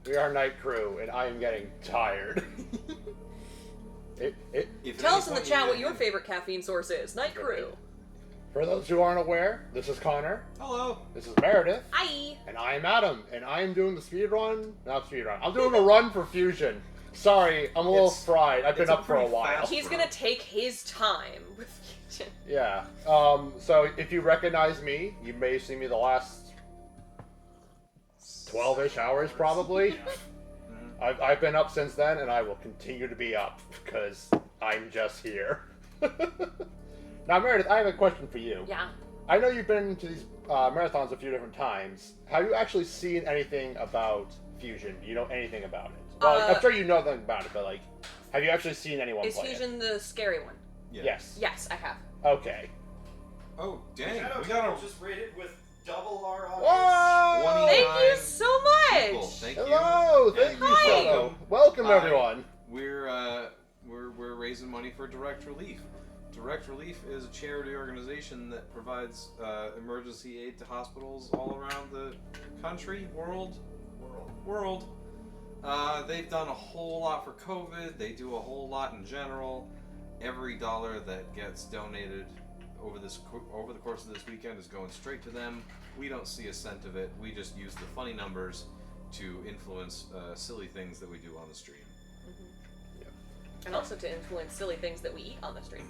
We are Night Crew, and I am getting tired. Tell us in the chat what your favorite caffeine source is. Night Crew. For those who aren't aware, this is Connor. Hello. This is Meredith. Hi. And I am Adam, and I am doing the speed run. Not speed run. I'm doing a run for Fusion. Sorry, I'm a little fried. I've been up for a while. He's gonna take his time with Fusion. Yeah. So if you recognize me, you may have seen me the last 12-ish hours, probably. I've been up since then, and I will continue to be up, because I'm just here. Now, Meredith, I have a question for you. Yeah. I know you've been to these marathons a few different times. Have you actually seen anything about Fusion? Do you know anything about it? Well, I'm sure you know nothing about it, but, like, have you actually seen anyone play it? Is Fusion the scary one? Yeah. Yes. Yes, I have. Okay. Oh, dang. We got to just rate it with double our audience. Whoa! Thank you so much! People. Thank Hello! you. Thank you, Hi. Shadow. Welcome, Hi. everyone. We're raising money for Direct Relief. Direct Relief is a charity organization that provides emergency aid to hospitals all around the country, world. They've done a whole lot for COVID. They do a whole lot in general. Every dollar that gets donated over the course of this weekend is going straight to them. We don't see a cent of it. We just use the funny numbers to influence silly things that we do on the stream. And also to influence silly things that we eat on the stream.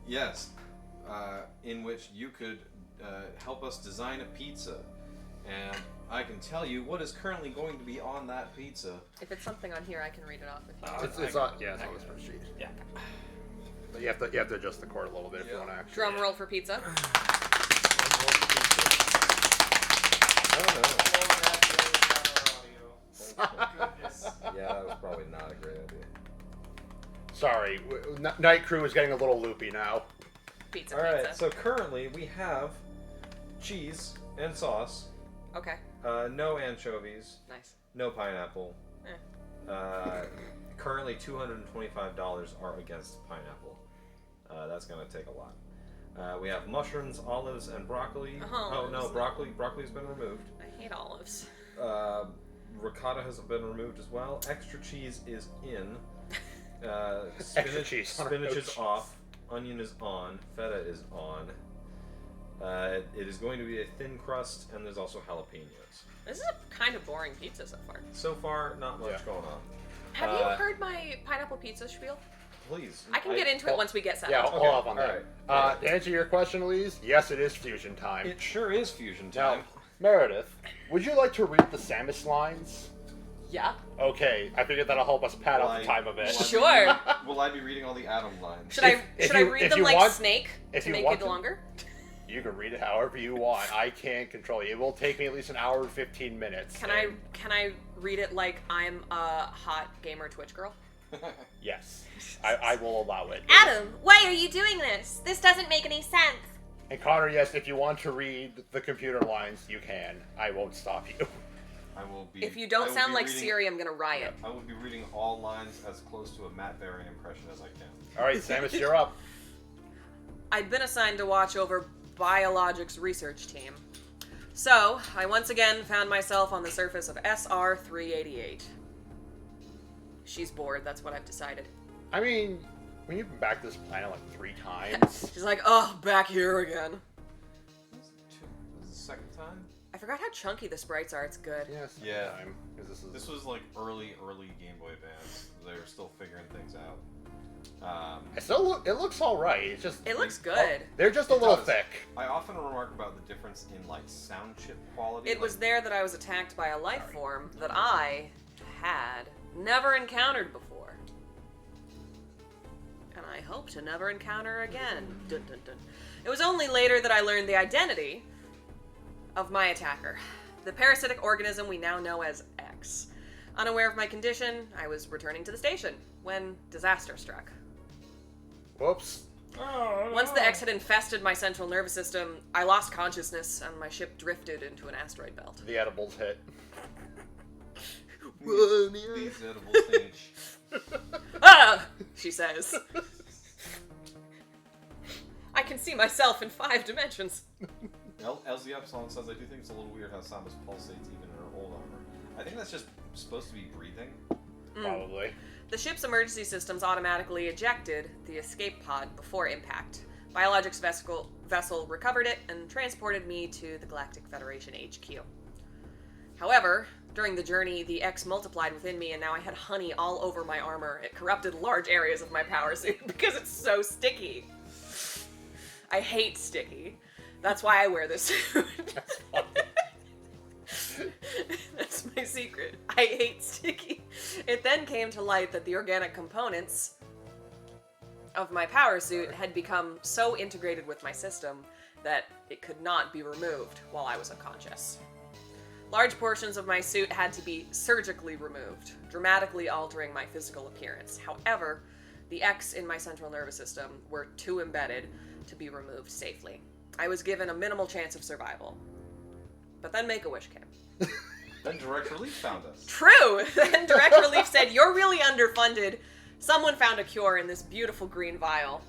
Yes, in which you could help us design a pizza, and I can tell you what is currently going to be on that pizza. If it's something on here, I can read it off with you. It's on the spreadsheet. Yeah. But you have to adjust the cord a little bit if you want to actually. Drum roll for pizza. Yeah, that was probably not a great idea. Sorry, Night Crew is getting a little loopy now. Pizza. Alright, so currently we have cheese and sauce. Okay. No anchovies. Nice. No pineapple. Currently $225 are against pineapple. That's going to take a lot. We have mushrooms, olives, and broccoli. Oh no, broccoli's been removed. I hate olives. Ricotta has been removed as well. Extra cheese is in. Spinach is off. Onion is on. Feta is on. It is going to be a thin crust, and there's also jalapenos. This is a kind of boring pizza so far. So far, not much going on. Have you heard my pineapple pizza spiel? Please. I can get into it once we get set Yeah, up. hold off on that. Alright. To answer your question, Elise, yes, it is Fusion time. It sure is Fusion Now, time. Meredith, would you like to read the Samus lines? Yeah. Okay, I figured that'll help us pad out the time a bit. Sure. Will I be reading all the Adam lines? Should I read them like Snake if to you make want it longer? You can read it however you want. I can't control you. It will take me at least an hour and 15 minutes. Can I read it like I'm a hot gamer Twitch girl? Yes, I will allow it. Adam, why are you doing this? This doesn't make any sense. And Connor, yes, if you want to read the computer lines, you can. I won't stop you. I will be. If you don't sound like Siri, I'm gonna riot. I will be reading all lines as close to a Matt Berry impression as I can. All right, Samus, you're up. I'd been assigned to watch over Biologics research team. So, I once again found myself on the surface of SR-388. She's bored, that's what I've decided. I mean, when you've been back to this planet like 3 times. She's like, oh, back here again. This is the second time? I forgot how chunky the sprites are, it's good. Yes. Yeah. Time, This was like early Game Boy Advance. They were still figuring things out. It looks all right. It's just It looks good. they're just a little thick. I often remark about the difference in like sound chip quality. It was there that I was attacked by a life form that I had never encountered before. And I hope to never encounter again. Dun, dun, dun. It was only later that I learned the identity of my attacker, the parasitic organism we now know as X. Unaware of my condition, I was returning to the station when disaster struck. Whoops. Once the X had infested my central nervous system, I lost consciousness and my ship drifted into an asteroid belt. The edibles hit. These edible things. Ah! She says. I can see myself in 5 dimensions. LZ Epsilon says, I do think it's a little weird how Samus pulsates even in her old armor. I think that's just supposed to be breathing? Probably. The ship's emergency systems automatically ejected the escape pod before impact. Biologics vessel recovered it and transported me to the Galactic Federation HQ. However, during the journey, the X multiplied within me, and now I had honey all over my armor. It corrupted large areas of my power suit because it's so sticky. I hate sticky. That's why I wear this suit. That's my secret. I hate sticky. It then came to light that the organic components of my power suit had become so integrated with my system that it could not be removed while I was unconscious. Large portions of my suit had to be surgically removed, dramatically altering my physical appearance. However, the X in my central nervous system were too embedded to be removed safely. I was given a minimal chance of survival. But then Make-A-Wish came. Then Direct Relief found us. True! Then Direct Relief said, "You're really underfunded. Someone found a cure in this beautiful green vial."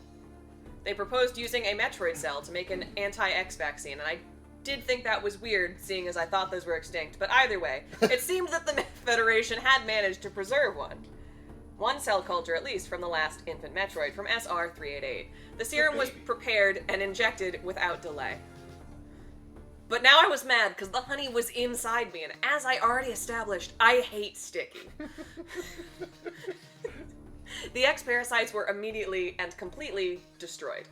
They proposed using a Metroid cell to make an anti-X vaccine, and I did think that was weird, seeing as I thought those were extinct. But either way, it seemed that the Federation had managed to preserve one. One cell culture, at least, from the last infant Metroid, from SR-388. The serum was prepared and injected without delay. But now I was mad because the honey was inside me, and as I already established, I hate sticky. The X parasites were immediately and completely destroyed.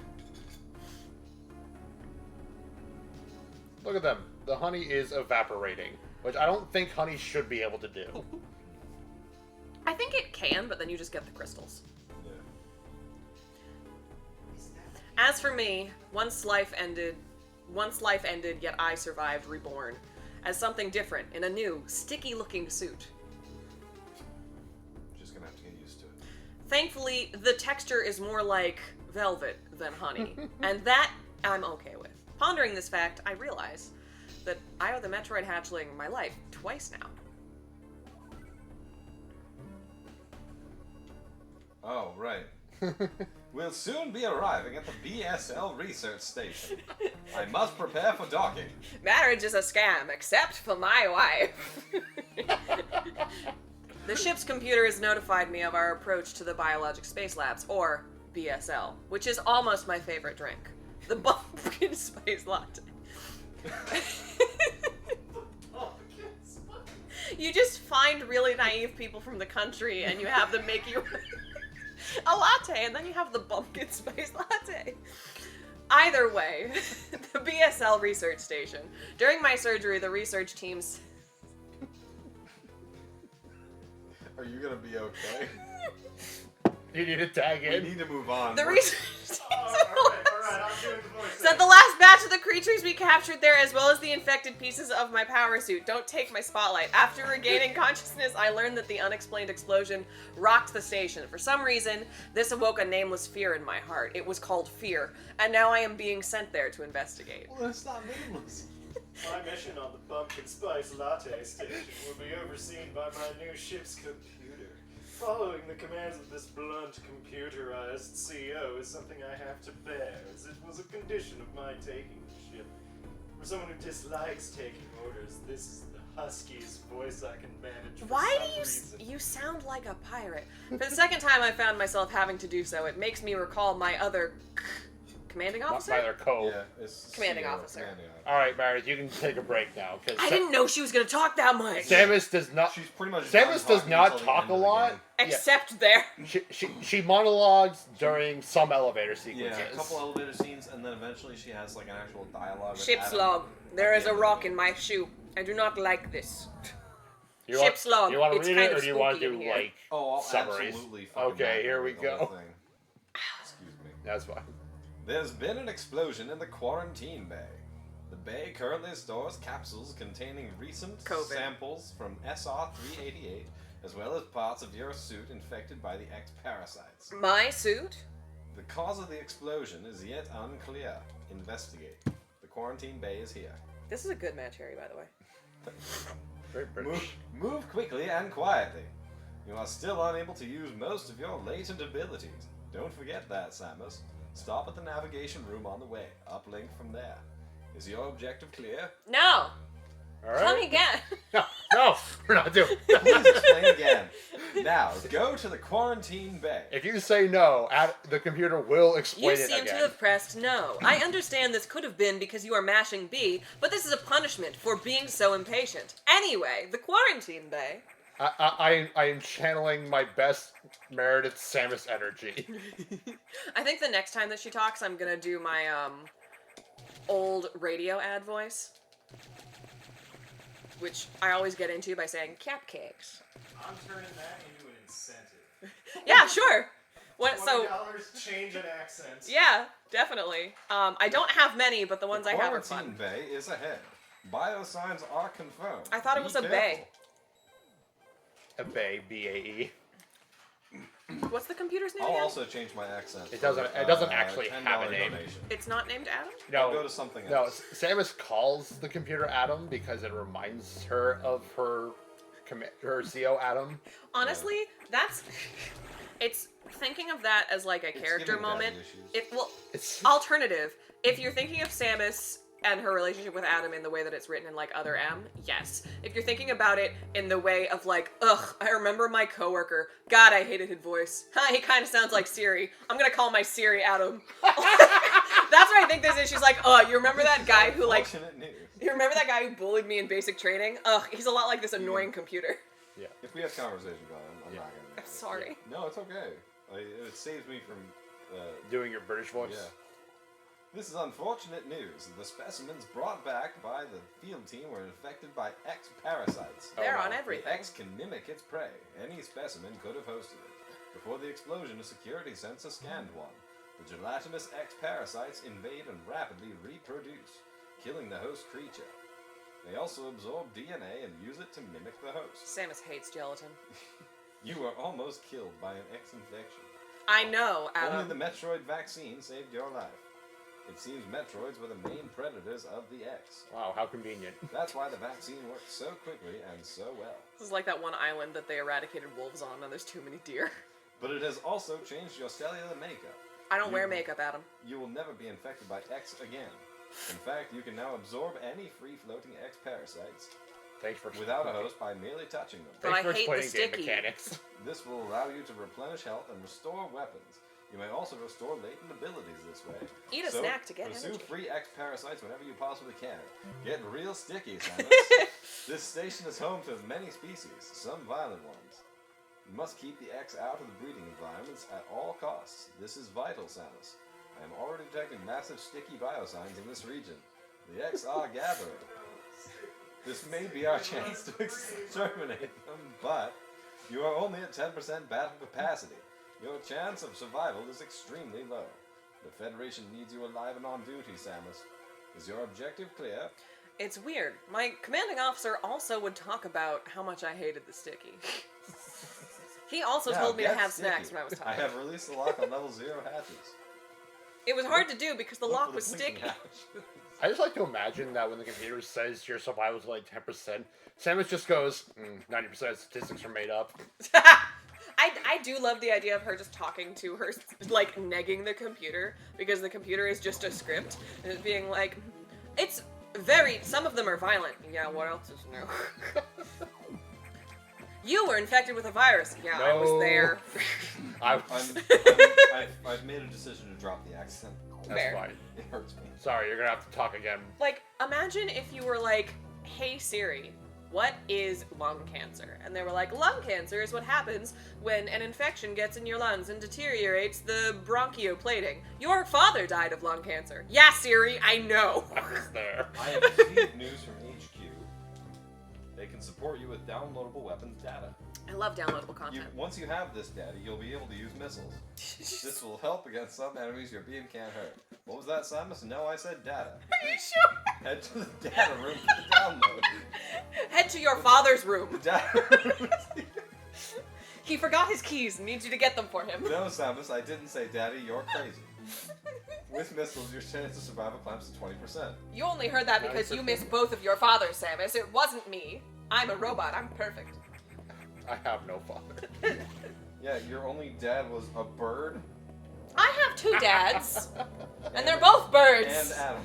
Look at them. The honey is evaporating, which I don't think honey should be able to do. I think it can, but then you just get the crystals. Yeah. As for me, once life ended, yet I survived, reborn as something different in a new, sticky-looking suit. Just gonna have to get used to it. Thankfully, the texture is more like velvet than honey, and that I'm okay with. Pondering this fact, I realize that I owe the Metroid hatchling my life twice now. Oh, right. We'll soon be arriving at the BSL research station. I must prepare for docking. Marriage is a scam, except for my wife. The ship's computer has notified me of our approach to the Biologic Space Labs, or BSL, which is almost my favorite drink. The pumpkin spice latte. You just find really naive people from the country and you have them make you a latte, and then you have the pumpkin spice latte. Either way, the BSL research station. During my surgery, the research teams... Are you gonna be okay? You need to tag We in. need to move on. The We're- research Alright, I'm doing the voice. said the last batch of the creatures we captured there, as well as the infected pieces of my power suit. Don't take my spotlight. After regaining consciousness, I learned that the unexplained explosion rocked the station. For some reason, this awoke a nameless fear in my heart. It was called fear, and now I am being sent there to investigate. Well, it's not nameless. My mission on the pumpkin spice latte station will be overseen by my new ship's computer. Following the commands of this blunt, computerized CEO is something I have to bear, as it was a condition of my taking the ship. For someone who dislikes taking orders, this is the huskiest voice I can manage. For Why some do reason. you sound like a pirate? For the second time I found myself having to do so, it makes me recall my other commanding Not by officer? their co. Yeah, it's Commanding CEO, officer. commanding officer. Alright, Meredith, you can take a break now. Because I didn't know she was gonna talk that much. Samus does not. She's pretty much Samus done does talking not until the talk end a of the lot. game. Except there. She monologues during some elevator Yeah, sequences. a couple elevator scenes, and then eventually she has like an actual dialogue. with Ship's Adam. log. There is a Yeah. rock in my shoe. I do not like this. You Ship's log. You want to It's read kind it, of or do you want spooky to in do here. like? Oh, I'll Summaries. absolutely fucking Okay, back here read we the whole go. thing. Excuse me. That's fine. There's been an explosion in the quarantine bay. The bay currently stores capsules containing recent COVID. samples from SR-388, as well as parts of your suit infected by the X parasites. My suit? The cause of the explosion is yet unclear. Investigate. The quarantine bay is here. This is a good match, Harry, by the way. Very British. Move quickly and quietly. You are still unable to use most of your latent abilities. Don't forget that, Samus. Stop at the navigation room on the way. Uplink from there. Is your objective clear? No! All right. Tell me again. No, we're not doing. Please explain again. Now, go to the quarantine bay. If you say no, the computer will explain You it seem again. to have pressed no. I understand this could have been because you are mashing B, but this is a punishment for being so impatient. Anyway, the quarantine bay. I am channeling my best Meredith Samus energy. I think the next time that she talks, I'm gonna do my old radio ad voice, which I always get into by saying cupcakes. I'm turning that into an incentive. Yeah, sure. What? So $20 change an accent. yeah, definitely. I don't have many, but the ones I have are Quarantine fun. bay is ahead. Biosigns are confirmed. I thought it was a bay. A bay, B-A-E. What's the computer's name I'll again? also change my accent. It doesn't actually $10 have a name. donation. It's not named Adam? I'll go to something No, else. Samus calls the computer Adam because it reminds her of her CO Adam. Honestly, that's... It's thinking of that as like a character giving daddy moment. issues. It's Alternative. If you're thinking of Samus and her relationship with Adam in the way that it's written in like Other M, yes. If you're thinking about it in the way of like, ugh, I remember my coworker. God, I hated his voice. He kind of sounds like Siri. I'm gonna call my Siri Adam. That's what I think this is. She's like, oh, you remember that guy who like... Unfortunate news. You remember that guy who bullied me in basic training? Ugh, he's a lot like this annoying computer. If we have conversation going, I'm not gonna. I'm sorry. No, it's okay. It saves me from. doing your British voice. Yeah. This is unfortunate news. The specimens brought back by the field team were infected by X parasites. They're on The everything. X can mimic its prey. Any specimen could have hosted it. Before the explosion, a security sensor scanned one. The gelatinous X parasites invade and rapidly reproduce, killing the host creature. They also absorb DNA and use it to mimic the host. Samus hates gelatin. You were almost killed by an X infection. I know, Adam. Only the Metroid vaccine saved your life. It seems Metroids were the main predators of the X. Wow, how convenient. That's why the vaccine worked so quickly and so well. This is like that one island that they eradicated wolves on and there's too many deer. But it has also changed your cellular makeup. I don't wear makeup, Adam. You will never be infected by X again. In fact, you can now absorb any free-floating X parasites Thanks for without a host by merely touching them. But Thanks I for hate the explaining game sticky. mechanics. This will allow you to replenish health and restore weapons. You may also restore latent abilities this way. Eat a snack to get pursue energy. free X parasites whenever you possibly can. Get real sticky, Samus. This station is home to many species, some violent ones. You must keep the X out of the breeding environments at all costs. This is vital, Samus. I am already detecting massive sticky biosigns in this region. The X are gathering. This may be our chance to exterminate them, but you are only at 10% battle capacity. Your chance of survival is extremely low. The Federation needs you alive and on duty, Samus. Is your objective clear? It's weird. My commanding officer also would talk about how much I hated the sticky. He also Now, told me to get have sticky. snacks when I was I tired. have released the lock on level 0 hatches. It was hard to do because the Look lock for the was blinking sticky. hatch. I just like to imagine that when the computer says your survival is like 10%, Samus just goes, 90% of statistics are made up. I do love the idea of her just talking to her, like, negging the computer, because the computer is just a script, and it being like, it's very, some of them are violent. Yeah, what else is new? You were infected with a virus. Yeah, I was No. there. I've made a decision to drop the accent. That's Fair. fine. It hurts me. Sorry, you're gonna have to talk again. Like, imagine if you were like, hey Siri, what is lung cancer? And they were like, lung cancer is what happens when an infection gets in your lungs and deteriorates the bronchioplating. Your father died of lung cancer. Yeah, Siri, I know. I was there. I have received news from HQ. They can support you with downloadable weapons data. I love downloadable content. Once you have this data, you'll be able to use missiles. This will help against some enemies your beam can't hurt. What was that, Samus? No, I said data. Are you sure? Head to the data room for the download. Head to your father's The room. data room. He forgot his keys and needs you to get them for him. No, Samus, I didn't say daddy, you're crazy. With missiles, your chance of survival climbs to 20%. You only heard that because you missed both of your fathers, Samus. It wasn't me. I'm a robot. I'm perfect. I have no father. Yeah, your only dad was a bird. I have two dads, and they're both birds. And Adam.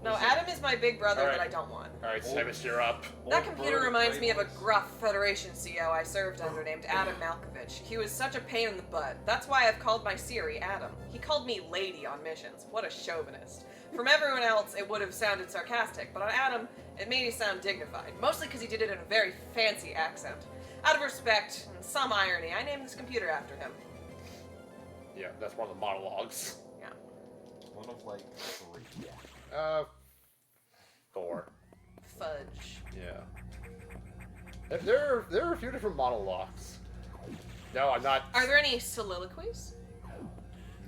No, Adam is my big brother that I don't want. Alright, Samus, you're up. That computer reminds me of a gruff Federation CO I served under named Adam Malkovich. He was such a pain in the butt. That's why I've called my Siri Adam. He called me lady on missions. What a chauvinist. From everyone else, it would have sounded sarcastic, but on Adam, it made me sound dignified. Mostly because he did it in a very fancy accent. Out of respect and some irony, I named this computer after him. Yeah, that's one of the monologues. Yeah. One of like 3. 4. Fudge. Yeah. There are a few different monologues. No, I'm not. Are there any soliloquies?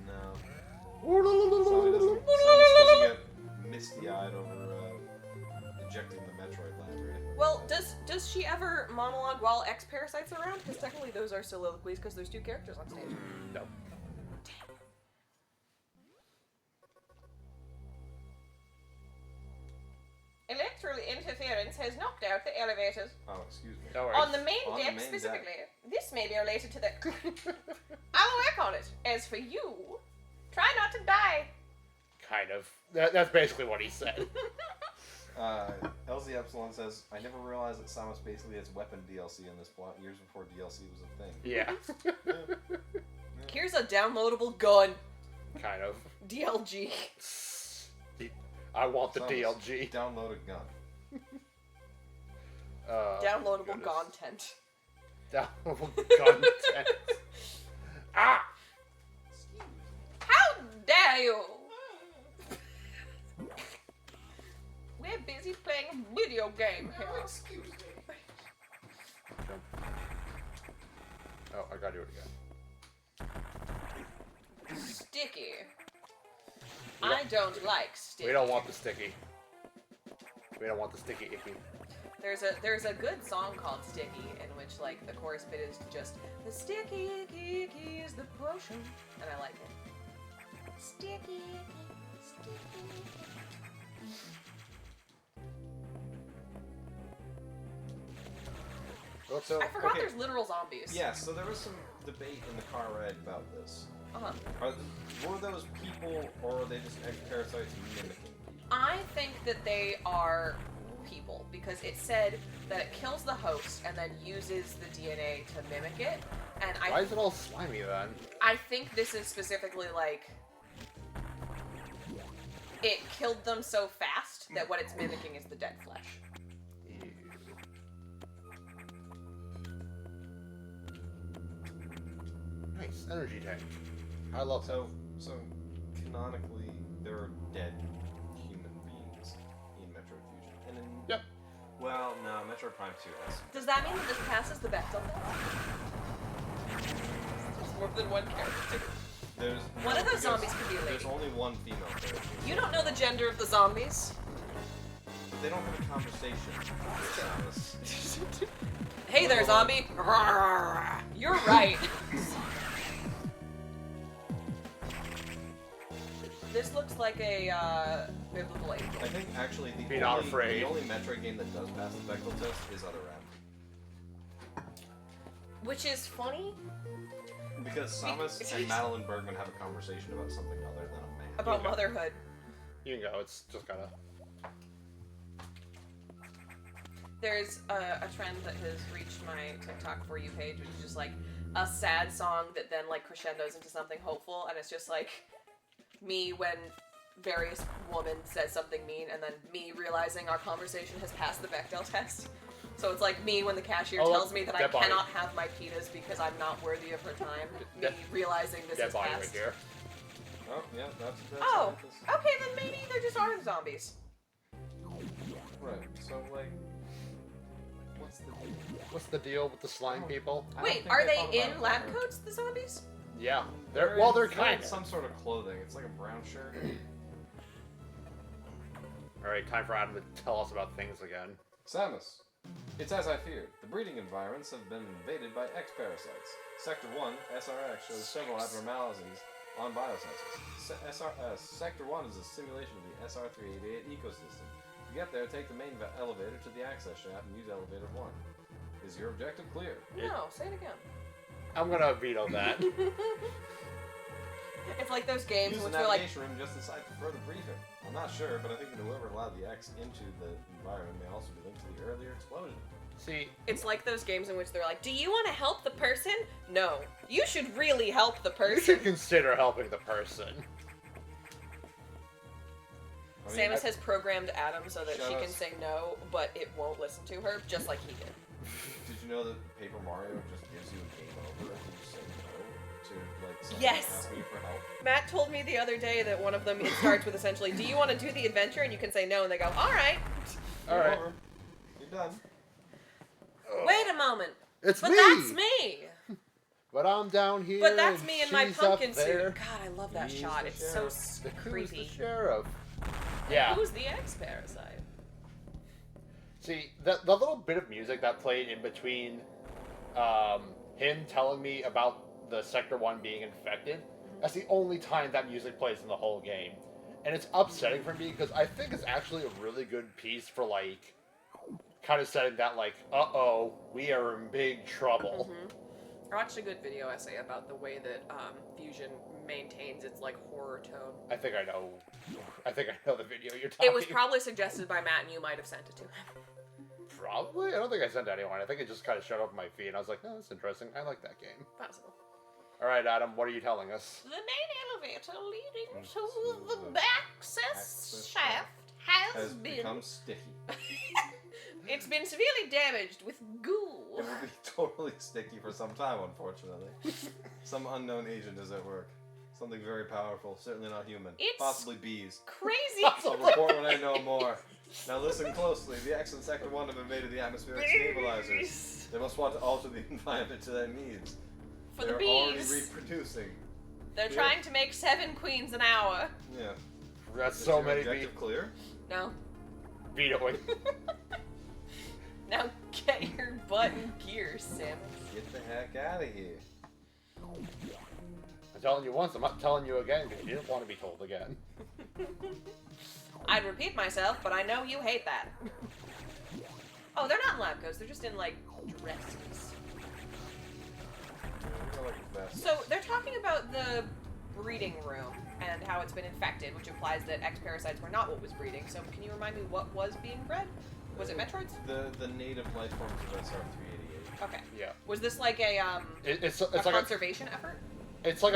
No. Samus doesn't get misty-eyed over ejecting the Metroid lab, right? Well, does she ever monologue while X-Parasites are around? Because technically those are soliloquies because there's 2 characters on stage. No. Electoral interference has knocked out the elevators. Oh, excuse me. No worries. On the main On the deck main specifically. This may be related to the... I'll work on it. As for you, try not to die. Kind of. That's basically what he said. LZ Epsilon says, I never realized that Samus basically has weapon DLC in this plot years before DLC was a thing. Yeah. Here's a downloadable gun. Kind of. DLG. I want the Samus, DLG. Download a gun. Downloadable goodness. content. Downloadable content. Ah! How dare you! We're busy playing a video game here. Excuse me. Oh, I gotta do it again. Sticky. I don't like sticky. We don't want the sticky. We don't want the sticky icky. There's a good song called Sticky in which like the chorus bit is just the sticky icky is the potion, and I like it. Sticky, sticky. Well, so, I forgot okay. there's literal zombies. Yeah, so there was some debate in the car ride about this. Uh-huh. Were those people, or are they just X-Parasites mimicking people? I think that they are people because it said that it kills the host and then uses the DNA to mimic it. And why is it all slimy then? I think this is specifically like it killed them so fast that what it's mimicking is the dead flesh. Ew. Nice energy tank. I love that. So canonically, there are dead human beings in Metroid Fusion. And in, Yep. Well, no, Metroid Prime 2 has. Does that mean that this passes the Bechdel test? There's more than one character. There's One of those because zombies could be a lady. There's only one female character. You don't know the gender of the zombies? But they don't have a conversation with Samus. Hey there, zombie. You're right. This looks like a biblical angel. I think actually Be not afraid. the only Metroid game that does pass the Bechdel test is Other M. Which is funny Because Samus and Madeline Bergman have a conversation about something other than a man. about motherhood. You can go. It's just gotta. There's a trend that has reached my TikTok For You page, which is just like a sad song that then like crescendos into something hopeful, and it's just like me when various woman says something mean, and then me realizing our conversation has passed the Bechdel test. So it's like me when the cashier tells me that I dead body. cannot have my pitas because I'm not worthy of her time. Me Dead- realizing this Dead has body passed. right here. Oh, yeah, that's Oh, what this- okay, then maybe there just aren't zombies. Right, so like, what's the deal? What's the deal with the slime people? I don't Wait, think are they they thought in about Oh, lab it. coats, the zombies? Yeah. They're They're in kind of. some sort of clothing. It's like a brown shirt. Alright, time for Adam to tell us about things again. Samus. It's as I feared. The breeding environments have been invaded by X-Parasites. Sector 1, SRX, shows several abnormalities on biosensors. Sector 1 is a simulation of the SR-388 ecosystem. To get there, take the main elevator to the access shaft and use elevator 1. Is your objective clear? No, say it again. I'm gonna veto that. It's like those games Use in the which we're like, navigation room just inside for further briefing. I'm not sure, but I think whoever allowed the X into the environment may also be linked to the earlier explosion. See, It's like those games in which they're like, do you want to help the person? No. You should really help the you person. should consider helping the person. I mean, Samus has programmed Adam so that Show she can us. say no, but it won't listen to her, just like he did. Did you know that Paper Mario just gives you a game over if you say no to like someone Yes. asking you for help? Matt told me the other day that one of them, it starts with essentially, do you want to do the adventure? And you can say no, and they go, all right. All right. Over. You're done. Wait a moment. It's But me. that's me. But I'm down here. But that's and me in my she's pumpkin up there. suit. God, I love that He's shot. the It's so sheriff. Who's creepy. the sheriff? Yeah. Who's the ex-parasite? See, the little bit of music that played in between him telling me about the Sector 1 being infected, that's the only time that music plays in the whole game. And it's upsetting for me because I think it's actually a really good piece for, like, kind of setting that, like, uh-oh, we are in big trouble. I watched a good video essay about the way that Fusion maintains its, like, horror tone. I think I know the video you're talking It was probably suggested by Matt, and you might have sent it to him. Probably? I don't think I sent it to anyone. I think it just kind of showed up on my feed, and I was like, oh, that's interesting. I like that game. Possible. All right, Adam, what are you telling us? The main elevator leading To to the the access access shaft has Has been. become sticky. It's been severely damaged with goo. It will be totally sticky for some time, unfortunately. Some unknown agent is at work. Something very powerful, certainly not human. It's- Possibly bees. Crazy. I'll report when I know more. Now listen closely. The X and Sector 1 have invaded the atmospheric stabilizers. They must want to alter the environment to their needs. For the They're already bees. reproducing. They're Yeah. trying to make 7 queens an hour. Yeah. That's Is so your many objective clear? No. vetoing. Now get your butt in gear, Sam. Get the heck out of here. I'm telling you once, I'm not telling you again because you didn't want to be told again. I'd repeat myself, but I know you hate that. Oh, they're not in lab coats. They're just in, like, dresses. I like it best. So they're talking about the breeding room and how it's been infected, which implies that X-parasites were not what was breeding. So can you remind me what was being bred? Was it Metroids? The native life forms of SR-388. Okay. Yeah. Was this like a It's a like conservation effort? it's like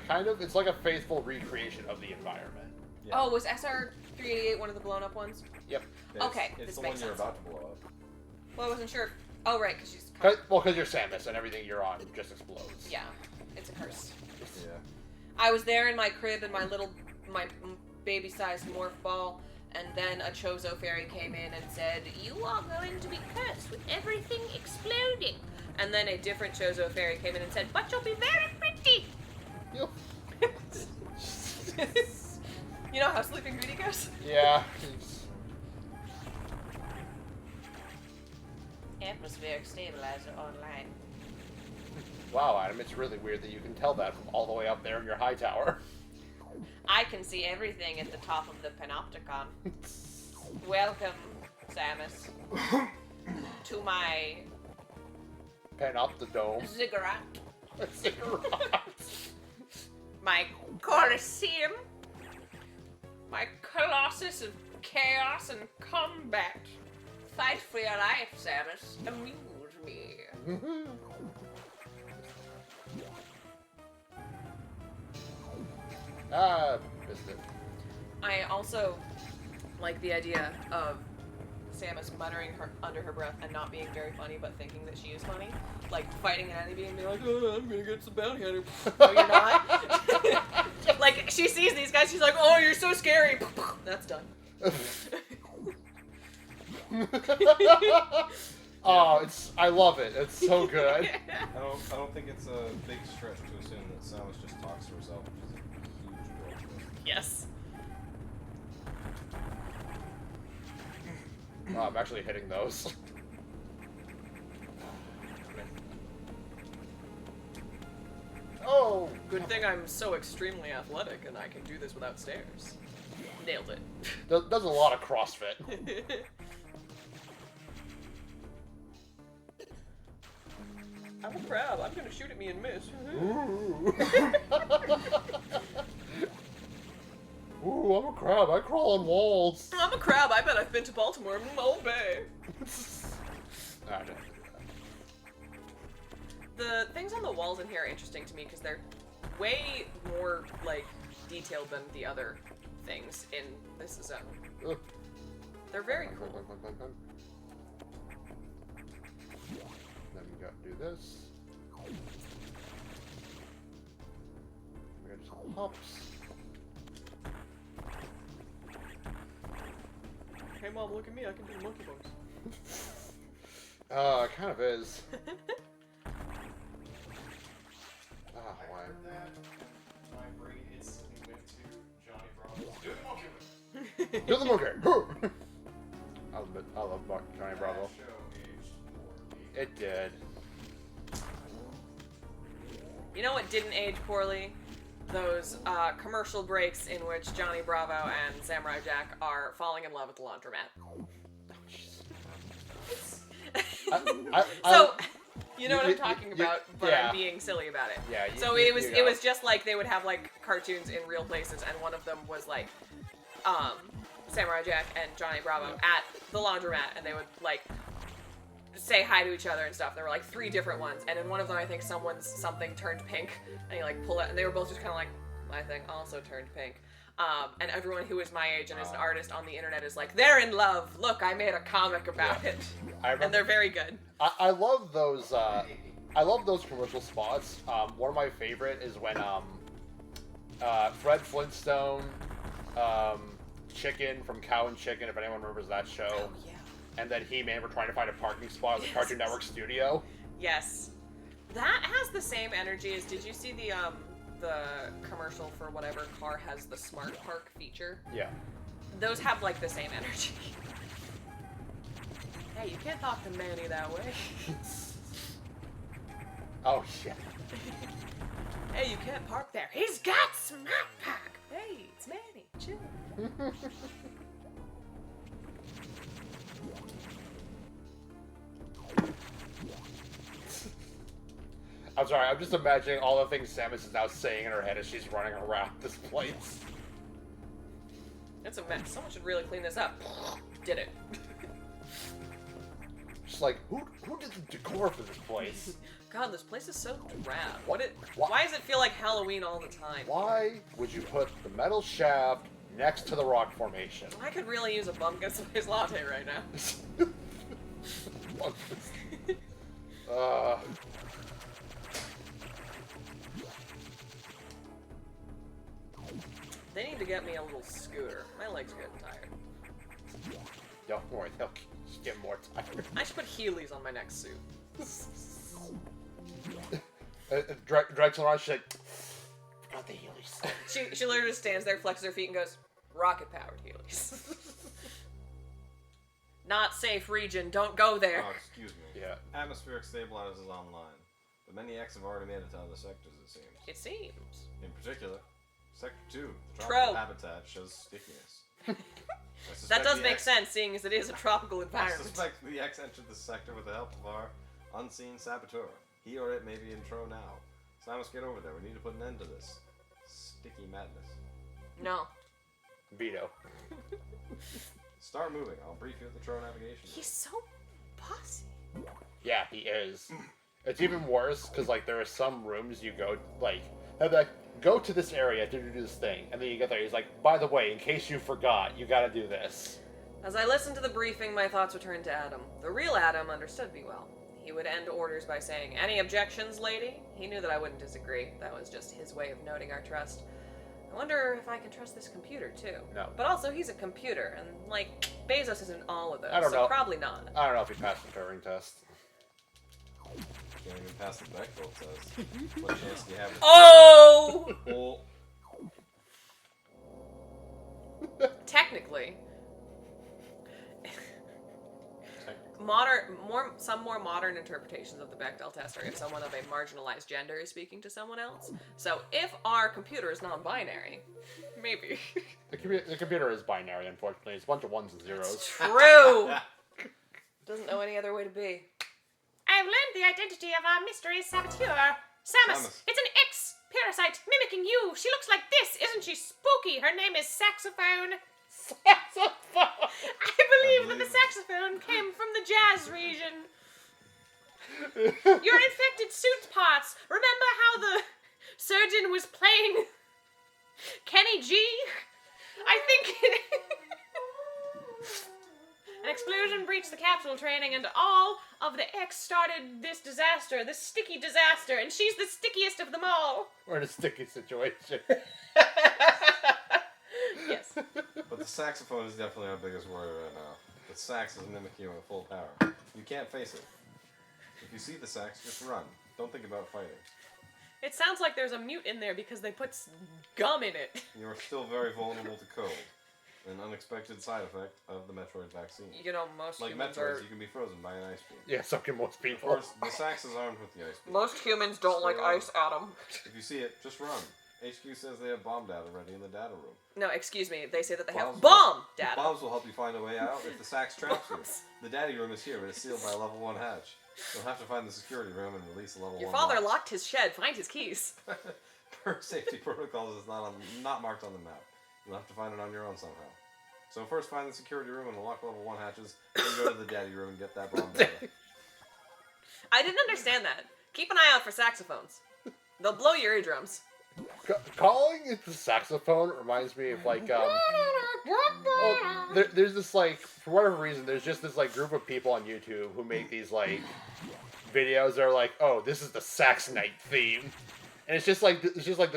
kind of. It's like a faithful recreation of the environment. Yeah. Oh, was SR-388 one of the blown up ones? Yep. It's, okay, It's this the one makes you're sense. about to blow up. Well, I wasn't sure. Oh, right, because she's. Because you're Samus and everything you're on just explodes. Yeah, it's a curse. Yeah. I was there in my crib in my baby-sized morph ball, and then a Chozo fairy came in and said, "You are going to be cursed with everything exploding." And then a different Chozo fairy came in and said, "But you'll be very pretty." Yep. You know how Sleeping Beauty goes? Yeah. Atmospheric stabilizer online. Wow, Adam, it's really weird that you can tell that from all the way up there in your high tower. I can see everything at the top of the panopticon. Welcome, Samus, to my Pen up the dome. ziggurat, Cigarettes. my Colosseum, my Colossus of chaos and combat. Fight for your life, Samus. Amuse me. Missed it. I also like the idea of Samus muttering her under her breath and not being very funny, but thinking that she is funny. Like fighting an enemy and being like, "Oh, I'm gonna get some bounty hunter." No, you're not. Like she sees these guys, she's like, "Oh, you're so scary." That's done. Oh, I love it. It's so good. I don't think it's a big stretch to assume that Samus just talks to herself, which is a huge growth. Yes. Oh, I'm actually hitting those. Oh! Good thing I'm so extremely athletic and I can do this without stairs. Nailed it. Does a lot of CrossFit. I'm a crab. I'm gonna shoot at me and miss. Ooh. Ooh, I'm a crab. I crawl on walls. I'm a crab. I bet I've been to Baltimore. Oh, babe. I don't do that. The things on the walls in here are interesting to me because they're way more, like, detailed than the other things in this zone. Ugh. They're very cool. Then we got to do this. We got some hops. Hey, Mom, look at me. I can do monkey bars. It kind of is. Why? After that, my brain instantly went to Johnny Bravo's Do the Monkey Whip. Do the monkey! I love Johnny Bravo. That show aged poorly. It did. You know what didn't age poorly? Those commercial breaks in which Johnny Bravo and Samurai Jack are falling in love at the laundromat. So, you know what I'm talking about, but yeah. I'm being silly about it. Yeah. So it was just like they would have like cartoons in real places, and one of them was like, Samurai Jack and Johnny Bravo at the laundromat, and they would like say hi to each other and stuff. There were like 3 different ones, and in one of them I think something turned pink, and he like pull it, and they were both just kind of like, my thing also turned pink. And everyone who is my age and is an artist on the internet is like, they're in love. Look, I made a comic about it, and they're very good. I love those. I love those commercial spots. One of my favorite is when Fred Flintstone, Chicken from Cow and Chicken, if anyone remembers that show. Oh, yeah. And then He-Man were trying to find a parking spot at the Cartoon Network studio. Yes. That has the same energy as, did you see the commercial for whatever car has the Smart Park feature? Yeah. Those have like the same energy. Hey, you can't talk to Manny that way. Oh, yeah. Hey, you can't park there. He's got Smart Park. Hey, it's Manny. Chill. I'm sorry, I'm just imagining all the things Samus is now saying in her head as she's running around this place. It's a mess. Someone should really clean this up. Did it. Just like, who did the decor for this place? God, this place is so drab. Why- Why does it feel like Halloween all the time? Why would you put the metal shaft next to the rock formation? I could really use a pumpkin spice latte right now. They need to get me a little scooter. My legs are getting tired. Don't worry, they'll just get more tired. I should put Heelys on my next suit. Drexel on, she's like, forgot the Heelys. She literally just stands there, flexes her feet, and goes, rocket-powered Heelys. Not safe region, don't go there. Oh, excuse me. Yeah. Atmospheric stabilizers is online, but many X have already made it to other sectors, it seems. It seems. In particular, Sector 2, the Tro. tropical habitat shows stickiness. That does make sense, seeing as it is a tropical I environment. suspect the X entered the sector with the help of our unseen saboteur. He or it may be in Tro now. So I must get over there. We need to put an end to this sticky madness. No. Veto. Start moving. I'll brief you with the Tro navigation. He's so bossy. Yeah, he is. It's even worse, because, like, there are some rooms you go, like, they'll be like, go to this area to do this thing. And then you get there, he's like, by the way, in case you forgot, you gotta do this. As I listened to the briefing, my thoughts returned to Adam. The real Adam understood me well. He would end orders by saying, "Any objections, lady?" He knew that I wouldn't disagree. That was just his way of noting our trust. I wonder if I can trust this computer, too. No. But also, he's a computer, and, like, Bezos isn't all of those, I don't so know. probably not. I don't know if he passed the Turing test. Can't even pass the Bechdel test. What chance do you have? Oh! Oh. Technically. Some more modern interpretations of the Bechdel test are if someone of a marginalized gender is speaking to someone else. So if our computer is non-binary, maybe. The computer is binary, unfortunately. It's a bunch of ones and zeros. It's true! Doesn't know any other way to be. I've learned the identity of our mystery saboteur. Samus, Samus. it's an X parasite mimicking you. She looks like this. Isn't she spooky? Her name is Saxophone. Saxophone! I believe that the saxophone came from the jazz region. Your infected suit parts. Remember how the surgeon was playing Kenny G? I think an explosion breached the capsule training, and all of the X started this disaster, this sticky disaster, and she's the stickiest of them all. We're in a sticky situation. Yes. But the saxophone is definitely our biggest worry right now. The sax is mimicking you at full power. You can't face it. If you see the sax, just run. Don't think about fighting. It sounds like there's a mute in there because they put gum in it. You are still very vulnerable to cold. An unexpected side effect of the Metroid vaccine. You know, most Like humans Metroids, are... you can be frozen by an ice beam. Yeah, so can most Of people. course, the sax is armed with the ice beam. Most humans don't like ice, Adam. If you see it, just run. HQ says they have bomb data ready in the data room. No, excuse me. They say that they have Bombs bomb These data. bombs will help you find a way out if the sax traps you. The daddy room is here, but it's sealed by a level 1 hatch. You'll have to find the security room and release a level Your 1 father lock. locked his shed. Find his keys. Per safety protocols is not marked on the map. You'll have to find it on your own somehow. So first find the security room and unlock level 1 hatches, then go to the daddy room and get that bomb data. I didn't understand that. Keep an eye out for saxophones. They'll blow your eardrums. Calling it the saxophone reminds me of like there's this like for whatever reason there's just this like group of people on YouTube who make these like videos that are like, oh, this is the sax night theme, and it's just like the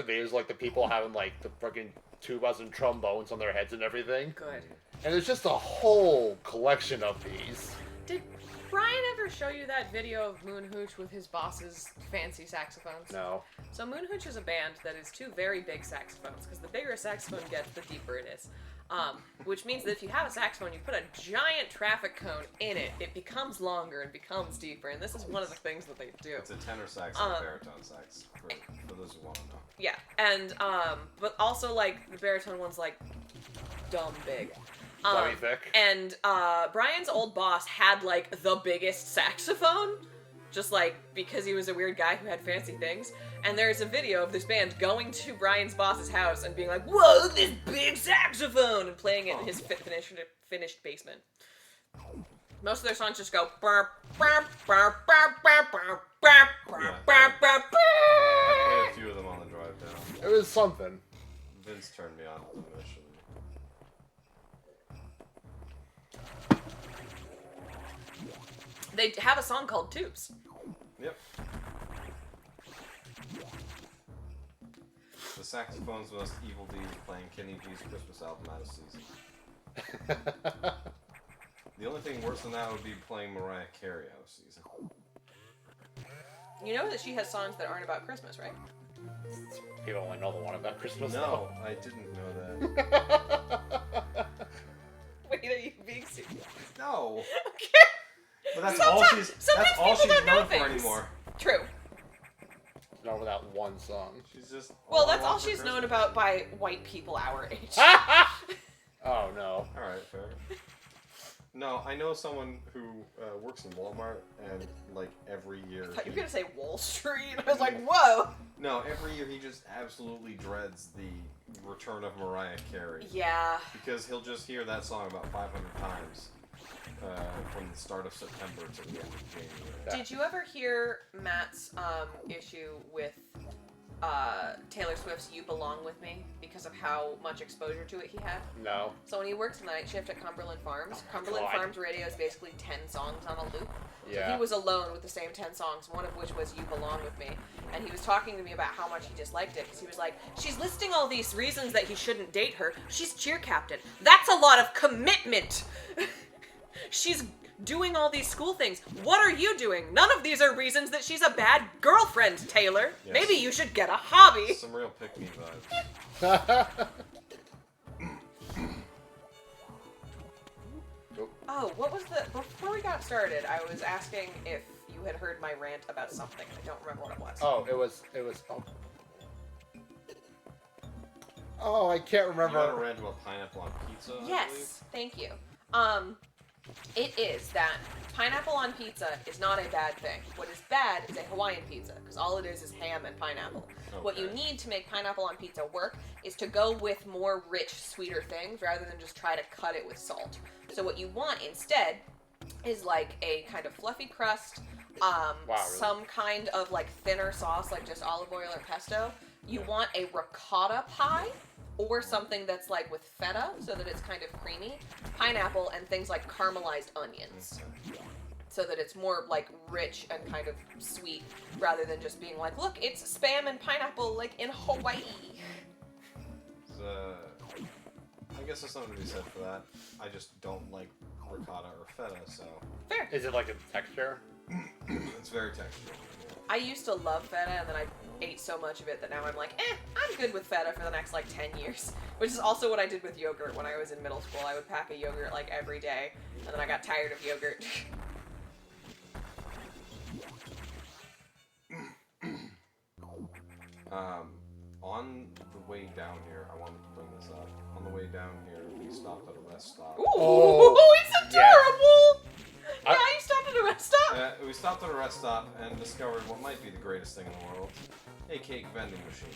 videos like the people having like the fucking tubas and trombones on their heads and everything, Good. and it's just a whole collection of these. Did Brian ever show you that video of Moon Hooch with his boss's fancy saxophones? No. So Moon Hooch is a band that is 2 very big saxophones, because the bigger a saxophone gets, the deeper it is. Which means that if you have a saxophone, you put a giant traffic cone in it, it becomes longer and becomes deeper, and this is one of the things that they do. It's a tenor sax and a baritone sax, for those who want to know. Yeah, and, but also, like, the baritone one's, like, dumb big. Dummy thick. And, Brian's old boss had, like, the biggest saxophone, just, like, because he was a weird guy who had fancy things. And there's a video of this band going to Brian's boss's house and being like, whoa, this big saxophone! And playing it in his finished basement. Most of their songs just go, burp, burp, burp, burp, burp, burp, burp, burp, burp, burp, I played a few of them on the drive down. It was something. Vince turned me on to them initially. They have a song called Tubes. Yep. The saxophone's most evil deed is playing Kenny G's Christmas album out of season. The only thing worse than that would be playing Mariah Carey out of season. You know that she has songs that aren't about Christmas, right? People only know the one about Christmas. No, I didn't know that. Wait, are you being serious? No. Okay. But that's Sometimes- all she's sometimes that's all people she's don't know known for things. anymore. True. Know that one song. She's just Well, that's I all Want for she's known Christmas. about by white people our age. Oh no. Alright, fair. No, I know someone who works in Walmart, and like every year. I thought you were he- gonna say Wall Street. I was like, whoa. No, every year he just absolutely dreads the return of Mariah Carey. Yeah. Because he'll just hear that song about 500 times from the start of September to the end of January. Did you ever hear Matt's issue with Taylor Swift's "You Belong with Me" because of how much exposure to it he had? No. So when he worked night shift at Cumberland Farms, Cumberland God. Farms radio is basically 10 songs on a loop. So Yeah. he was alone with the same 10 songs, one of which was "You Belong with Me," and he was talking to me about how much he disliked it because he was like, "She's listing all these reasons that he shouldn't date her. She's cheer captain. That's a lot of commitment. She's doing all these school things. What are you doing? None of these are reasons that she's a bad girlfriend, Taylor. Yes. Maybe you should get a hobby." Some real pick-me vibes. Oh, what was the... Before we got started, I was asking if you had heard my rant about something. I don't remember what it was. Oh, it was. Oh, I can't You got a remember. rant about pineapple on pizza? I believe? Yes, thank you. It is that pineapple on pizza is not a bad thing. What is bad is a Hawaiian pizza, because all it is ham and pineapple. Okay. What you need to make pineapple on pizza work is to go with more rich, sweeter things rather than just try to cut it with salt. So what you want instead is like a kind of fluffy crust, really? some kind of like thinner sauce, like just olive oil or pesto. You want a ricotta pie, or something that's like with feta, so that it's kind of creamy, pineapple, and things like caramelized onions. So that it's more like rich and kind of sweet, rather than just being like, look, it's Spam and pineapple like in Hawaii. I guess there's something to be said for that. I just don't like ricotta or feta, so Fair. Is it like a texture? it's very textural. I used to love feta, and then I ate so much of it that now I'm like, I'm good with feta for the next like 10 years. Which is also what I did with yogurt when I was in middle school. I would pack a yogurt like every day, and then I got tired of yogurt. On the way down here, I wanted to bring this up. On the way down here, we stopped at a rest stop. Ooh, Oh, it's yes. adorable! I- Yeah, you stopped at a rest stop? We stopped at a rest stop and discovered what might be the greatest thing in the world: a cake vending machine.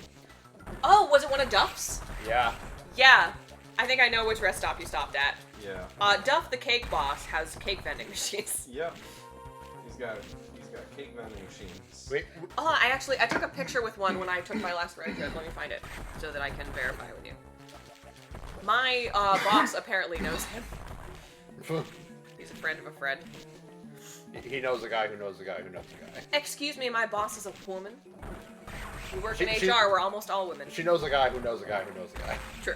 Oh, was it one of Duff's? Yeah. Yeah. I think I know which rest stop you stopped at. Yeah. Duff the cake boss has cake vending machines. Yep. He's got cake vending machines. Wait. I took a picture with one when I took my last road trip. Let me find it so that I can verify with you. My boss apparently knows him. He's a friend of a friend. He knows a guy who knows a guy who knows a guy. Excuse me, my boss is a woman. We work She- in she- HR, we're almost all women. She knows a guy who knows a guy who knows a guy. True.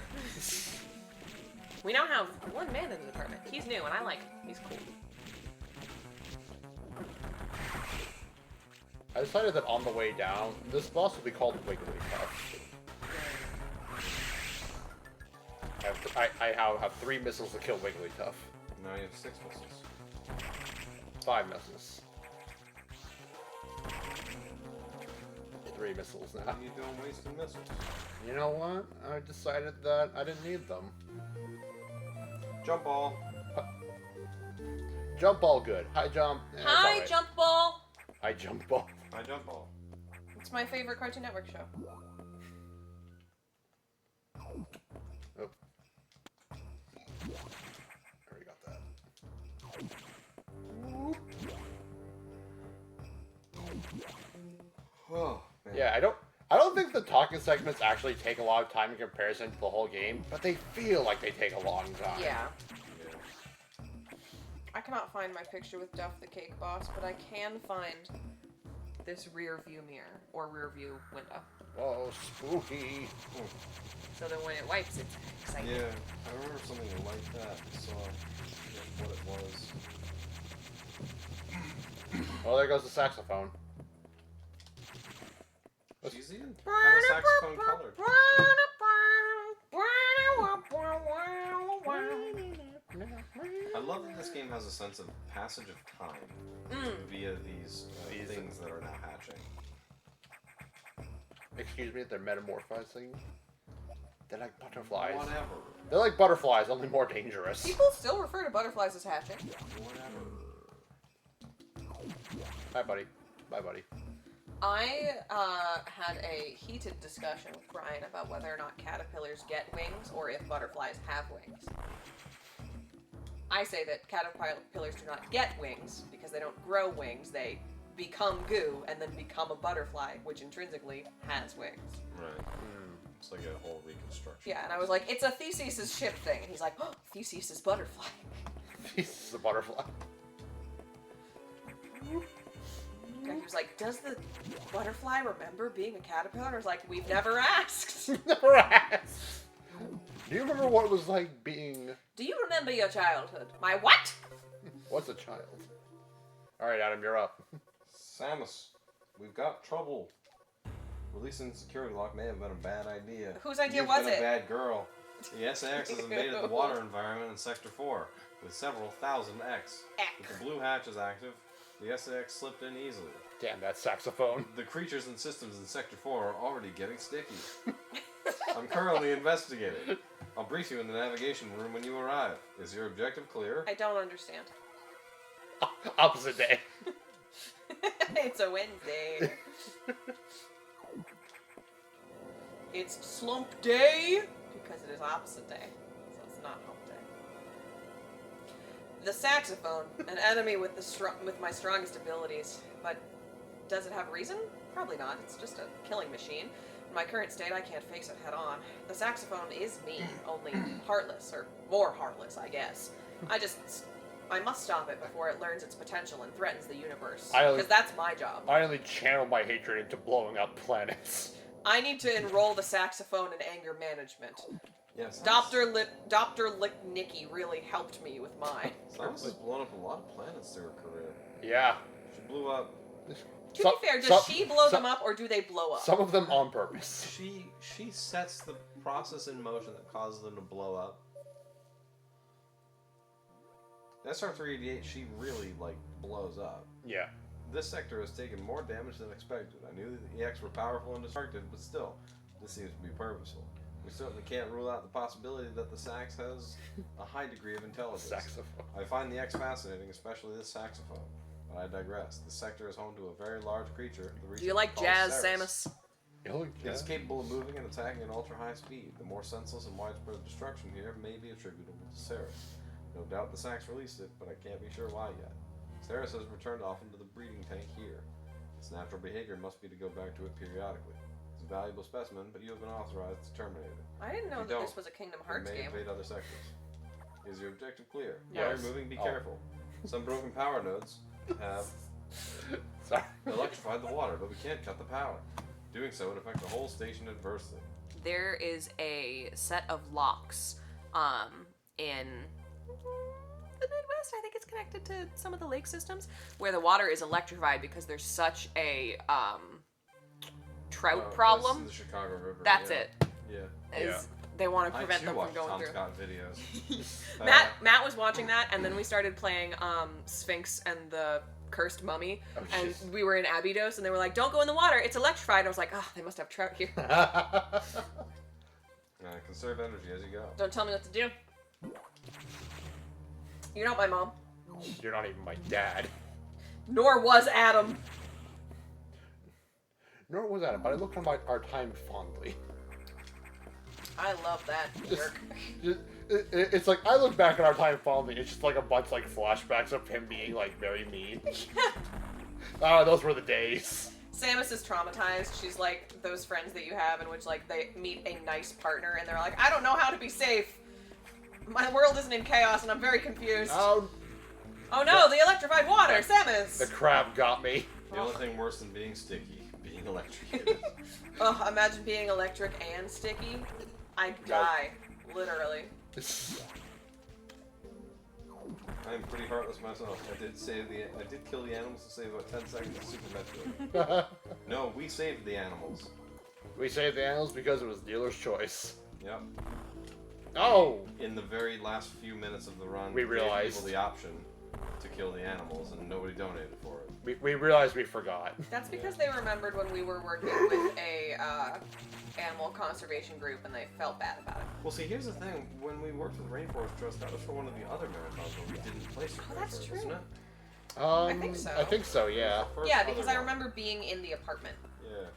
We now have one man in the department. He's new, and I like him. He's cool. I decided that on the way down, this boss will be called Wigglytuff. I have 3 missiles to kill Wigglytuff. Now you have 6 missiles. 5 missiles. 3 missiles now. What are you doing wasting missiles? You know what? I decided that I didn't need them. Jump ball. Jump ball good. High jump. It's Hi, alright. Jump Ball! High jump ball. I jump ball. It's my favorite Cartoon Network show. Oh. Already got that. Oh, man. Yeah, I don't think the talking segments actually take a lot of time in comparison to the whole game, but they feel like they take a long time. Yeah. Yeah. I cannot find my picture with Duff the Cake Boss, but I can find this rear view mirror, or rear view window. Whoa, spooky. So that when it wipes, it's exciting. Yeah, I remember something like that. I saw what it was. Oh, there goes the saxophone. She's even kind of saxophone colored. I love that this game has a sense of passage of time via these things that are now hatching. Excuse me, they're metamorphizing. They're like butterflies. Whatever. They're like butterflies, only more dangerous. People still refer to butterflies as hatching. Whatever. Hi, buddy. Bye, buddy. I had a heated discussion with Brian about whether or not caterpillars get wings or if butterflies have wings. I say that caterpillars do not get wings because they don't grow wings. They become goo and then become a butterfly, which intrinsically has wings. Right. It's like a whole reconstruction. Yeah, and I was like, it's a Theseus' ship thing. And he's like, oh, Theseus' butterfly. This is a butterfly. And he was like, does the butterfly remember being a caterpillar? And I was like, we've never asked. Never asked. Do you remember what it was like being... Do you remember your childhood? My what? What's a child? Alright, Adam, you're up. Samus, we've got trouble. Releasing the security lock may have been a bad idea. Whose idea You've was been it? a bad girl. The SAX has invaded the water environment in Sector 4 with several thousand X. With the blue hatch is active, the SAX slipped in easily. Damn, that saxophone. The creatures and systems in Sector 4 are already getting sticky. I'm currently investigating. I'll brief you in the navigation room when you arrive. Is your objective clear? I don't understand. Opposite day. It's a Wednesday. It's slump day because it is opposite day, so it's not hump day. The saxophone, an enemy with with my strongest abilities, but does it have reason? Probably not. It's just a killing machine. In my current state, I can't face it head on. The saxophone is me, only heartless, or more heartless, I guess. I must stop it before it learns its potential and threatens the universe. Because that's my job. I only channel my hatred into blowing up planets. I need to enroll the saxophone in anger management. Yes. Dr. Licknicky really helped me with mine. Samus has blown up a lot of planets through her career. Yeah. She blew up. To be fair, does she blow them up or do they blow up? Some of them on purpose. She sets the process in motion that causes them to blow up. SR-388, she really, blows up. Yeah. This sector has taken more damage than expected. I knew that the EX were powerful and destructive, but still, this seems to be purposeful. We certainly can't rule out the possibility that the sax has a high degree of intelligence. Saxophone. I find the EX fascinating, especially this saxophone. But I digress. This sector is home to a very large creature. Do you like jazz, Samus? It is capable of moving and attacking at ultra-high speed. The more senseless and widespread destruction here may be attributable to Ceres. No doubt the sax released it, but I can't be sure why yet. Ceres has returned often to the breeding tank here. Its natural behavior must be to go back to it periodically. It's a valuable specimen, but you have been authorized to terminate it. I didn't know that this was a Kingdom Hearts game. It may invade other sectors. Is your objective clear? Yes. While you're moving, be careful. Some broken power nodes have electrified the water, but we can't cut the power. Doing so would affect the whole station adversely. There is a set of locks in the Midwest. I think it's connected to some of the lake systems where the water is electrified because there's such a trout problem. That's in the Chicago River. That's yeah. it. Yeah. They want to prevent them from going Tom through. Scott videos. Matt was watching that, and then we started playing Sphinx and the Cursed Mummy, and we were in Abydos, and they were like, "Don't go in the water; it's electrified." I was like, "Oh, they must have trout here." Conserve energy as you go. Don't tell me what to do. You're not my mom. You're not even my dad. Nor was Adam. Nor was Adam, but I look on our time fondly. I love that jerk. It's like, I look back at our time fondly, it's just like a bunch of flashbacks of him being very mean. Oh, those were the days. Samus is traumatized. She's like those friends that you have in which they meet a nice partner and they're like, I don't know how to be safe. My world isn't in chaos and I'm very confused. Oh no, the electrified water, Samus! The crab got me. The only thing worse than being sticky, being electrocuted. Ugh, imagine being electric and sticky. I'd die, literally. I'm pretty heartless myself. I did kill the animals to save about 10 seconds of Super Metroid. No, we saved the animals. We saved the animals because it was dealer's choice. Yep. Oh! In the very last few minutes of the run, we realized gave people the option to kill the animals, and nobody donated for it. We realized we forgot. That's because they remembered when we were working with a animal conservation group, and they felt bad about it. Well, see, here's the thing. When we worked with Rainforest Trust, that was for one of the other marathons where we didn't place it. Oh, that's true. Isn't it? I think so. I think so, yeah. Yeah, because I remember being in the apartment. Yeah.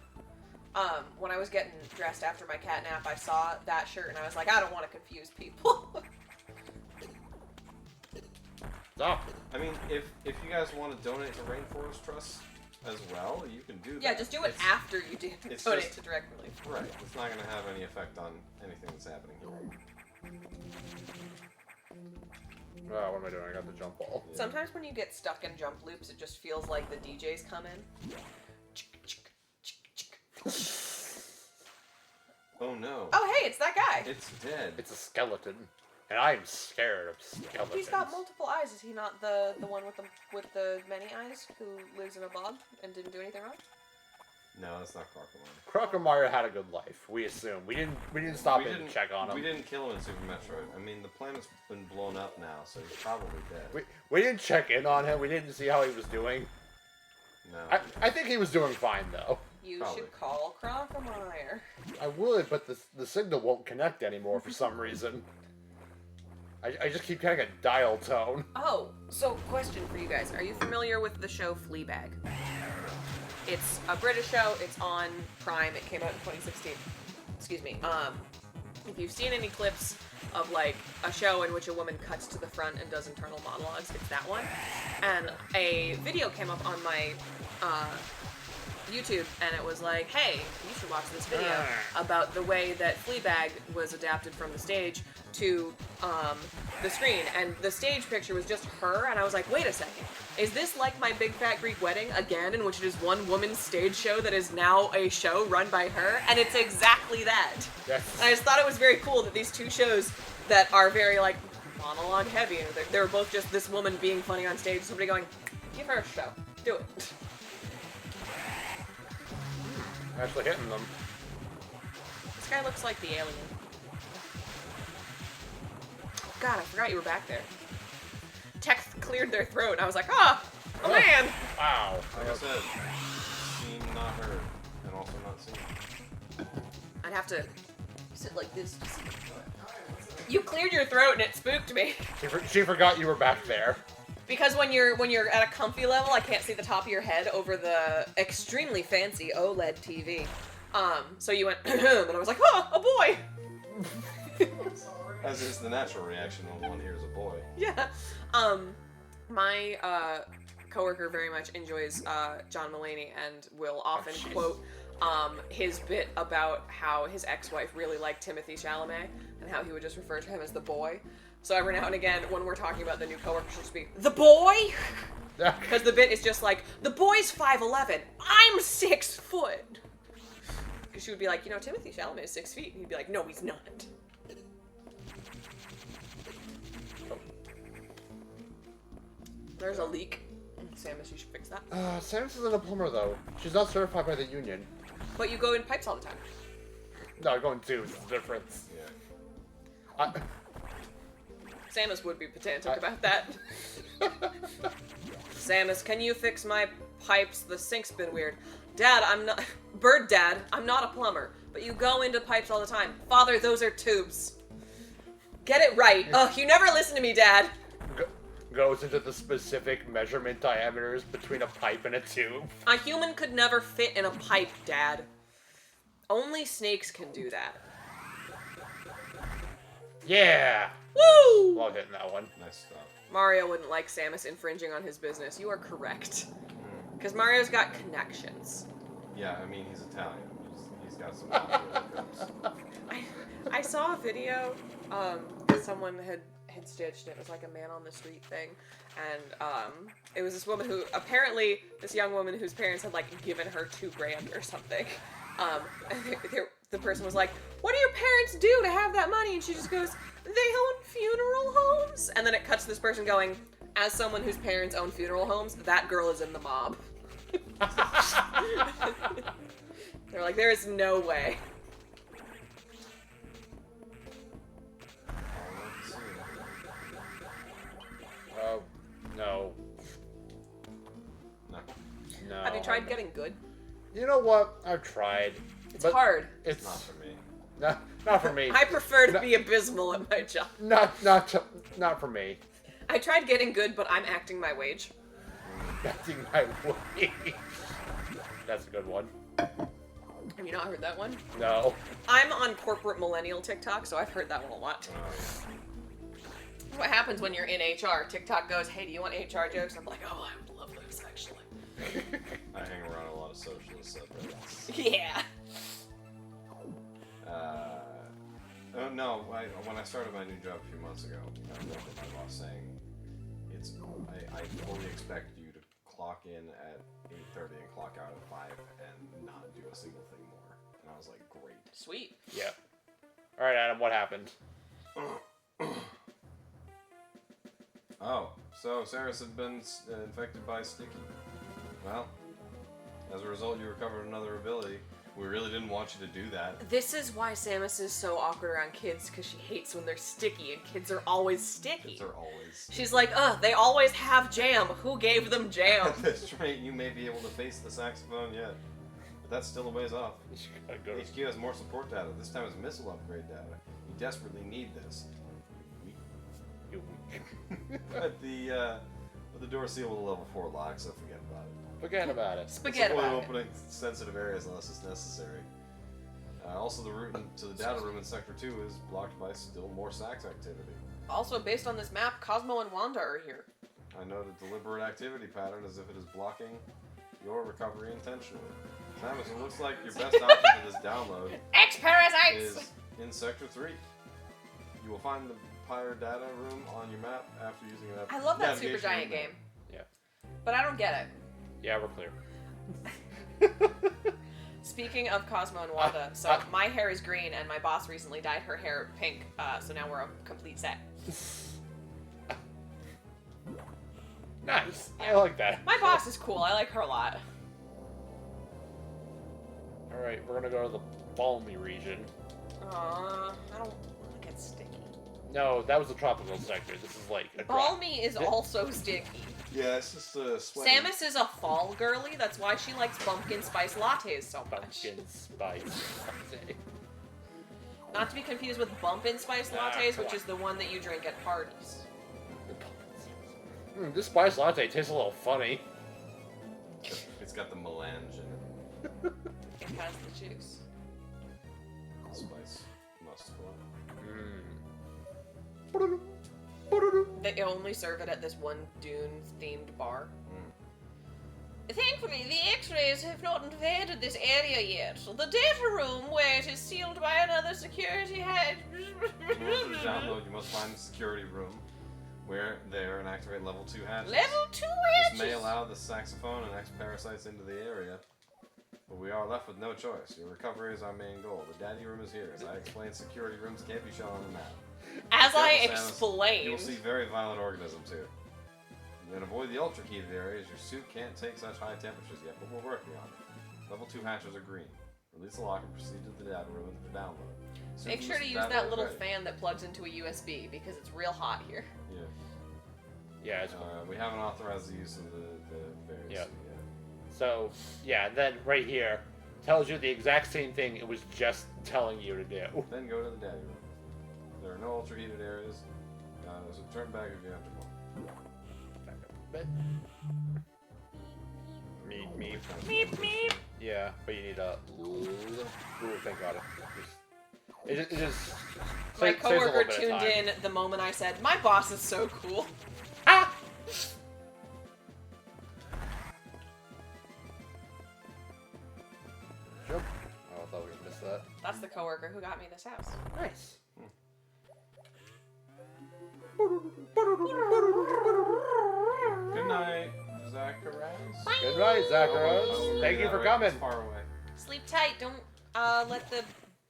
When I was getting dressed after my cat nap, I saw that shirt, and I was like, I don't want to confuse people. Stop. I mean, if you guys want to donate to Rainforest Trust as well, you can do that. Yeah, just do it after you donate to direct relief. Right. It's not going to have any effect on anything that's happening here. Oh, what am I doing? I got the jump ball. Yeah. Sometimes when you get stuck in jump loops, it just feels like the DJs come in. Oh no. Oh hey, it's that guy. It's dead. It's a skeleton. And I'm scared of skeletons. He's got multiple eyes. Is he not the one with the many eyes who lives in a bog and didn't do anything wrong? No, that's not Crocomire. Crocomire had a good life. We assume. We didn't stop in to check on him. We didn't kill him in Super Metroid. I mean, the planet's been blown up now, so he's probably dead. We didn't check in on him. We didn't see how he was doing. No. I think he was doing fine though. You Probably. should call Crocomire. I would, but the signal won't connect anymore for some reason. I just keep getting a dial tone. Oh, so question for you guys. Are you familiar with the show Fleabag? It's a British show. It's on Prime. It came out in 2016. Excuse me. If you've seen any clips of like a show in which a woman cuts to the front and does internal monologues, it's that one. And a video came up on my YouTube, and it was like, hey, you should watch this video about the way that Fleabag was adapted from the stage to the screen. And the stage picture was just her, and I was like, wait a second. Is this like My Big Fat Greek Wedding again, in which it is one woman's stage show that is now a show run by her? And it's exactly that. Yes. And I just thought it was very cool that these two shows that are very like monologue heavy, and they were both just this woman being funny on stage, somebody going, give her a show. Do it. Actually hitting them. This guy looks like the alien. God, I forgot you were back there. Tech cleared their throat, and I was like, oh man! Wow. Like I said, seen, not heard, and also not seen. I'd have to sit like this. You cleared your throat, and it spooked me. She forgot you were back there. Because when you're at a comfy level, I can't see the top of your head over the extremely fancy OLED TV. So you went, and I was like, oh, a boy! As is the natural reaction when one hears a boy. Yeah. My coworker very much enjoys John Mulaney and will often quote his bit about how his ex-wife really liked Timothée Chalamet and how he would just refer to him as the boy. So every now and again, when we're talking about the new coworker, she'll just be, the boy? Because the bit is just like, the boy's 5'11", I'm 6 foot. Because she would be like, you know, Timothée Chalamet is 6 feet. And he'd be like, no, he's not. There's a leak. Samus, you should fix that. Samus isn't a plumber, though. She's not certified by the union. But you go in pipes all the time. No, going to is the difference. Yeah. Samus would be pedantic about that. Samus, can you fix my pipes? The sink's been weird. Dad, I'm not... Bird Dad, I'm not a plumber. But you go into pipes all the time. Father, those are tubes. Get it right. Ugh, you never listen to me, Dad. Goes into the specific measurement diameters between a pipe and a tube. A human could never fit in a pipe, Dad. Only snakes can do that. Yeah! Woo! Love hitting that one. Nice stuff. Mario wouldn't like Samus infringing on his business. You are correct. Because Mario's got connections. Yeah, I mean, he's Italian. He's got some roots. I saw a video someone had stitched. It was like a man on the street thing, and it was this woman who apparently this young woman whose parents had like given her $2,000 or something. The person was like, "What do your parents do to have that money?" And she just goes, "They own funeral homes." And then it cuts to this person going, "As someone whose parents own funeral homes, that girl is in the mob." They're like, "There is no way." No. No. No. Have you tried getting good? You know what? I've tried. It's but hard. It's Not for me. not for me. I prefer to be abysmal at my job. Not for me. I tried getting good, but I'm acting my wage. Acting my way. That's a good one. Have you not heard that one? No. I'm on corporate millennial TikTok, so I've heard that one a lot. What happens when you're in HR? TikTok goes, "Hey, do you want HR jokes?" I'm like, "Oh, I would love those, actually." I hang around a lot of socialist subreddits. Yeah. Oh no! When I started my new job a few months ago, I remember my boss saying, I fully expect you to clock in at 8:30 and clock out at 5 and not do a single thing more." And I was like, "Great." Sweet. Yeah. All right, Adam. What happened? Oh, so Samus had been infected by Sticky. Well, as a result, you recovered another ability. We really didn't want you to do that. This is why Samus is so awkward around kids, because she hates when they're sticky, and kids are always sticky. Kids are always... She's like, ugh, they always have jam. Who gave them jam? That's right, you may be able to face the saxophone yet. that's still a ways off. You gotta go to- HQ has more support data. This time it's missile upgrade data. You desperately need this. You- But the door seal with a level 4 lock, so forget about it. Forget about it. Spaghetti Avoid about it. opening sensitive areas unless it's necessary. Also, the route to the data room in Sector 2 is blocked by still more Sax activity. Also, based on this map, Cosmo and Wanda are here. I note a deliberate activity pattern as if it is blocking your recovery intentionally. Samus, it looks like your best option for this download X-parasites! is in Sector 3. You will find the Pyre data room on your map after using an I love that navigation Super Giant room game. Yeah. But I don't get it. Yeah, we're clear. Speaking of Cosmo and Wanda, so my hair is green and my boss recently dyed her hair pink, so now we're a complete set. Nice. I like that. My boss is cool. I like her a lot. Alright, we're gonna go to the balmy region. I don't want to get sticky. No, that was the tropical sector. This is like a Balmy is also sticky. Yeah, it's just sweaty. Samus is a fall girly. That's why she likes pumpkin spice lattes so much. pumpkin spice latte. Not to be confused with bumpkin spice Ah, lattes, come which on. is the one that you drink at parties. This spice latte tastes a little funny. It's got the melange in it. It has the juice. Spice must flow. They only serve it at this one Dune-themed bar. Thankfully, the X-rays have not invaded this area yet. The data room, where it is sealed by another security hatch. In order to download, you must find the security room where there and activate level 2 hatches. Level 2 This may hatches! allow the saxophone and X-parasites into the area, but we are left with no choice. Your recovery is our main goal. The daddy room is here. As I explained, security rooms can't be shown on the map. As I Careful, Samus. explained. You will see very violent organisms here. And avoid the ultra-heated areas. Your suit can't take such high temperatures yet, but we're working on it. Level 2 hatches are green. Release the lock and proceed to the data room for download. Soon Make as sure to the use data that is little ready. fan that plugs into a USB because it's real hot here. Yeah. Yeah, it's We haven't authorized the use of the various Yeah. yet. So, yeah, then right here tells you the exact same thing it was just telling you to do. Then go to the daddy room. There are no ultra-heated areas, so turn back if you have to go. But... Meep, meep. Meep, meep. Yeah, but you need a... Ooh, thank God. It just... My saves a coworker little bit of tuned time. in the moment I said, "My boss is so cool." Ah! Jump. Oh, I thought we missed that. That's the coworker who got me this house. Nice. Good night, Zacharias. Good night, Zacharias. Oh, Thank you that for way, coming. it's far away. Sleep tight. Don't let the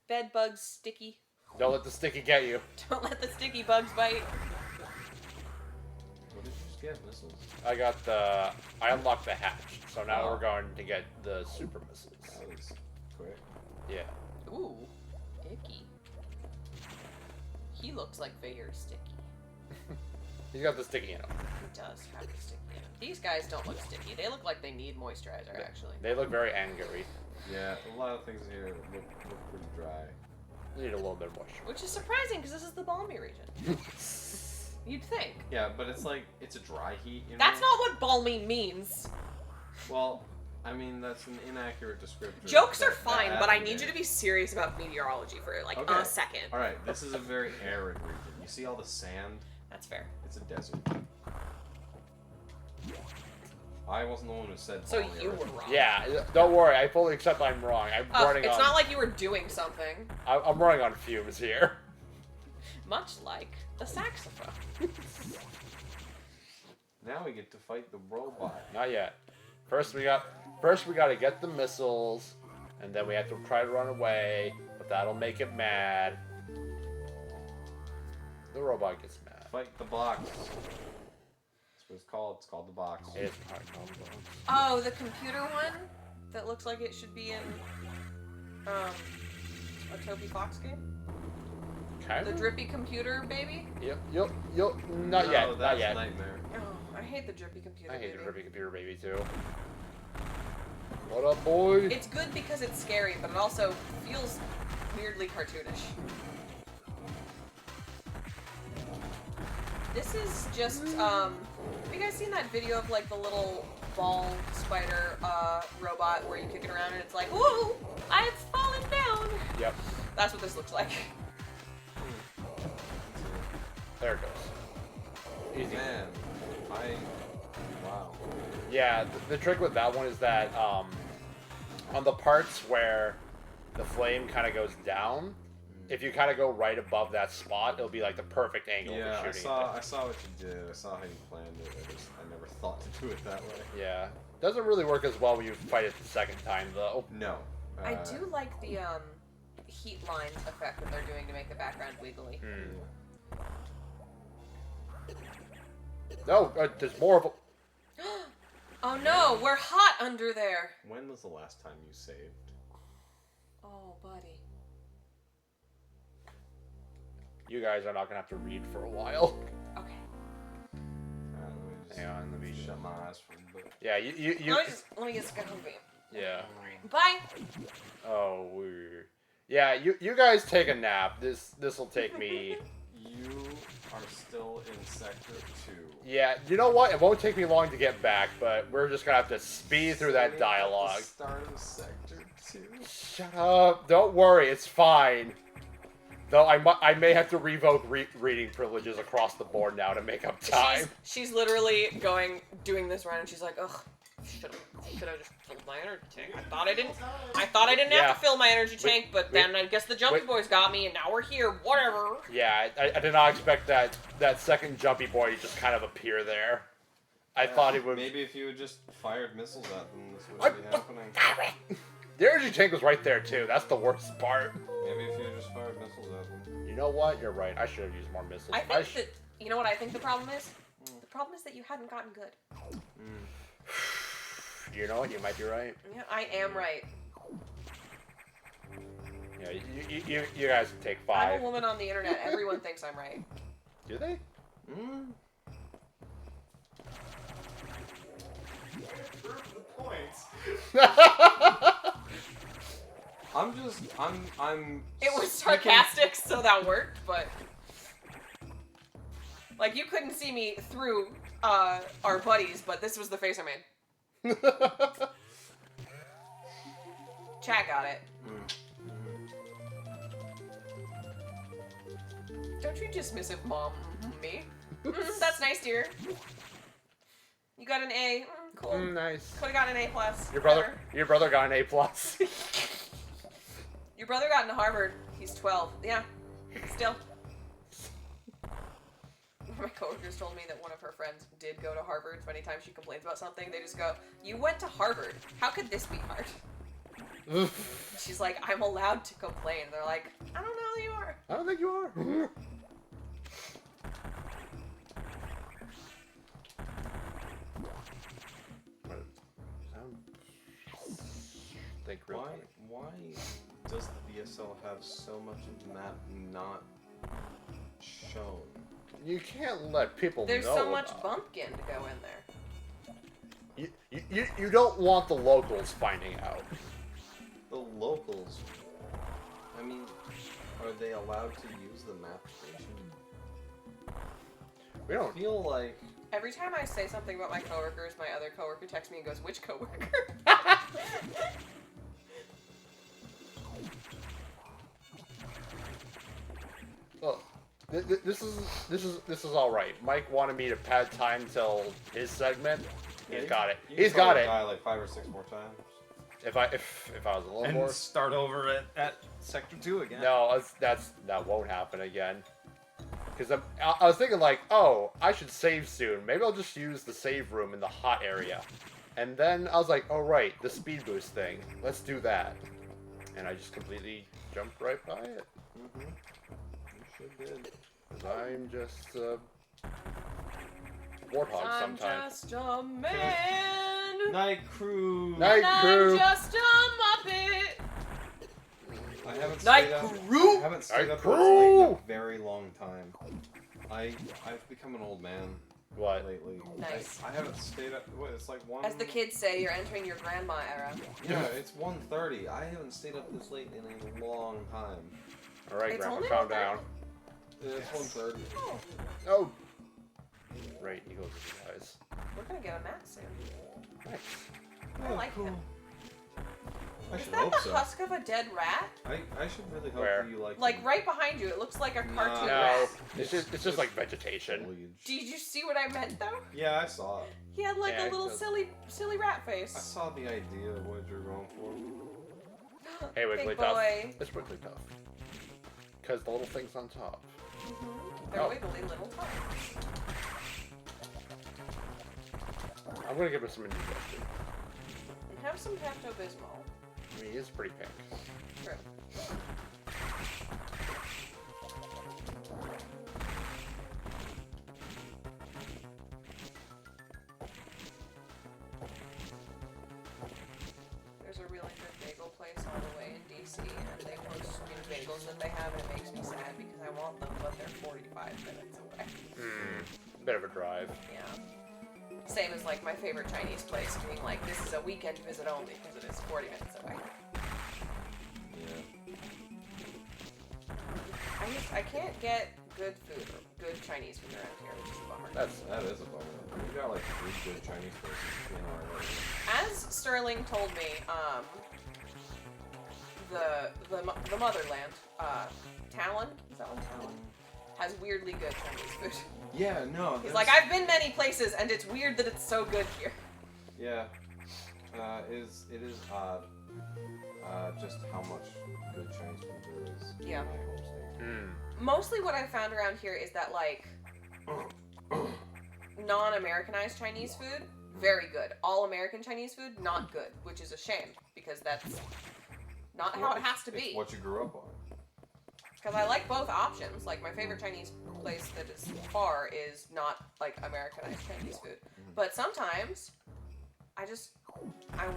bed bugs sticky. Don't let the sticky get you. Don't let the sticky bugs bite. What did you just get? Missiles? I got the... I unlocked the hatch, so now Oh. we're going to get the super missiles. That was quick. Yeah. Ooh, icky. He looks like very sticky. He's got the sticky in him. He does have the sticky in him. These guys don't look sticky. They look like they need moisturizer, actually. They look very angry. Yeah, a lot of things here look pretty dry. They need a little bit of moisture. Which is surprising because this is the balmy region. You'd think. Yeah, but it's like, it's a dry heat, you know? That's not what balmy means. Well, I mean, that's an inaccurate description. Jokes are That fine, but I happened need you here. to be serious about meteorology for like Okay. a second. Alright, this is a very arid region. You see all the sand? That's fair. It's a desert. I wasn't the one who said So balmy you earth. were wrong. Yeah, don't worry. I fully accept I'm wrong. I'm running it's on... not like you were doing something. I'm running on fumes here. Much like the saxophone. Now we get to fight the robot. Not yet. First we got to get the missiles, and then we have to try to run away, but that'll make it mad. The robot gets mad. Fight the box. That's what it's called. It's called the box. It is hard. Oh, the computer one? That looks like it should be in a Toby Fox game? Okay. The drippy computer baby? Yep. Not No, yet. Not that's yet. Nightmare. Oh, I hate the drippy computer I hate baby. the drippy computer baby too. What up, boy? It's good because it's scary, but it also feels weirdly cartoonish. This is just, have you guys seen that video of, like, the little ball spider, robot where you kick it around and it's like, whoa, I've fallen down? Yep. That's what this looks like. There it goes. Easy. Man, wow. Yeah, the trick with that one is that, on the parts where the flame kind of goes down, if you kind of go right above that spot, it'll be like the perfect angle Yeah, for I shooting. saw what you did. I saw how you planned it. I never thought to do it that way. Yeah. Doesn't really work as well when you fight it the second time, though. No. I do like the, heat lines effect that they're doing to make the background wiggly. No, there's more of a... Oh no, we're hot under there! When was the last time you saved? Oh, buddy. You guys are not gonna have to read for a while. Okay. Let me just Hang on, let me shut my eyes for a bit. Yeah, you Let me just go over. yeah. Bye! Oh, weird. Yeah, you guys take a nap. This'll take me... You are still in Sector 2. Yeah, you know what? It won't take me long to get back, but we're just gonna have to speed through that dialogue. At the start of Sector 2. Shut up. Don't worry, it's fine. Though I may have to revoke reading privileges across the board now to make up time. She's literally doing this run, and she's like, ugh, should I just fill my energy tank? I thought I didn't Yeah. have to fill my energy tank, but then I guess the jumpy wait. boys got me, and now we're here. Whatever. Yeah, I did not expect that second jumpy boy to just kind of appear there. I thought he would... Maybe if you had just fired missiles at them, this wouldn't be happening. The energy tank was right there, too. That's the worst part. Maybe if you had just fired missiles at them. You know what? You're right. I should have used more missiles. I think that, you know what I think the problem is? The problem is that you hadn't gotten good. You know what? You might be right. Yeah, I am right. Yeah, you guys can take I'm 5. a woman on the internet. Everyone thinks I'm right. Do they? Prove the point. I'm It was sarcastic, so that worked, but... Like, you couldn't see me through, our buddies, but this was the face I made. Chat got it. Don't you dismissive mom me? That's nice, dear. You got an A. Cool. Nice. Could've got an A+. Your brother got an A+. Your brother got into Harvard. He's 12. Yeah. Still. My coworkers told me that one of her friends did go to Harvard, so anytime she complains about something, they just go, "You went to Harvard. How could this be hard?" She's like, "I'm allowed to complain." They're like, "I don't know that you are." I don't think you are. Think real quick. Why does the BSL have so much of the map not shown? You can't let people There's know. so much about bumpkin to go in there. You don't want the locals finding out. The locals, I mean, are they allowed to use the map station? We don't. I feel like Every time I say something about my coworkers, my other coworker texts me and goes, "Which coworker?" Well, this is all right. Mike wanted me to pad time till his segment. He's got it. He's got it. Die like 5 or 6 more times. If I was a little And more. start over at Sector 2 again. No, that won't happen again. Because I was thinking like, oh, I should save soon. Maybe I'll just use the save room in the hot area. And then I was like, oh right, the speed boost thing. Let's do that. And I just completely jumped right by it. You sure did. Because I'm just a warthog I'm sometimes. just a man. Night crew. Night and crew. I'm just a muppet. I haven't Night stayed up. crew. I haven't stayed Night up crew. for like a very long time. I've become an old man. What? lately. Nice. I haven't stayed up. What? It's like 1. As the kids say, you're entering your grandma era. Yeah, it's 1:30. I haven't stayed up this late in a long time. All right, It's Grandma, only calm 1:30? down. It's 1:30. Oh, Oh. Right, he goes with you guys. we're gonna get a mat soon. Nice. I like him. I Is should that hope the so. husk of a dead rat? I should really hope Where? that you like. Like him. right behind you, it looks like a cartoon No. rat. No, it's just like vegetation. Foliage. Did you see what I meant though? Yeah, I saw it. He had like Yeah, a it little does. silly rat I face. saw the idea of what you're going for. Hey, Wigglytuff. Big boy. It's Wigglytuff. Because the little thing's on top. They're Oh. wiggly little toes. I'm gonna give it some indigestion. And have some Pepto-Bismol. I mean, he is pretty pink. True. There's a really good bagel place all the way in DC, and they post new bagels that they have, and it makes me sad because I want them, but they're 45 minutes away. Bit of a drive. Yeah. Same as like my favorite Chinese place being like, this is a weekend visit only because it is 40 minutes away. Yeah. I can't get good food or good Chinese food around here, which is a bummer. That is a bummer. We got like 3 good Chinese places in our area. As Sterling told me, the motherland, Talon, is that one Talon? Has weirdly good Chinese food. Yeah, no. He's like, I've been many places, and it's weird that it's so good here. Yeah. It is odd. Just how much good Chinese food there is. Yeah. In my home state. Mostly what I found around here is that, like, non-Americanized Chinese food, very good. All American Chinese food, not good, which is a shame, because that's not how it has to It's be. what you grew up on. Because I like both options. Like, my favorite Chinese place that is far is not, like, Americanized Chinese food. But sometimes, I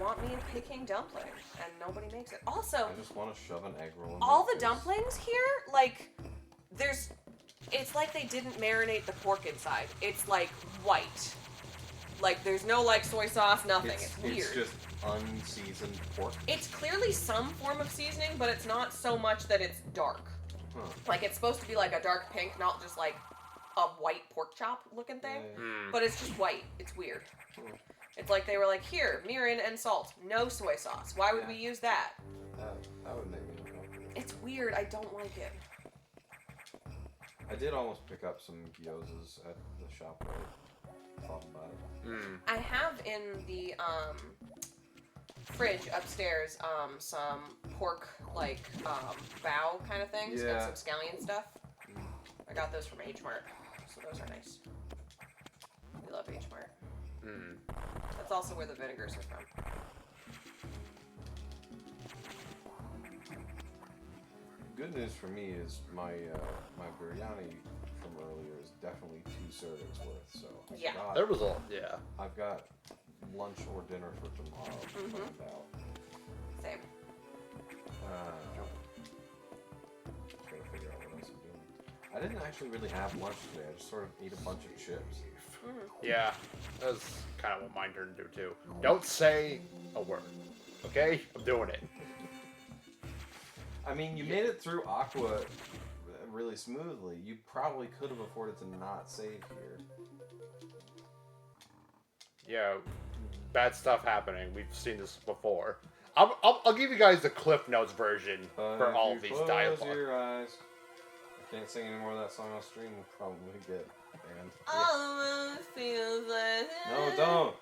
want me a Peking dumpling, and nobody makes it. Also, I just want to shove an egg roll in all my the face. dumplings here, like, it's like they didn't marinate the pork inside. It's, like, white. Like, there's no, like, soy sauce, nothing. It's weird. It's just unseasoned pork. It's clearly some form of seasoning, but it's not so much that it's dark. Huh. Like, it's supposed to be like a dark pink, not just like a white pork chop looking thing. Yeah. But it's just white. It's weird. Hmm. It's like they were like, here, mirin and salt. No soy sauce. Why would we use that? That would make me uncomfortable. It's weird. I don't like it. I did almost pick up some gyozas at the shop where I thought about it. I have in the fridge upstairs some pork like bao kind of things and Yeah. some scallion stuff. I got those from H Mart, so those are nice. We love H Mart. That's also where the vinegars are from. Good news for me is my my biryani from earlier is definitely 2 servings worth. So Yeah. There was a I've got lunch or dinner for tomorrow. Planned out. Same. Just gotta figure out what else I'm doing. I didn't actually really have lunch today. I just sort of ate a bunch of chips. Yeah, that's kind of what mine turned into too. Don't say a word, okay? I'm doing it. I mean, you made it through Aqua really smoothly. You probably could have afforded to not save here. Yeah, bad stuff happening. We've seen this before. I'll give you guys the Cliff Notes version for If all you of these close dialogue. your eyes. I can't sing any more of that song on stream. We'll probably get banned. Almost feels like No, don't.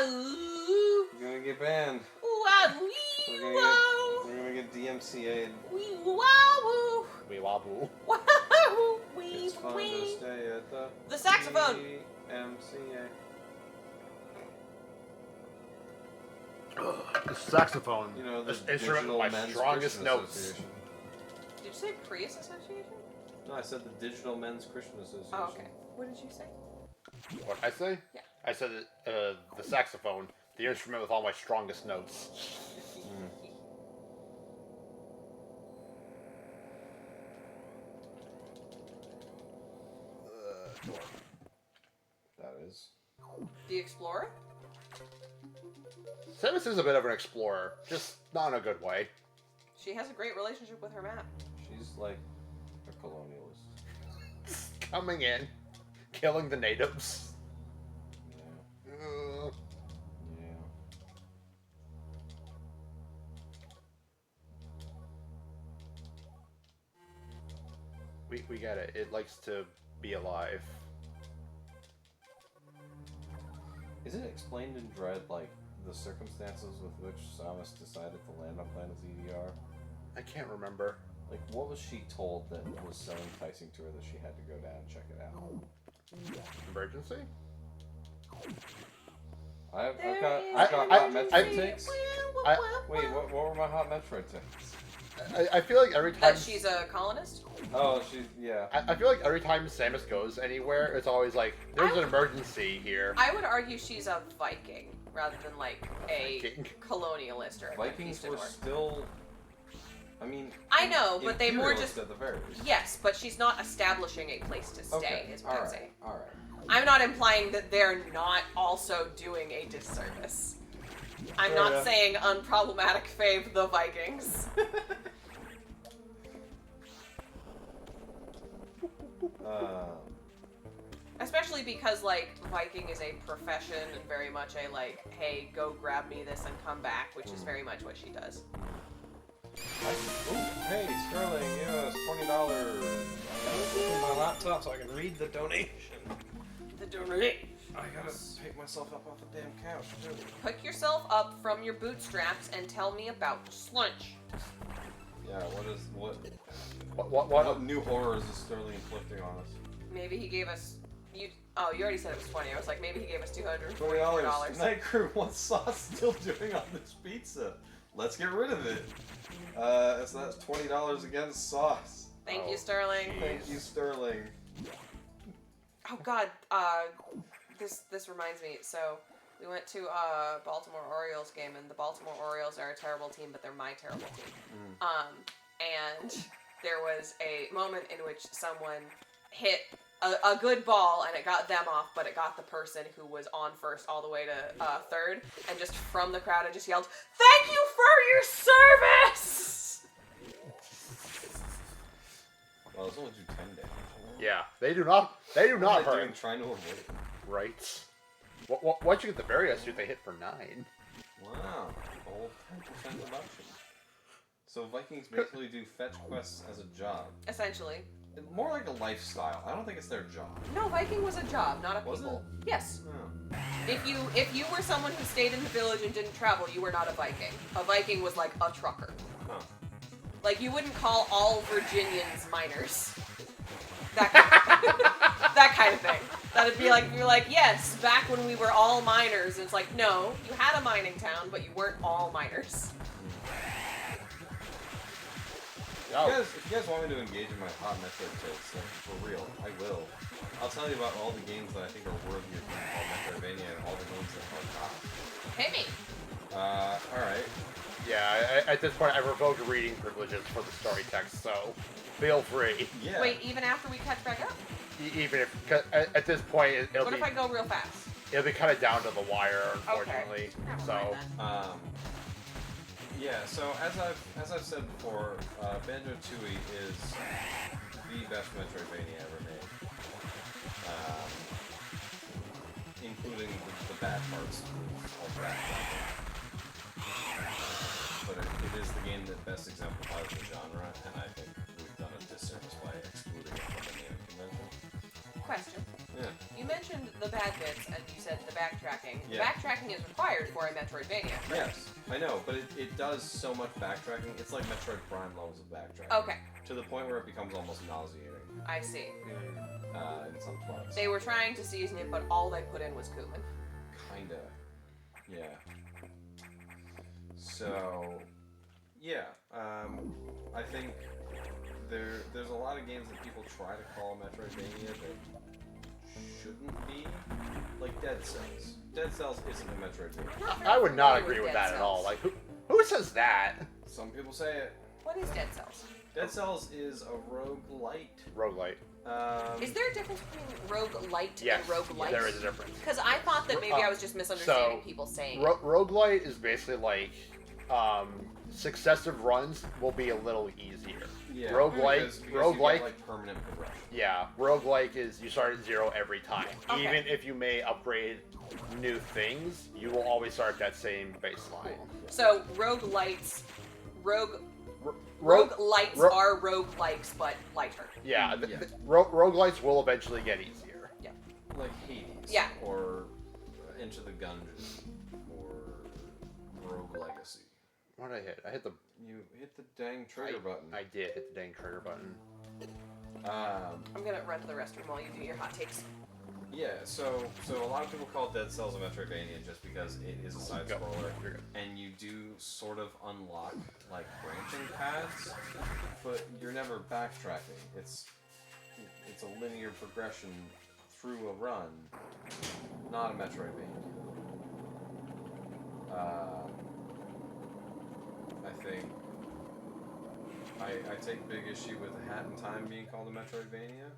Ooh, You're gonna get banned. wow, We're gonna get DMCA'd. wow, We wobble. wow, It's fun to stay at The saxophone. DMCA. The saxophone. You know, the instrument with Digital my Men's strongest Christian notes. Association. Did you say Prius Association? No, I said the Digital Men's Christian Association. Oh, okay. What did you say? What I say? Yeah. I said the saxophone, the instrument with all my strongest notes. is. The Explorer? Samus is a bit of an explorer, just not in a good way. She has a great relationship with her map. She's like a colonialist. Coming in, killing the natives. Yeah. Yeah. We get it. It likes to be alive. Is it explained in Dread, like, the circumstances with which Samus decided to land on planet ZDR? I can't remember. Like, what was she told that was so enticing to her that she had to go down and check it out? Emergency? I've There got is hot an Metroid emergency. takes. Wait, what were my hot Metroid takes? I feel like every time That she's a colonist? Oh, she's, yeah. I feel like every time Samus goes anywhere, it's always like there's an emergency here. I would argue she's a Viking rather than like a Viking. colonialist or a Vikings were conquistador. still. I mean. I know, but they more imperialist just. at the very least. Yes, but she's not establishing a place to stay, Okay. is what I'm saying. All right. I'm not implying that they're not also doing a disservice. I'm Fair not enough. saying unproblematic fave the Vikings. Especially because, like, Viking is a profession and very much a, like, hey, go grab me this and come back, which is very much what she does. Hey, Sterling, yes, $20. I gotta open my laptop so I can read the donation. The donate. I gotta pick myself up off the damn couch, too. Pick yourself up from your bootstraps and tell me about lunch. Yeah, What? what new horrors is Sterling inflicting on us? Maybe he gave us. You already said it was 20. I was like, maybe he gave us $244. $20. Night Crew, what's Sauce still doing on this pizza? Let's get rid of it. So that's $20 against Sauce. Thank you, Sterling. Thank you, Sterling. Oh God, this reminds me. So we went to a Baltimore Orioles game, and the Baltimore Orioles are a terrible team, but they're my terrible team. And there was a moment in which someone hit a good ball, and it got them off, but it got the person who was on first all the way to third, and just from the crowd, I just yelled, "Thank you for your service!" Well, those only do 10 damage. Yeah, they do not. They do not What are they hurt. doing, trying to avoid it? Right. Once you get the very astute, they hit for 9. Wow, a whole 10% reduction. So Vikings basically do fetch quests as a job. Essentially. More like a lifestyle. I don't think it's their job. No, Viking was a job, not a Was people. it? Yes. No. If you were someone who stayed in the village and didn't travel, you were not a Viking. A Viking was like a trucker. Huh. Like, you wouldn't call all Virginians miners. That kind of thing. That'd be like, you're like, yes, back when we were all miners. And it's like, no, you had a mining town, but you weren't all miners. If you guys want me to engage in my hot Metroid takes, like, for real, I will. I'll tell you about all the games that I think are worthy of being called Metroidvania and all the games that are not. Hit me. Alright. Yeah, at this point, I revoked reading privileges for the story text, so feel free. Yeah. Wait, even after we catch back up? Even if, cause at this point, it'll What be if I go real fast? it'll be kind of down to the wire, unfortunately. Never So. mind then. Yeah, so as I've said before, Banjo-Tooie is the best Metroidvania ever made. Including the bad parts of that. But it is the game that best exemplifies the genre, and I think we've done a disservice by excluding it from the naming convention. Question. Yeah. You mentioned the bad bits, and you said the backtracking. Yeah. The backtracking is required for a Metroidvania. Yes, I know, but it does so much backtracking. It's like Metroid Prime levels of backtracking. Okay, To the point where it becomes almost nauseating I see. in some spots. They were trying to season it, but all they put in was cumin. Kinda. Yeah. So, yeah. I think there's a lot of games that people try to call Metroidvania that shouldn't be. Like Dead Cells. Dead Cells isn't a Metroidvania. I would not familiar agree with with Dead that at all. Cells. Like, who says that? Some people say it. What is Dead Cells? Dead Cells is a roguelite. Roguelite. Is there a difference between roguelite Yes, and roguelite? there is a difference. Because I thought that maybe I was just misunderstanding people saying it. Roguelite is basically like successive runs will be a little easier. Yeah, Roguelike, because you roguelike, get, like permanent progression. yeah, roguelike is you start at 0 every time. Okay. Even if you may upgrade new things, you will always start at that same baseline. So roguelites, roguelites ro- are roguelikes, but lighter. Yeah, Yeah. roguelites will eventually get easier. Like Hades. Yeah. Or Into the Gungeon. Or Rogue Legacy. What did I hit? I hit the. You hit the dang trigger button. I did hit the dang trigger button. I'm gonna run to the restroom while you do your hot takes. Yeah, so a lot of people call Dead Cells a Metroidvania just because it is a side Go. scroller, You're good. and you do sort of unlock like branching paths, but you're never backtracking. It's a linear progression through a run, not a Metroidvania. I think I take big issue with Hat in Time being called a Metroidvania.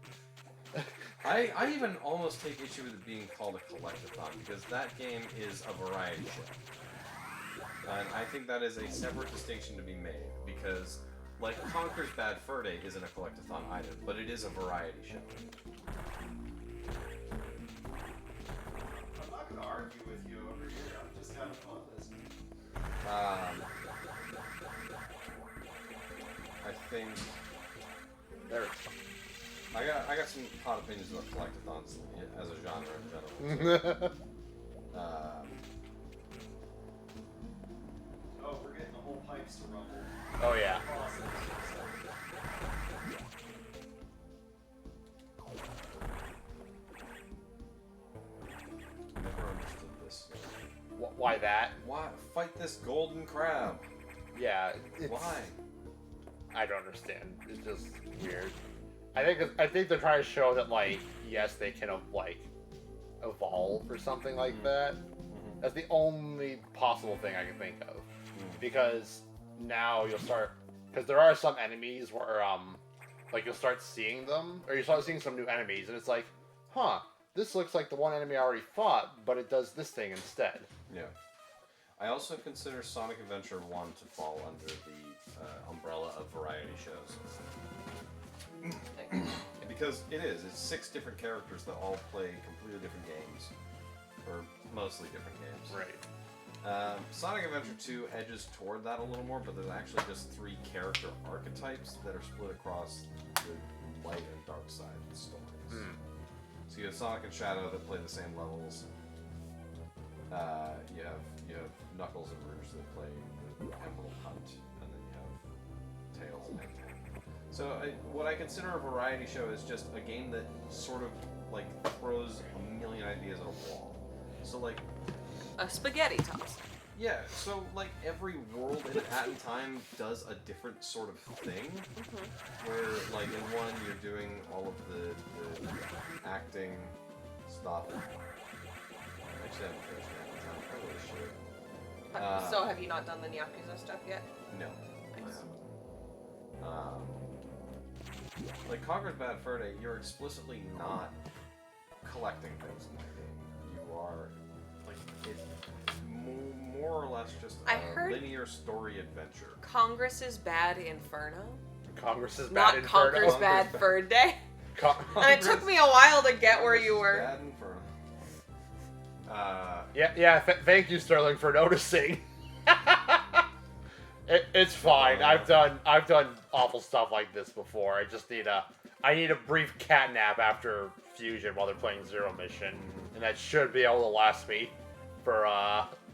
I even almost take issue with it being called a collectathon, because that game is a variety show. And I think that is a separate distinction to be made, because, like, Conker's Bad Fur Day isn't a collectathon either, but it is a variety show. I'm not gonna argue with you over here. I'm just kind of fun listening. I think There. I got some hot opinions about collectathons as a genre in general. Oh, we're getting the whole pipes to rumble. Oh yeah. Awesome. Never understood this. Why that? Why fight this golden crab? Yeah. It's, Why? I don't understand. It's just weird. I think they're trying to show that like yes they can like evolve or something like that. That's the only possible thing I can think of. Because now you'll start because there are some enemies where like you'll start seeing them or you start seeing some new enemies and it's like, huh, this looks like the one enemy I already fought, but it does this thing instead. Yeah. I also consider Sonic Adventure 1 to fall under the umbrella of variety shows. Because it's 6 different characters that all play completely different games. Or mostly different games. Right. Sonic Adventure 2 edges toward that a little more, but there's actually just 3 character archetypes that are split across the light and dark side of the stories. So you have Sonic and Shadow that play the same levels. You have Knuckles and Rouge that play the Emerald Hunt, and then you have Tails and Eggman. So what I consider a variety show is just a game that sort of like throws a million ideas at a wall. So like A spaghetti toss. yeah, so like every world in Hat in Time does a different sort of thing. Where like in one you're doing all of the acting stuff. Actually, I haven't finished Hat in Time. I really should. So have you not done the Yakuza stuff yet? No. Nice. I haven't. Like Conker's Bad Fur Day, you're explicitly not collecting things in that game. You are like it's more or less just I a heard- linear story adventure. Congress's Bad Inferno? Congress is Not bad Inferno. Conker's Bad Fur Day? Con- And it took me a while to get where you Congress's were. Bad Inferno. Yeah. Thank you, Sterling, for noticing. It's fine. I've done awful stuff like this before. I just need a brief cat nap after Fusion while they're playing Zero Mission, and that should be able to last me for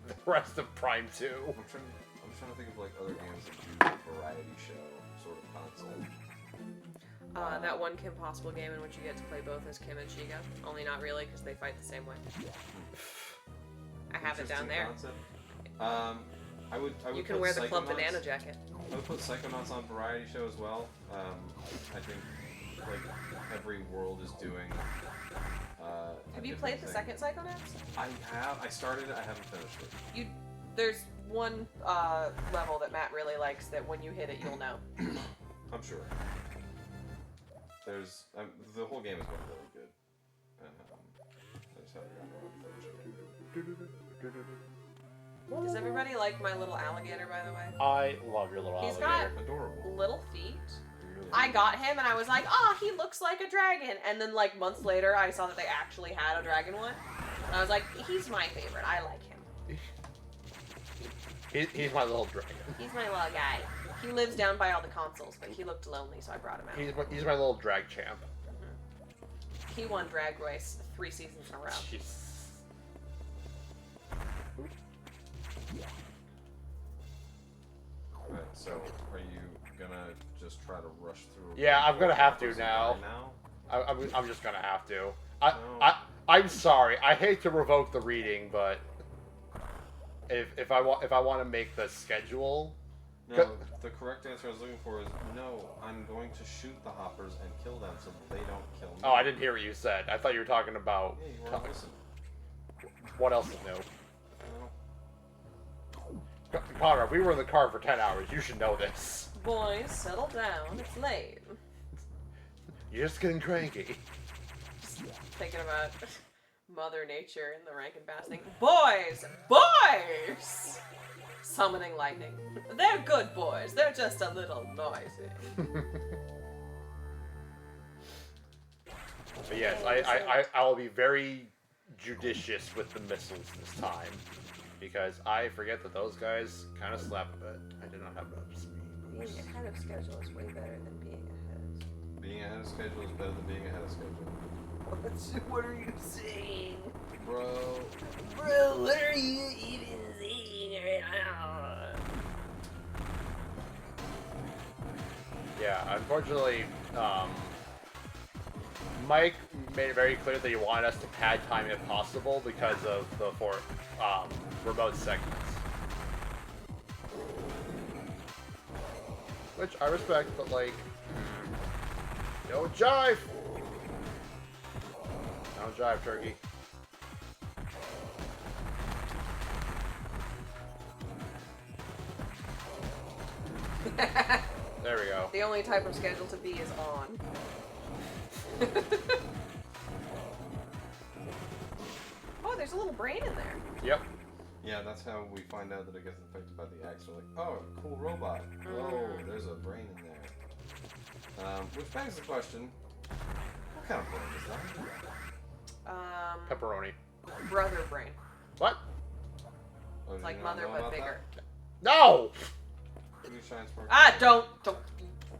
the rest of Prime 2. I'm trying to think of like other games that do a variety show sort of concept. That one Kim Possible game in which you get to play both as Kim and Shiga. Only not really, because they fight the same way. I have it down Interesting there. concept. I would You can put wear the Club Psychonauts- Banana jacket. I would put Psychonauts on variety show as well. I think like every world is doing. Have you played the second Psychonauts? I have. I started it. I haven't finished it. There's one level that Matt really likes that when you hit it, you'll know. I'm sure. There's the whole game has been really good, and I just haven't gotten around to finishing. Does everybody like my little alligator, by the way? I love your little He's alligator. Adorable. Little feet. I got him and I was like, oh, he looks like a dragon. And then like months later, I saw that they actually had a dragon one. And I was like, he's my favorite. I like him. He's my little dragon. He's my little guy. He lives down by all the consoles, but he looked lonely, so I brought him out. He's my little drag champ. He won Drag Race 3 seasons in a row. Jeez. Alright, so are you gonna just try to rush through? Yeah, I'm gonna have to now. I'm just gonna have to. I'm sorry. I hate to revoke the reading, but if I want to make the schedule. No, the correct answer I was looking for is no. I'm going to shoot the hoppers and kill them so that they don't kill me. Oh, I didn't hear what you said. I thought you were talking about. Yeah, you want to listen. What else is new? Connor, we were in the car for 10 hours. You should know this. Boys, settle down. It's late. You're just getting cranky. Thinking about Mother Nature and the Rankin Bass thing. Boys! Boys! Summoning lightning. They're good boys. They're just a little noisy. But yes, I will be very judicious with the missiles this time. Because I forget that those guys kind of slap a bit. I did not have enough speed. Being ahead of schedule is way better than being ahead. Being ahead of schedule is better than being ahead of schedule. What are you saying? Bro. Bro, what are you even saying right now? Yeah, unfortunately, Mike made it very clear that he wanted us to pad time if possible because of the remote segments. Which I respect, but like, no jive! No jive, turkey. There we go. The only type of schedule to be is on. Oh, there's a little brain in there. Yep. Yeah, that's how we find out that it gets affected by the axe. We're like, oh, cool robot. Oh, there's a brain in there. Which begs the question, what kind of brain is that? Pepperoni. Brother brain. What? Oh, It's did like you not mother know but about bigger. that? No! Give me a shine spark. Ah, don't,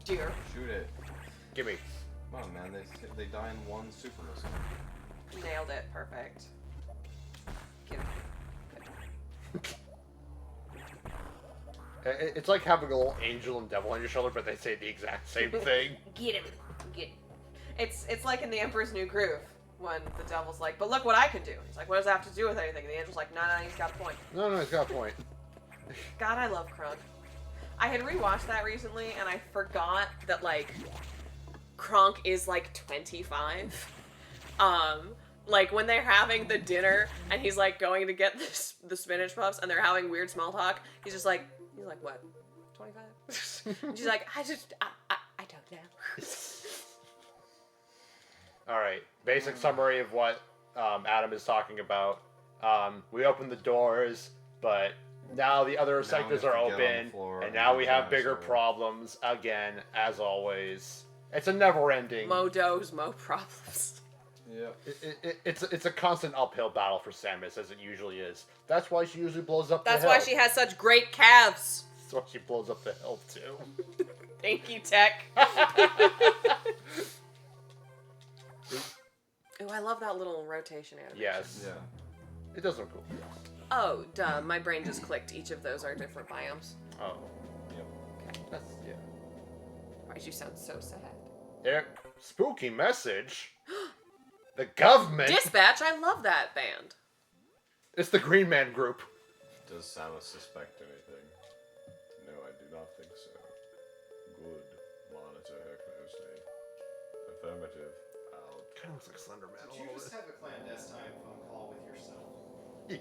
dear. Shoot it. Give me. Come on, man. They die in one super missile. Nailed it. Perfect. Get it. It's like having a little angel and devil on your shoulder, but they say the exact same thing. Get him. Get him. It's like in The Emperor's New Groove when the devil's like, but look what I can do. He's like, what does that have to do with anything? And the angel's like, no, he's got a point. No, he's got a point. God, I love Krunk. I had rewatched that recently, and I forgot that, like, Kronk is, like, 25. Like, when they're having the dinner, and he's, like, going to get the spinach puffs, and they're having weird small talk, he's like, what, 25? And she's like, I don't know. Alright, basic summary of what Adam is talking about. We opened the doors, but now the other sectors are open, and now we have bigger problems again, as always. It's a never-ending. Mo does, mo problems. Yeah. It's a constant uphill battle for Samus, as it usually is. That's why she usually blows up the hill. That's why she has such great calves. That's why she blows up the hill, too. Thank you, Tech. Ooh, I love that little rotation animation. Yes. Yeah. It does look cool. Oh, duh. My brain just clicked. Each of those are different biomes. Oh. Yep. Okay. That's, yeah. Why'd you sound so sad? Spooky message. The government. Dispatch, I love that band. It's the Green Man Group. Does Samus suspect anything? No, I do not think so. Good. Monitor her closely. Affirmative. Out. Kind of looks like Slender Man Did you just have a clandestine phone call with yourself?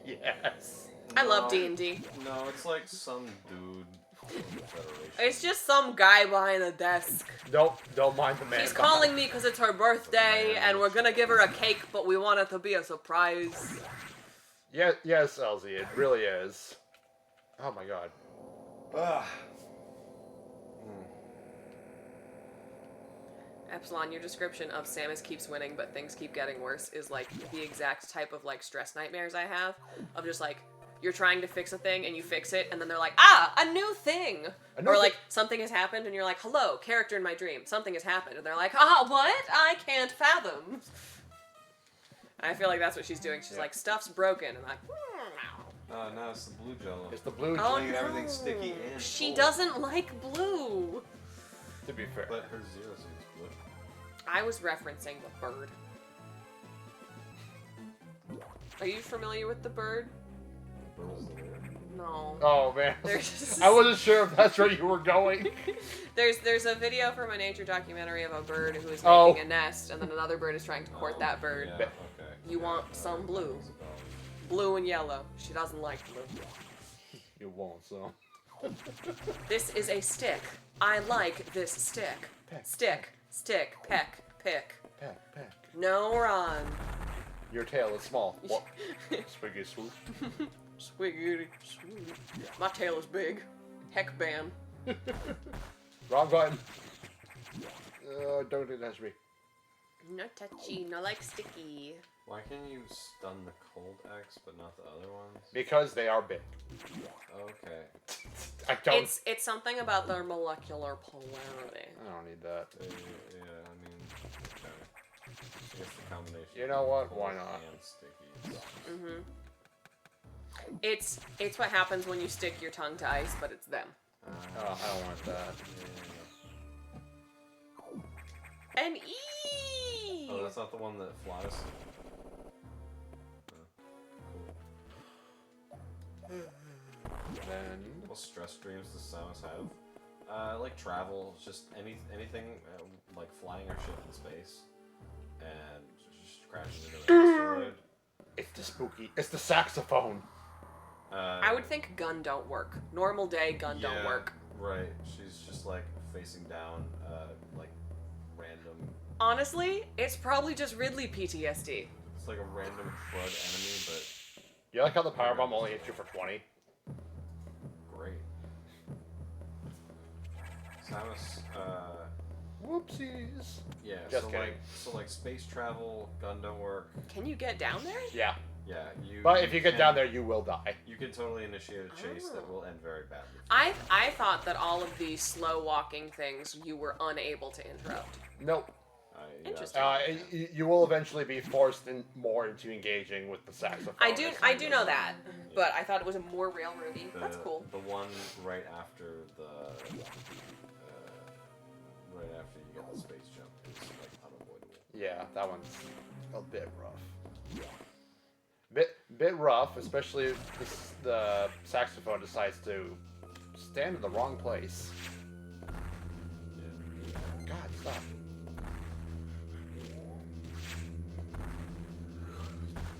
Yes. I love D&D. No, it's like some dude Federation. It's just some guy behind the desk. Don't mind the man. She's behind. calling me because it's her birthday, and we're gonna give her a cake, but we want it to be a surprise. Yes, Elsie, it really is. Oh my god. Ah. Epsilon, your description of Samus keeps winning, but things keep getting worse is like the exact type of like stress nightmares I have. Of just like, you're trying to fix a thing and you fix it, and then they're like, ah, a new thing! Or like, something has happened and you're like, hello, character in my dream, something has happened. And they're like, ah, what? I can't fathom. I feel like that's what she's doing. She's like, stuff's broken. And I'm like, No, it's the blue jello. It's the blue. oh making no. everything sticky and She cold. doesn't like blue. To be fair. But her zero suit's blue. I was referencing the bird. Are you familiar with the bird? Where's the weird? No. Oh man. There's I wasn't sure if that's where you were going. there's a video from a nature documentary of a bird who is Oh. making a nest, and then another bird is trying to court that bird. Yeah, okay. You want some blue. Blue and yellow. She doesn't like blue. You won't, so. This is a stick. I like this stick. Peck. Stick, peck, pick. Peck. No run. Your tail is small. What? Swiggy swoop. Swiggity, swoop. My tail is big. Heck ban. Wrong button. Don't touch me. No touchy, no like sticky. Why can you stun the cold X but not the other ones? Because they are big. Okay. I don't. It's something about their molecular polarity. I don't need that. Yeah, I mean, okay. I guess the combination. You know what? of Why cold not? And sticky. Mm-hmm. It's what happens when you stick your tongue to ice, but it's them. Oh, I don't want that. And E. Oh, that's not the one that flies. Then. What stress dreams does Samus have? Like travel, just anything like flying our ship in space and just crashing into an asteroid. It's the spooky. It's the saxophone. I would think gun don't work. Normal day gun don't work. Right. She's just like facing down, like random. Honestly, it's probably just Ridley PTSD. It's like a random crud enemy, but You like how the powerbomb only hits you for 20? great. Samus, Whoopsies. yeah. Just so kidding. like space travel, gun don't work. Can you get down there? Yeah. Yeah, you. But if you get can- down there, you will die. you can totally initiate a chase that Oh. will end very badly. I thought that all of these slow walking things you were unable to interrupt. Nope. Interesting. You will eventually be forced more into engaging with the saxophone. I do know that, but I thought it was a more railroady. That's cool. The one right after the, right after you get the space jump is like unavoidable. Yeah, that one's a bit rough. Bit rough, especially if the saxophone decides to stand in the wrong place. God, stop.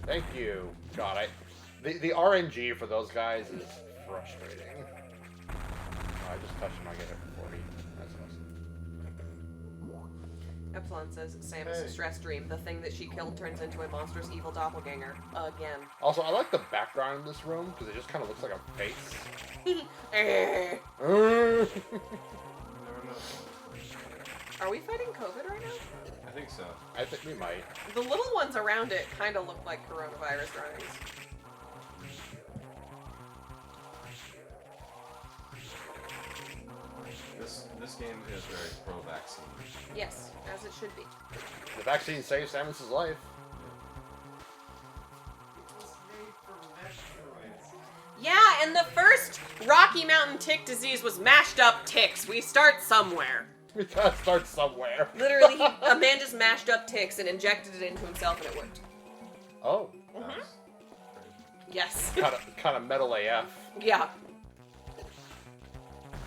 Thank you. God, the RNG for those guys is frustrating. I just touched him, I get it for 40. That's awesome. Epsilon says Samus' stress dream. The thing that she killed turns into a monstrous evil doppelganger. Again. Also, I like the background in this room because it just kind of looks like a face. Eh. Never know. Are we fighting COVID right now? I think so. I think we might. The little ones around it kind of look like coronavirus runnings. This game is very pro-vaccine. Yes, as it should be. The vaccine saved Samus' life. Yeah, and the first Rocky Mountain tick disease was mashed up ticks. We start somewhere. We gotta start somewhere. Literally, Amanda's mashed up ticks and injected it into himself, and it worked. Oh, That was Yes. kind of metal AF. Yeah.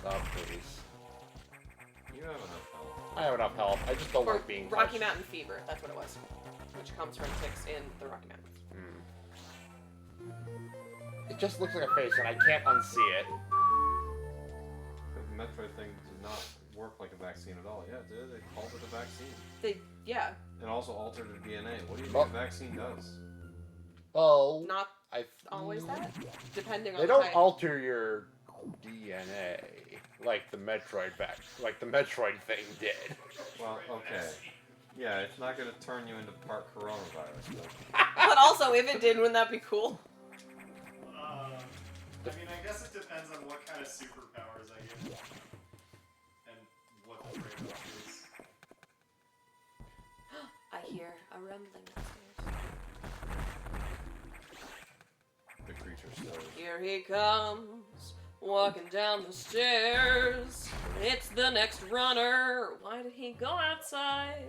Oh, please. crazy. You have enough health. I have enough health. I just don't Or like being Rocky touched. Mountain fever. That's what it was. Which comes from ticks in the Rocky Mountains. It just looks like a face, and I can't unsee it. Metroid thing did not work like a vaccine at all. Yeah, it did. They called it a vaccine. Yeah, It also altered the DNA. What do you Well- think a vaccine does? Oh, not I always that. Depending on They the don't type. alter your DNA like the like the Metroid thing did. Well, okay. Yeah, it's not going to turn you into part coronavirus. But also, if it did, wouldn't that be cool? I mean, I guess it depends on what kind of superpowers I get. And what the trade-off is. I hear a rumbling upstairs. The creature stirs. Here he comes, walking down the stairs. It's the next runner. Why did he go outside?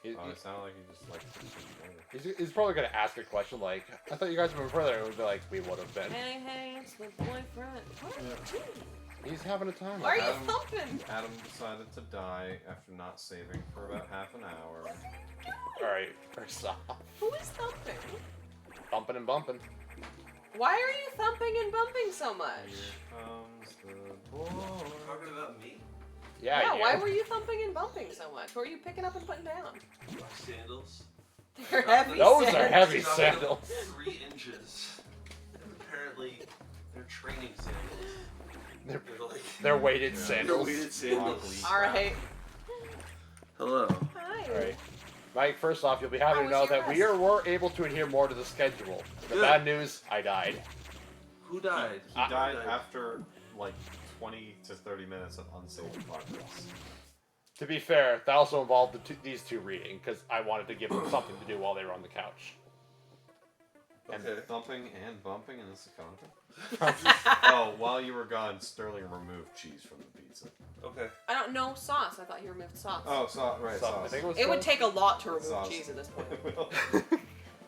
He- Oh, it sounded like he just like he's probably gonna ask a question like, "I thought you guys would be further." And we'd be like, "We would have been." Hey, it's my boyfriend. What are you doing? He's having a time. Why are you Adam- thumping? Adam decided to die after not saving for about half an hour. All right, first off, Who is thumping? bumping and bumping. Why are you thumping and bumping so much? Here comes the boy. Talking about me? Yeah. Why were you thumping and bumping so much? What were you picking up and putting down? My sandals. They're heavy. Those are sandals. heavy Got sandals. 3 inches. And apparently, they're training sandals. They're, They're like they're weighted Yeah. sandals. weighted sandals. All right. Hello. Hi. All right. Mike, first off, you'll be happy How to know was your that we rest? were able to adhere more to the schedule. The Good. bad news, I died. Who died? He died after like 20 to 30 minutes of unsaved progress. To be fair, that also involved these two reading, because I wanted to give them something to do while they were on the couch. And Okay. thumping and bumping in this economy. Oh, while you were gone, Sterling removed cheese from the pizza. Okay. I don't know sauce. I thought you removed sauce. Oh, right, I sauce. think it was It would take a lot to remove Sauce. cheese at this point.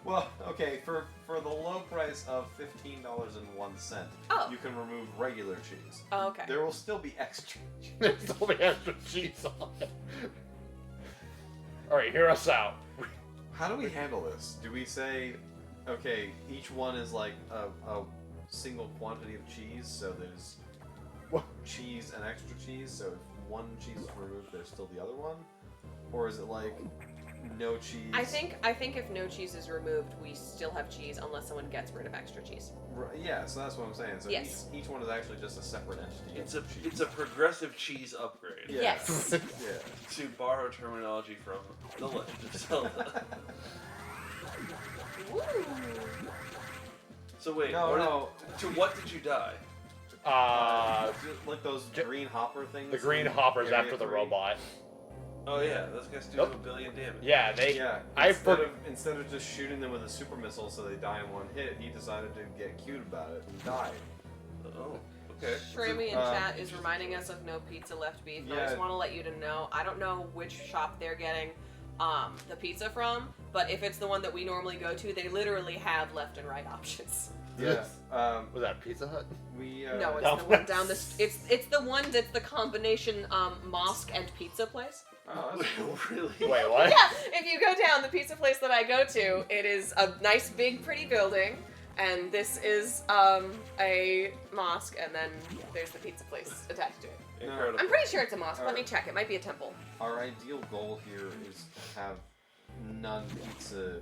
Well, okay, for the low price of $15.01, Oh. you can remove regular cheese. Oh, okay. There will still be extra cheese. There's only extra cheese on it. Alright, hear us out. How do we handle this? Do we say, okay, each one is like a single quantity of cheese, so there's What? cheese and extra cheese, so if one cheese is removed, there's still the other one? Or is it like no cheese? I think if no cheese is removed, we still have cheese unless someone gets rid of extra cheese. Yeah, so that's what I'm saying. So Yes. each one is actually just a separate entity. It's of a cheese. it's a progressive cheese upgrade. Yeah. Yes. Yeah. To borrow terminology from The Legend of Zelda. Woo. So wait, No, what no. to what did you die? Like those green hopper things. The green in hoppers Area after the 3. robot. Oh yeah, those guys do Nope. a billion damage. Yeah, they. Yeah. I Instead of just shooting them with a super missile so they die in one hit, he decided to get cute about it and died. Oh, okay. Shramy in Um, chat is reminding us of no pizza left beef. I Yeah. just want to let you to know. I don't know which shop they're getting the pizza from, but if it's the one that we normally go to, they literally have left and right options. Yeah. Was that Pizza Hut? We. No, it's No. the one down the. It's the one that's the combination mosque and pizza place. Oh, that's cool. Really? Wait, what? Yeah, if you go down the pizza place that I go to, it is a nice, big, pretty building, and this is a mosque, and then there's the pizza place attached to it. Incredible. I'm pretty sure it's a mosque. Let me Alright. check. It might be a temple. Our ideal goal here is to have none pizza,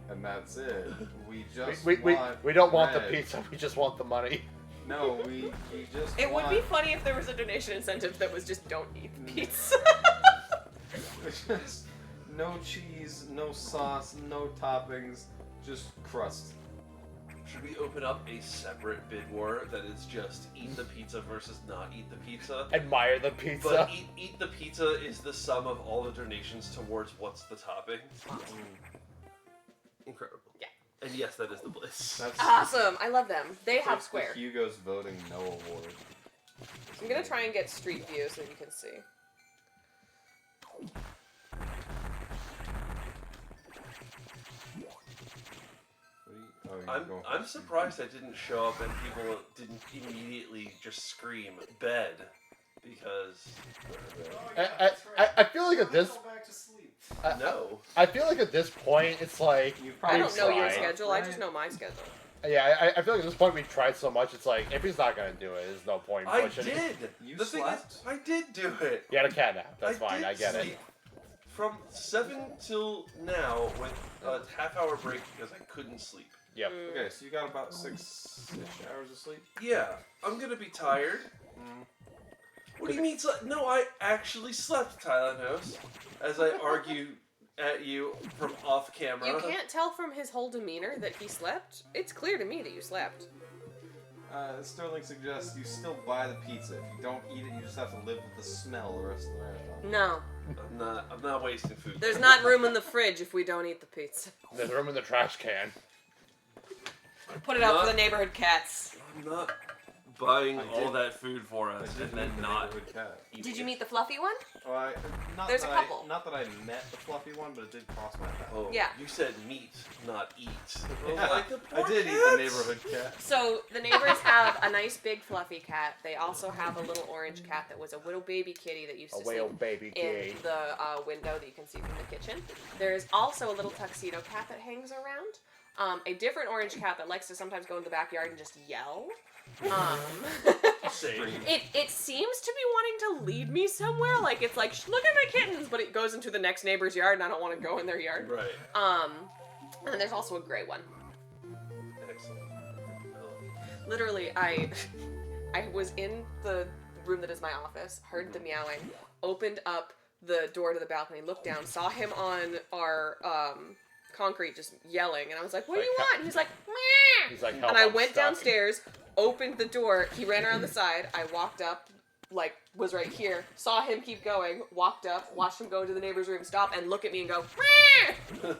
and that's it. We just We want don't want the bread. pizza, we just want the money. No, we just It would want be funny if there was a donation incentive that was just don't eat the pizza. just no cheese, no sauce, no toppings, just crust. Should we open up a separate bid war that is just eat the pizza versus not eat the pizza? Admire the pizza. But eat the pizza is the sum of all the donations towards what's the topping. Incredible. Yeah. And yes, that is the bliss. That's Awesome. I love them. They have that's square. the Hugo's voting no award. I'm gonna try and get street view so you can see. I'm surprised I didn't show up and people didn't immediately just scream bed because I feel like at this Go back to sleep. no. I feel like at this point it's like You I probably don't know your tried, schedule. I just right? know my schedule. Yeah, I feel like at this point we tried so much. It's like if he's not gonna do it, there's no point in I pushing. did. You The thing slept? is, I did do it. He had a cat nap. That's fine. did I get sleep it. From 7 till now with a half-hour break because I couldn't sleep. Yep. Okay, so you got about 6-ish hours of sleep? Yeah, I'm gonna be tired. What do you mean? No, I actually slept, Tylenose. As I argue at you from off camera. You can't tell from his whole demeanor that he slept. It's clear to me that you slept. Sterling suggests you still buy the pizza. If you don't eat it, you just have to live with the smell the rest of the marathon. No. I'm not wasting food. There's not room in the fridge if we don't eat the pizza. There's room in the trash can. Put it out for the neighborhood cats. I'm not buying I all did- that food for us I and did then meet the not neighborhood cat. eating Did you it. meet the fluffy one? Oh, not There's that a couple. not that I met the fluffy one, but it did cross my path. Oh, Yeah. You said meat, not eat. Yeah, Like the I poor did eat cats. the neighborhood cat. So the neighbors have a nice big fluffy cat. They also have a little orange cat that was a little baby kitty that used A to whale sleep baby in gay. the window that you can see from the kitchen. There is also a little tuxedo cat that hangs around. A different orange cat that likes to sometimes go in the backyard and just yell. Same. It seems to be wanting to lead me somewhere. Like it's like, look at my kittens, but it goes into the next neighbor's yard, and I don't want to go in their yard. Right. And there's also a gray one. Excellent. Literally, I was in the room that is my office, heard the meowing, opened up the door to the balcony, looked down, saw him on our concrete just yelling, and I was like, "What do you want?" And he's like, "Meow." He's like, And "Help, I I'm went stuck." downstairs, opened the door, he ran around the side, I walked up, like, was right here, saw him keep going, walked up, watched him go into the neighbor's room, stop, and look at me and go, "Meow." And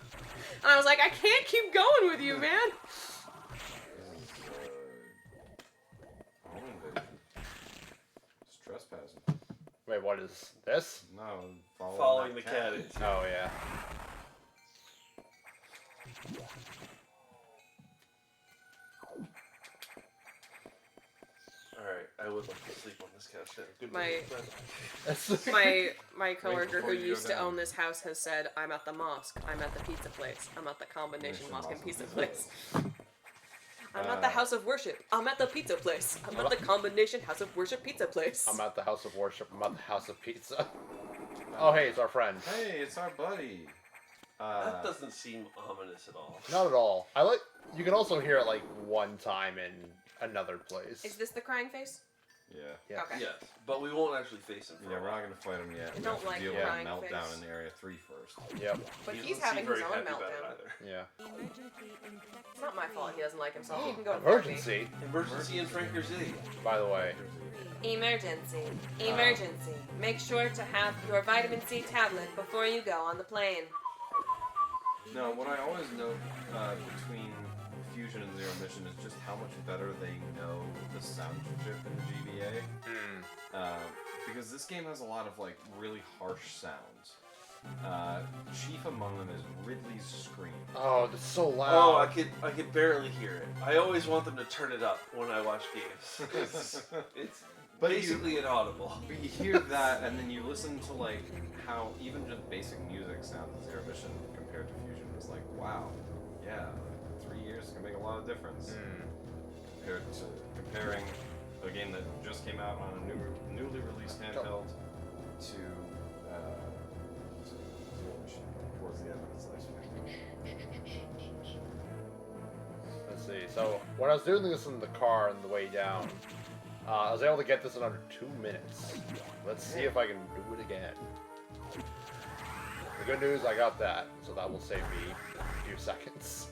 I was like, I can't keep going with you, man. Home invasion. It's trespassing. Wait, what is this? No, Following the that cat. into- Oh yeah. Alright, I would like to sleep on this couch then. Good My- night. My coworker before who you go used to down. own this house has said, I'm at the mosque, I'm at the pizza place, I'm at the combination mosque and pizza place. I'm at the house of worship, I'm at the pizza place, I'm at the combination house of worship pizza place. I'm at the house of worship. I'm at the house of pizza. Oh hey, it's our friend. Hey, it's our buddy. That doesn't seem ominous at all. Not at all. I like. You can also hear it like one time in another place. Is this the crying face? Yeah. Yeah. Okay. Yes, but we won't actually face him for Yeah, a we're while. not gonna fight him yet. I We don't have to like deal with a crying meltdown face. in Area 3 first. Yep. But He he's doesn't having seem his very own happy about it meltdown. either. Yeah. It's not my fault he doesn't like himself. He can go to therapy. Emergency. Emergency in Franker City. By the way. Emergency. Emergency. Make sure to have your vitamin C tablet before you go on the plane. No, what I always note between Fusion and Zero Mission is just how much better they know the sound chip in the GBA. Because this game has a lot of like really harsh sounds. Chief among them is Ridley's scream. Oh, it's so Oh, loud. I could barely hear it. I always want them to turn it up when I watch games. 'Cause it's But basically inaudible. But you hear that, and then you listen to like how even just basic music sounds in Zero Mission compared to Fusion. It's like, wow, yeah, 3 years can make a lot of difference comparing a game that just came out on a newly released handheld to Zero Mission towards the end of its lifespan. Let's see. So when I was doing this in the car on the way down, I was able to get this in under 2 minutes. Let's see if I can do it again. The good news, I got that, so that will save me a few seconds.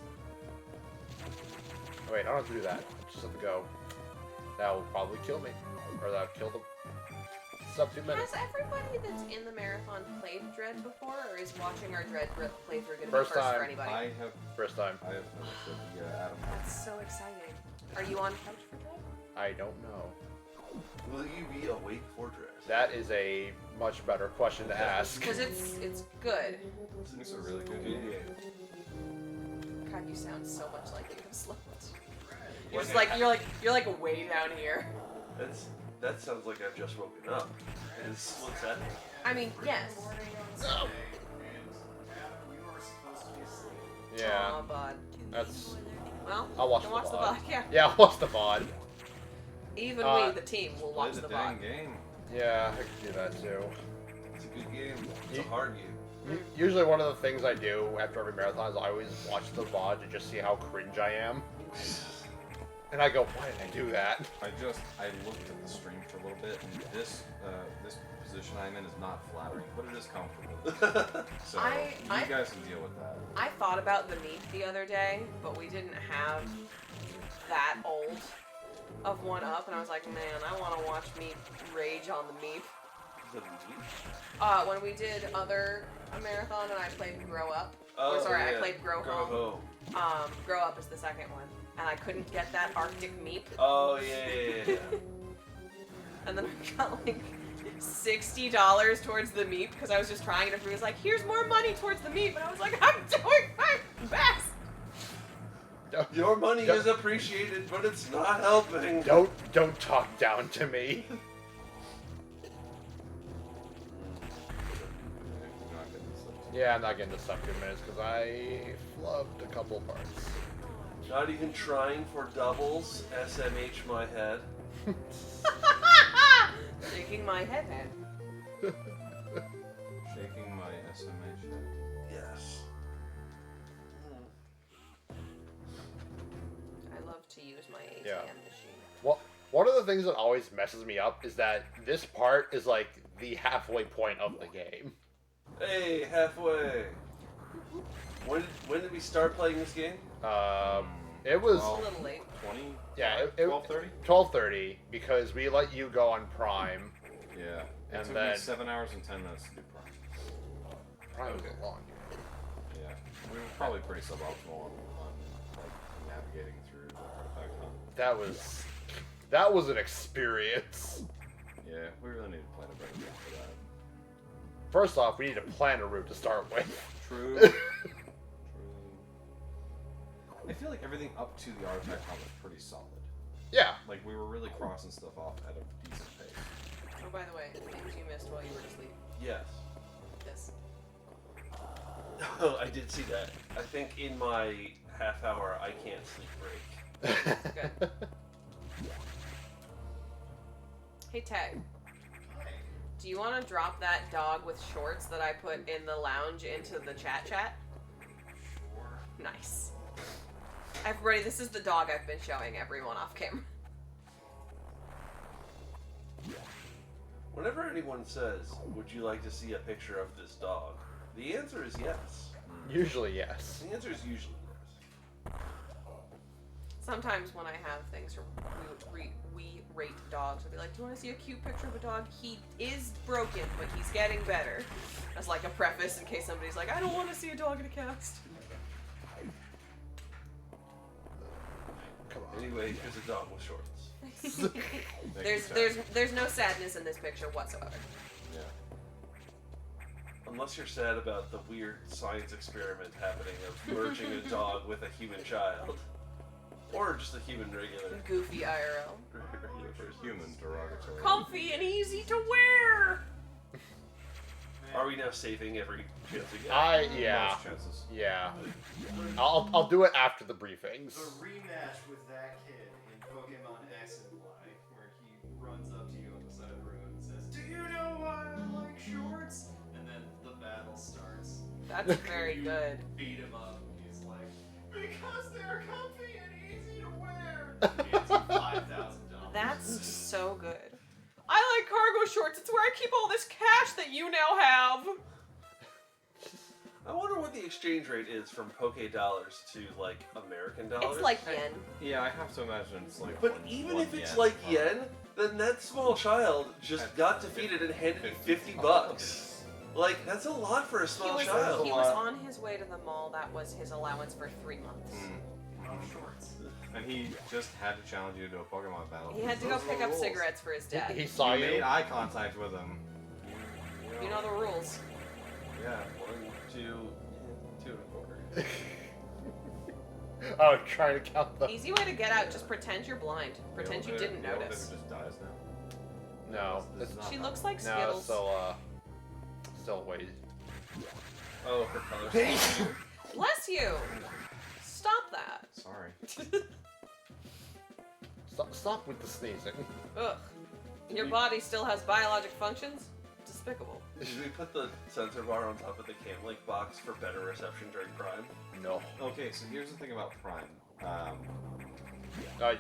Oh, wait, I don't have to do that. I just have to go. That will probably kill me. Or that'll kill them. Sub 2 minutes. Has everybody that's in the marathon played Dread before, or is watching our Dread playthrough going to be First first time. for anybody? I have First time. finished it. Yeah, Adam. That's so exciting. Are you on couch for Dread? I don't know. Will you be awake for dress? That is a much better question to ask. Because it's good. It's a really good game. God, you sound so much like you have slept. You're just like you're like way down here. That sounds like I've just woken up. What's that? I mean, yes. Yeah, Aw, bud. that's. Well, I'll watch you the can watch the VOD. VOD. Yeah. Yeah, I'll watch the VOD. Even Uh, we, the team, will Play watch the the dang VOD. game. Yeah, I can do that too. It's a good game. It's Ye- a hard game. Usually one of the things I do after every marathon is I always watch the VOD to just see how cringe I am. And I go, why did I do that? I looked at the stream for a little bit, and this position I'm in is not flattering, but it is comfortable. So I- you guys can deal with that. I thought about the meat the other day, but we didn't have that old of one up, and I was like, man, I want to watch me rage on the meat. When we did a marathon and I played Grow Up. Oh, sorry, I yeah. played Grow Home. Home. Grow Up is the second one, and I couldn't get that Arctic meat. Oh, yeah. And then I got like $60 towards the meat because I was just trying it. And he was like, "Here's more money towards the meat," but I was like, "I'm doing my best." Your money is appreciated, but it's not helping. Don't talk down to me. Yeah, I'm not getting to sub 2 minutes because I flubbed a couple parts. Not even trying for doubles. SMH my head. Shaking my head. Shaking my SMH head. Yes. I love to use my ATM Yeah. machine. Well, one of the things that always messes me up is that this part is like the halfway point of the game. Hey, halfway. When did we start playing this game? It was A little late. 20? yeah, 12:30? 12:30 because we let you go on Prime. Yeah. It And took then- me 7 hours and 10 minutes to do Prime. Prime was a long. Yeah. We were probably pretty suboptimal on like navigating through the artifact hunt. That was an experience. Yeah, we really need to plan a better game for that. First off, we need to plan a route to start with. True. I feel like everything up to the artifact hunt was pretty solid. Yeah. Like we were really crossing stuff off at a decent pace. Oh, by the way, things you missed while you were asleep. Yes. This. Oh, I did see that. I think in my half hour I can't sleep break. Good. Hey, Tag. Do you want to drop that dog with shorts that I put in the lounge into the chat? Sure. Nice. Everybody, this is the dog I've been showing everyone off camera. Whenever anyone says, "Would you like to see a picture of this dog?" the answer is yes. Usually, yes. The answer is usually yes. Sometimes when I have things from we rate dogs, I'll be like, "Do you want to see a cute picture of a dog? He is broken, but he's getting better." As like a preface in case somebody's like, "I don't want to see a dog in a cast." Come on. Anyway, here's a dog with shorts. There's no sadness in this picture whatsoever. Yeah. Unless you're sad about the weird science experiment happening of merging a dog with a human child. Or just a human regular. Goofy IRL. regular person. Human derogatory. Comfy and easy to wear. Are we now saving every chance again? Yeah. Most chances. Yeah. I'll do it after the briefings. The rematch with that kid in Pokemon X and Y, where he runs up to you on the side of the road and says, "Do you know why I like shorts?" And then the battle starts. That's very You good. Beat him up, and he's like, "Because they're comfy and easy to wear." He hands you $5,000. That's so good. I like cargo shorts. It's where I keep all this cash that you now have. I wonder what the exchange rate is from Poke dollars to, like, American dollars. It's like yen. Yeah, I have to imagine it's like. But one- even one if it's yen like per- yen, then that small child just got defeated and handed you 50 bucks. Like, that's a lot for a small child. He was on his way to the mall. That was his allowance for 3 months. Shorts. And he just had to challenge you to a Pokemon battle. He had to go Those are pick the up rules. cigarettes for his dad. He saw You made you. eye contact with him. You know the rules. Yeah, 1, 2, 2 and a quarter. Oh, trying to count the. Easy way to get out. Just pretend you're blind. Pretend you didn't The elevator notice. just dies now. No, This is not She how- looks like no, Skittles. still wait. Oh, her color. Bless you. Stop that. Sorry. Stop with the sneezing. Ugh. Your body still has biologic functions? Despicable. Did we put the sensor bar on top of the Cam Link box for better reception during Prime? No. Okay, so here's the thing about Prime. Uh,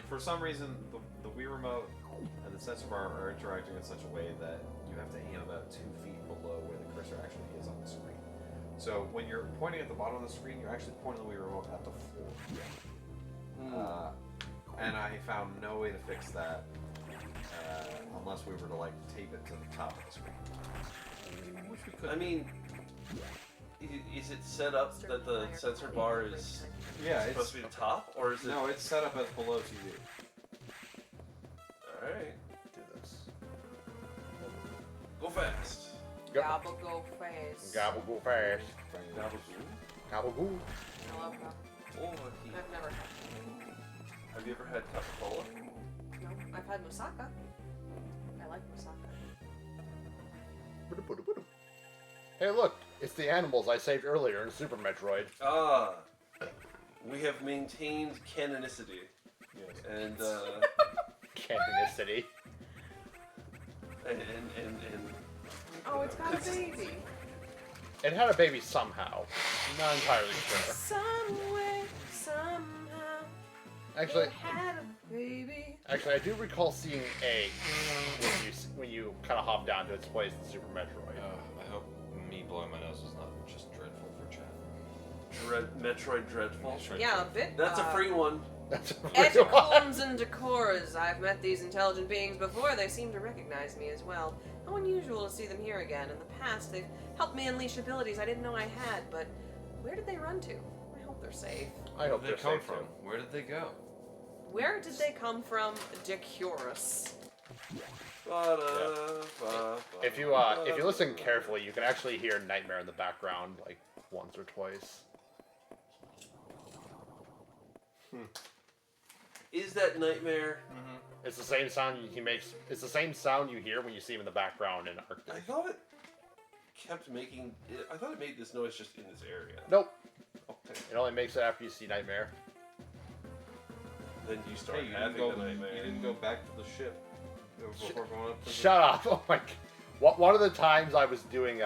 For some reason, the Wii Remote and the sensor bar are interacting in such a way that you have to aim about 2 feet below where the cursor actually is on the screen. So when you're pointing at the bottom of the screen, you're actually pointing the Wii Remote at the floor. And I found no way to fix that unless we were to like tape it to the top of the screen. Which we could. I mean, is it set up that the sensor bar is yeah, supposed to be the top, or is it? No, it's set up as below TV. All right, do this. go fast. Gobble go fast. Gobble go fast. Gobble. Gobble go. I love gobble. Oh, I've never had. have you ever had Coca-Cola? No, I've had moussaka. I like moussaka. Hey, look! It's the animals I saved earlier in Super Metroid. Ah, we have maintained canonicity, Yes. and Canonicity. and Oh, it's got a baby. It had a baby somehow. Not entirely sure. Somewhere, somehow. Actually, it had a baby. I do recall seeing egg when you kind of hop down to its place in Super Metroid. I hope me blowing my nose is not just dreadful for chat. Metroid Dreadful. Yeah, a bit. That's a free one. That's a real one. Etiquons and decors. I've met these intelligent beings before. They seem to recognize me as well. How unusual to see them here again. In the past, they've helped me unleash abilities I didn't know I had, but where did they run to? I hope they're safe. I hope Where they're did they come safe from? too. Where did they go? Where did they come from, Decurus? If you listen carefully, you can actually hear Nightmare in the background like once or twice. Is that Nightmare? It's the same sound he makes. It's the same sound you hear when you see him in the background in I Arctic. thought it kept making. I thought it made this noise just in this area. Nope. Okay. It only makes it after you see Nightmare. Then you start Hey, you having didn't, the nightmare. you didn't go back to the ship before going up to the... Shut up! Oh my! One of the times I was doing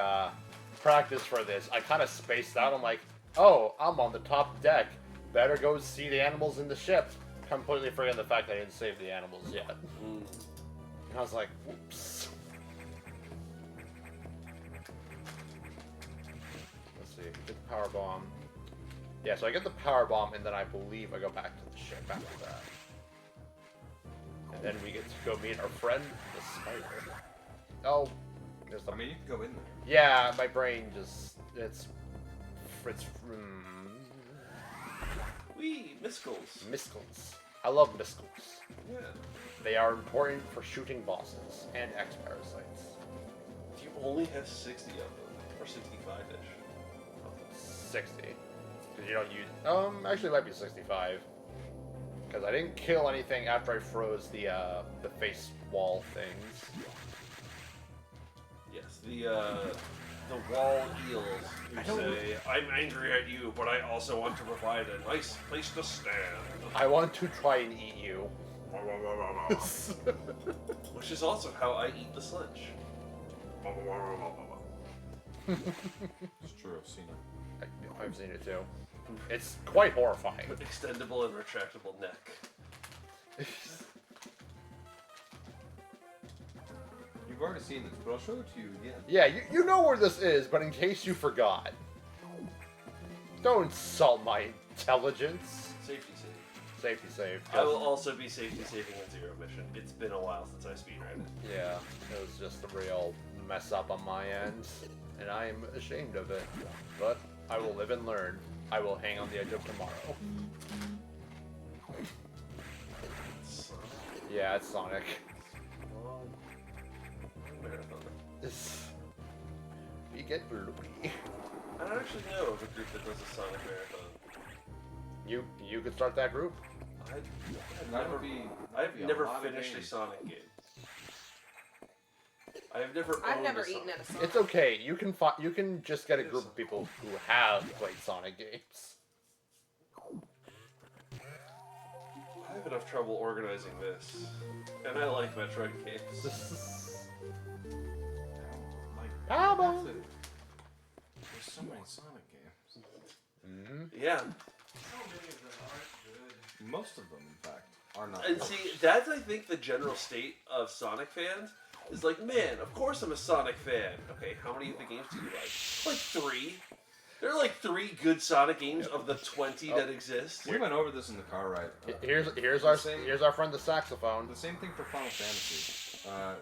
practice for this, I kind of spaced out. I'm like, oh, I'm on the top deck. Better go see the animals in the ship. Completely forgetting the fact that I didn't save the animals yet. Mm. And I was like, whoops. Let's see, get the power bomb. Yeah, so I get the power bomb, and then I believe I go back to the ship after that. And then we get to go meet our friend, the spider. Oh, there's the... I mean, you can go in there. Yeah, my brain just... It's... Wee, Miskles. Miskles. I love Miskles. Yeah. They are important for shooting bosses and X-parasites. If you only have 60 of them, or 65-ish. 60. Because you don't use... actually it might be 65. Because I didn't kill anything after I froze the face wall things. Yes, the wall eels who say, I'm angry at you, but I also want to provide a nice place to stand. I want to try and eat you. Which is also how I eat the sledge. It's true, I've seen it. I've seen it too. It's quite horrifying. Extendable and retractable neck. You've already seen this, but I'll show it to you again. Yeah, you know where this is, but in case you forgot. Don't insult my intelligence. Safety save. Safety save. I will also be safety saving in Zero Mission. It's been a while since I speedran it. Yeah, it was just a real mess up on my end, and I am ashamed of it. But I will live and learn. I will hang on the edge of tomorrow. Yeah, it's Sonic. Marathon. We get loopy. I don't actually know of a group that does a Sonic Marathon. You could start that group. I've be a never lot of finished a games. Sonic game. I've never I've owned never a eaten Sonic. at a Sonic. It's okay. You can just get a group of people who have played Sonic games. have enough trouble organizing this. And I like Metroid games. Album. There's so many Sonic games. Mm-hmm. Yeah. So many of them aren't good. Most of them, in fact, are not. And see, that's, I think, the general state of Sonic fans. Is like, man, of course I'm a Sonic fan. Okay, how many of the games do you like? Like 3. There are like 3 good Sonic games of the 20 that exist. We went over this in the car ride. Here's our friend the saxophone. The same thing for Final Fantasy. Out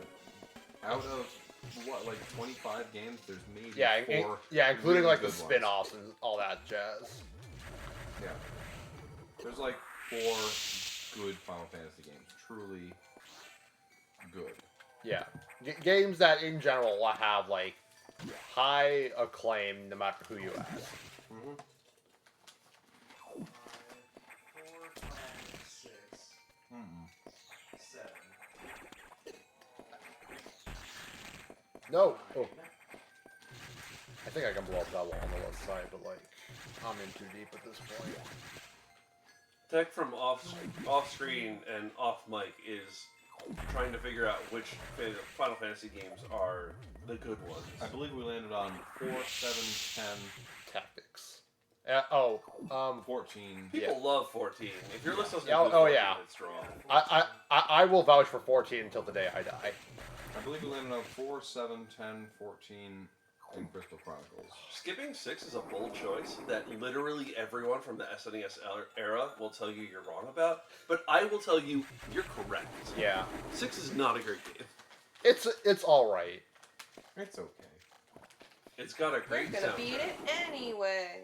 of what, like 25 games, there's maybe four. Including really like the good ones. spin-offs and all that jazz. Yeah. There's like 4 good Final Fantasy games. Truly good. Yeah, games that in general will have like high acclaim no matter who you ask. Mm-hmm. 5, 4, 5, 6, 7. No. Oh. I think I can blow up that wall on the left side, but like, I'm in too deep at this point. Tech from off screen and off mic is trying to figure out which Final Fantasy games are the good ones. I believe we landed on 4, 7, Tactics. 14. People love 14. If you're listening to Yeah, 14, yeah. it's wrong. I will vouch for 14 until the day I die. I believe we landed on 4, 7, 10, 14, and Crystal Chronicles. Skipping 6 is a bold choice that literally everyone from the SNES era will tell you you're wrong about, but I will tell you you're correct. Yeah. 6 is not a great game. It's all right. It's okay. It's got a We're great gonna soundtrack. beat it anyway.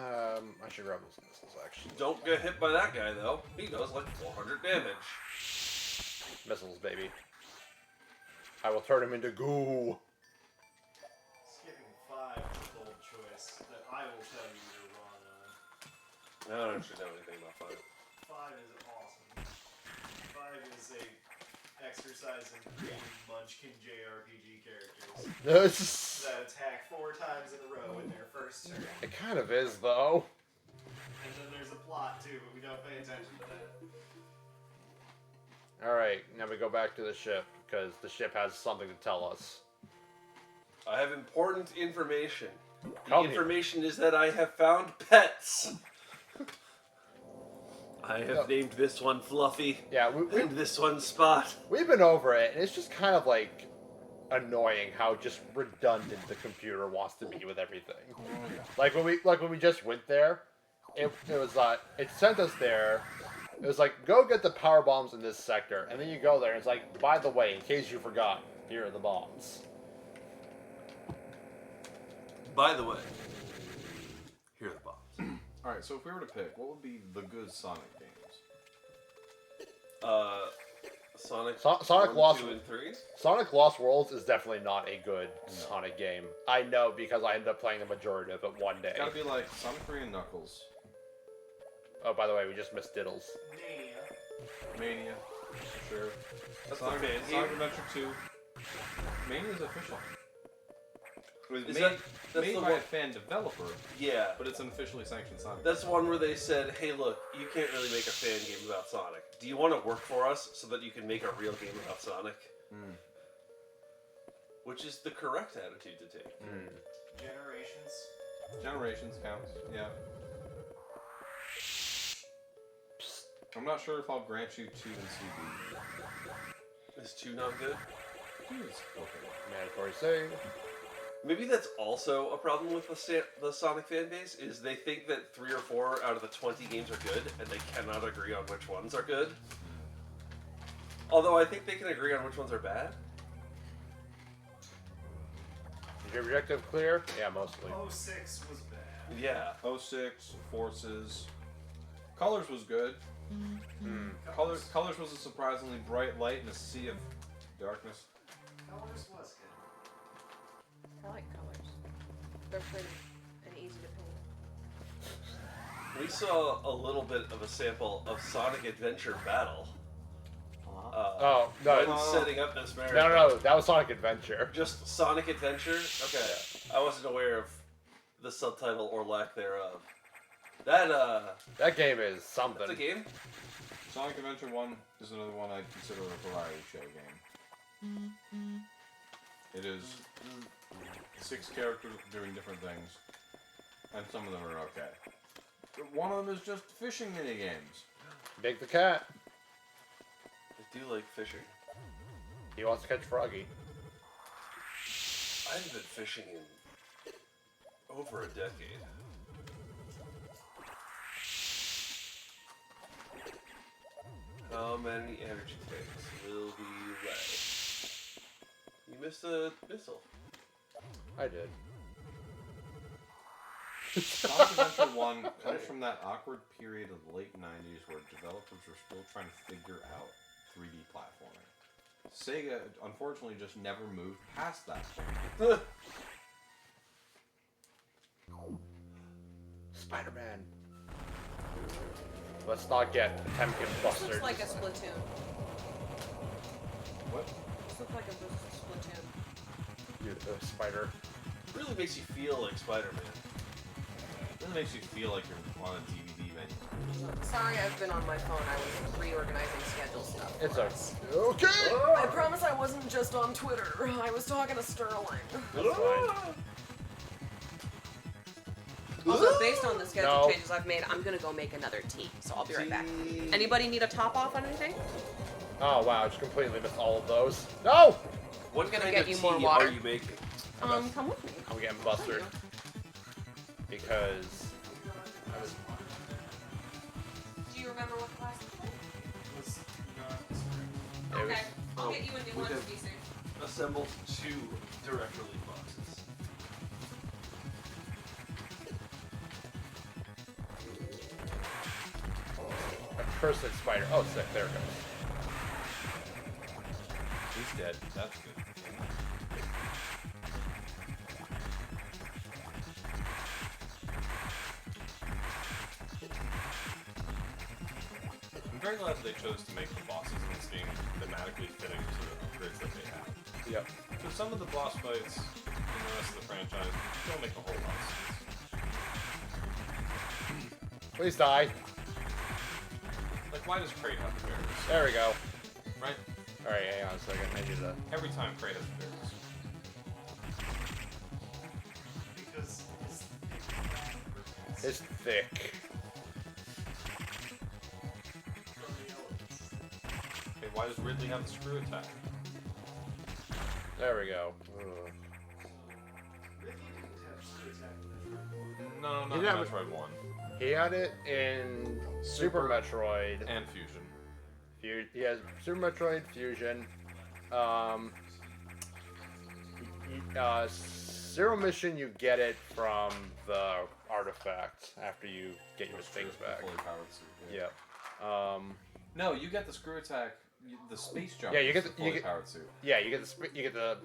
I should grab those missiles actually. Don't get hit by that guy though. He does like 400 damage. Missiles, baby. I will turn him into goo. Skipping 5 is a bold choice that I will tell you you're wrong on. I don't actually know anything about 5. 5 is awesome. 5 is a exercise in creating Munchkin JRPG characters that attack 4 times in a row in their first turn. It kind of is though. And then there's a plot too, but we don't pay attention to that. Alright, now we go back to the ship, because the ship has something to tell us. I have important information. The Come here. information is that I have found pets. I have named this one Fluffy Yeah, and this one Spot. we've been over it, and it's just kind of like annoying how just redundant the computer wants to be with everything. Like when we just went there, it was it sent us there. It was like, go get the power bombs in this sector, and then you go there, and it's like, by the way, in case you forgot, here are the bombs. By the way, here are the bombs. Alright, so if we were to pick, what would be the good Sonic games? Sonic, Sonic 1, Lost 2, and 3? Sonic Lost Worlds is definitely not a good Sonic game. I know because I ended up playing the majority of it one day. It's gotta be like Sonic 3 and Knuckles. Oh, by the way, we just missed Diddles. Mania. Sure. That's Sonic, the fan Sonic game. Adventure 2. Mania is official. It was Is made, that's made the by one- a fan developer, Yeah. but it's an officially sanctioned Sonic. That's one where they said, hey, look, you can't really make a fan game about Sonic. Do you want to work for us so that you can make a real game about Sonic? Mm. Which is the correct attitude to take. Generations. Generations counts, yeah. I'm not sure if I'll grant you 2 and CB. Is 2 not good? 2 is okay. Mandatory save. Maybe that's also a problem with the Sonic fan base, is they think that 3 or 4 out of the 20 games are good, and they cannot agree on which ones are good. Although I think they can agree on which ones are bad. Is your objective clear? Yeah, mostly. 06 was bad. Yeah. 06, Forces. Colors was good. Colors was a surprisingly bright light in a sea of darkness. Colors was good. I like colors. They're pretty and easy to paint. We saw a little bit of a sample of Sonic Adventure Battle. Oh, no. When setting up this marathon. No, that was Sonic Adventure. Just Sonic Adventure? Okay. I wasn't aware of the subtitle or lack thereof. That game is something. That's a game. Sonic Adventure 1 is another one I'd consider a variety show game. It is 6 characters doing different things, and some of them are okay. But one of them is just fishing mini games. Big the cat. I do like fishing. He wants to catch Froggy. I haven't been fishing in over a decade. How many energy tanks will be left? You missed a missile. I did. Sonic Adventure 1 comes from that awkward period of the late 90s where developers were still trying to figure out 3D platforming. Sega, unfortunately, just never moved past that point. Spider-Man. Let's not get Potemkin This busted. looks like a Splatoon. What? This looks like a Splatoon. Spider. Really makes you feel like Spider-Man. It makes you feel like you're on a DVD menu. Sorry, I've been on my phone. I was reorganizing schedule stuff. It's okay. I promise I wasn't just on Twitter. I was talking to Sterling. That's fine. Also, based on the schedule No. changes I've made, I'm gonna go make another team. So I'll be right back. Anybody need a top off on anything? Oh wow, I just completely missed all of those. No! What Gonna kind get of you tea more water. are you making? Come with me. I'm getting busted. Because I was Do you remember what class you played? Was not spring. it was- Okay, I'll Oh, get you a new we one to have- be safe. Assembled 2 direct relief boxes. a cursed spider. Oh, sick. There it goes. He's dead. That's good. I'm very glad that they chose to make the bosses in this game thematically fitting to the upgrades that they have. Yep. Because some of the boss fights in the rest of the franchise don't make a whole lot of sense. Please die. Like, why does Kraid have the berries? There we go. Right? Alright, hang on a second. I need to. Every time Kraid has the berries. Because It's thick. from the elements. Okay, why does Ridley have the screw attack? There we go. Ugh. Really didn't have screw attack in Metroid 1. No, He not didn't have Metroid 1. He had it in Super Metroid. And Fusion. He has Super Metroid Fusion. Zero Mission, you get it from the artifact after you get your things back. Fully powered suit. Yep. No, you get the screw attack, the space jump. Yeah, you is get the the- you fully get- powered suit. Yeah, you get the.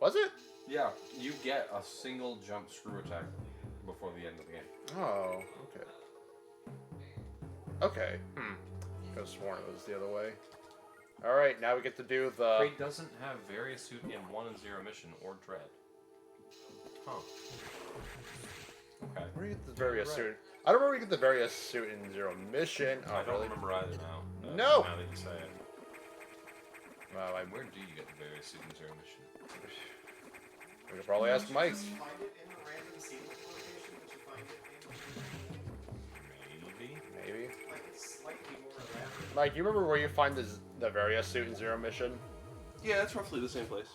Was it? Yeah, you get a single jump screw attack before the end of the game. Oh, okay. Okay. Could have sworn it was the other way. All right, now we get to do the. Kraid doesn't have various suit in 1 and 0 mission or Dread. Huh. Okay. Where do you get the various Right. suit? I don't remember where you get the various suit in Zero Mission. Oh, I don't really? remember either now. No! Now that you say it. Well, Where do you get the various suit in 0 mission? we could probably ask Mike. Just find it in the random sequence location that you find it Maybe. Maybe. in. Like it's slightly more elaborate. Mike, you remember where you find the various suit in Zero Mission? Yeah, that's roughly the same place.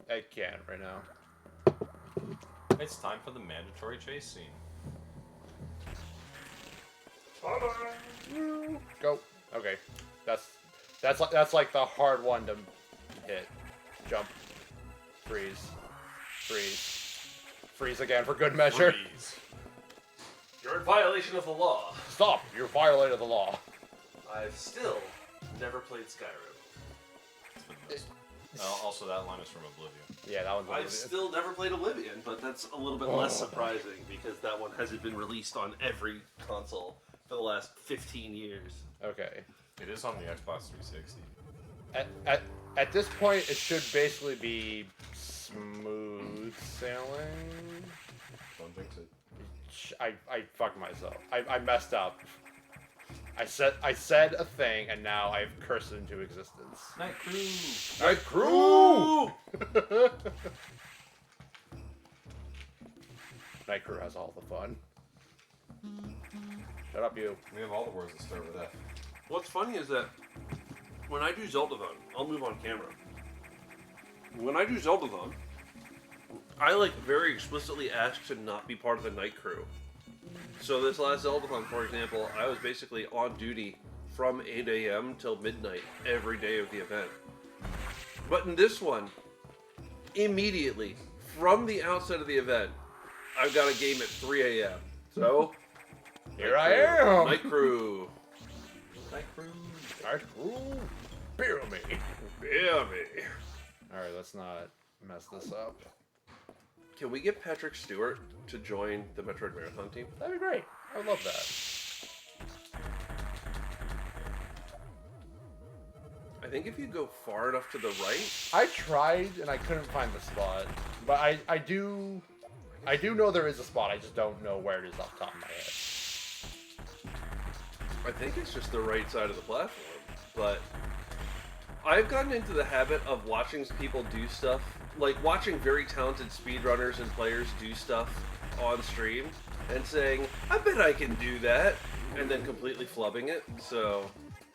I can't right now. It's time for the mandatory chase scene. Go. Okay. That's like the hard one to hit. Jump. Freeze. Freeze. Freeze again for good measure. Freeze. You're in violation of the law. Stop! You violated the law. I've still never played Skyrim. It's been missed. Also, that line is from Oblivion. Yeah, that one's. I've still never played Oblivion, but that's a little bit less surprising because that one hasn't been released on every console for the last 15 years. Okay. It is on the Xbox 360. At this point, it should basically be smooth sailing. Don't think I fucked myself. I messed up. I said a thing, and now I've cursed it into existence. Night Crew. Night Crew! Night Crew has all the fun. Shut up, you. We have all the words that start with F. What's funny is that when I do Zeldathon, I'll move on camera. When I do Zeldathon, I like very explicitly ask to not be part of the night crew. So this last Zeldathon, for example, I was basically on duty from 8 a.m. till midnight every day of the event. But in this one, immediately, from the outset of the event, I've got a game at 3 a.m. So, Here I am! Night crew. Night Crew. Night Crew! Bear me! Yeah, me. Alright, let's not mess this up. Can we get Patrick Stewart to join the Metroid Marathon team? That'd be great. I would love that. I think if you go far enough to the right, I tried and I couldn't find the spot, but I do know there is a spot. I just don't know where it is off the top of my head. I think it's just the right side of the platform. But I've gotten into the habit of watching people do stuff, like watching very talented speedrunners and players do stuff on stream and saying, I bet I can do that, and then completely flubbing it. So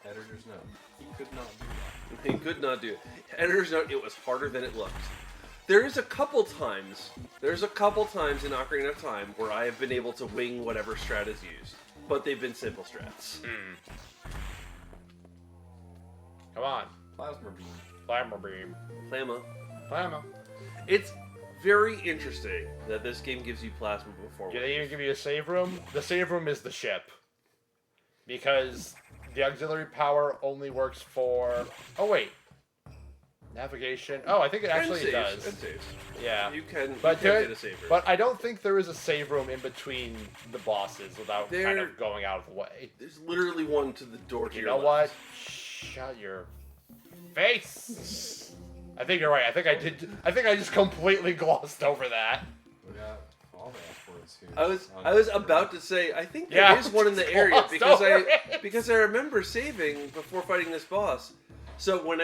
Editor's note. He could not do that. he could not do it. Editor's note, it was harder than it looked. There's a couple times in Ocarina of Time where I have been able to wing whatever strat is used, but they've been simple strats. Come on. Plasma Beam. Flammer beam. Plasma. Flammer. It's very interesting that this game gives you plasma before. Do they even give you a save room? The save room is the ship. Because the auxiliary power only works for... Oh, wait. Navigation. Oh, I think it actually does. And saves. Yeah. You can But, get a save room. but I don't think there is a save room in between the bosses without kind There- of going out of the way. There's literally one to the door to You your know left. what? Shut your face. I think you're right. I think I just completely glossed over that. We got all the F words here. I was about to say I think there Yeah, is one in the just area glossed because over it. because I remember saving before fighting this boss. So when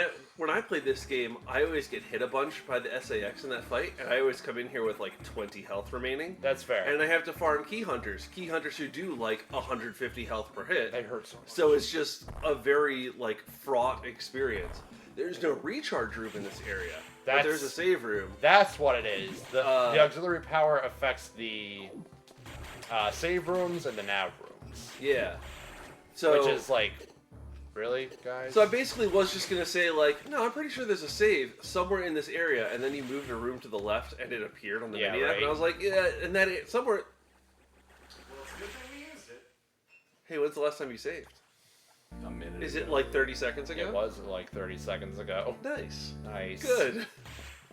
I play this game, I always get hit a bunch by the SAX in that fight, and I always come in here with like 20 health remaining. That's fair. And I have to farm key hunters who do like 150 health per hit. They hurt so much. So it's just a very like fraught experience. There's no recharge room in this area, but there's a save room. That's what it is. The auxiliary power affects the save rooms and the nav rooms. Yeah. So Which is like, really, guys? So I basically was just gonna say like, no, I'm pretty sure there's a save somewhere in this area, and then you moved a room to the left, and it appeared on the mini app, and I was like, yeah, and that somewhere. Well, it's a good thing we used it. Hey, when's the last time you saved? A minute Is ago. it like 30 seconds ago? It was like 30 seconds ago. Nice. Nice. Good.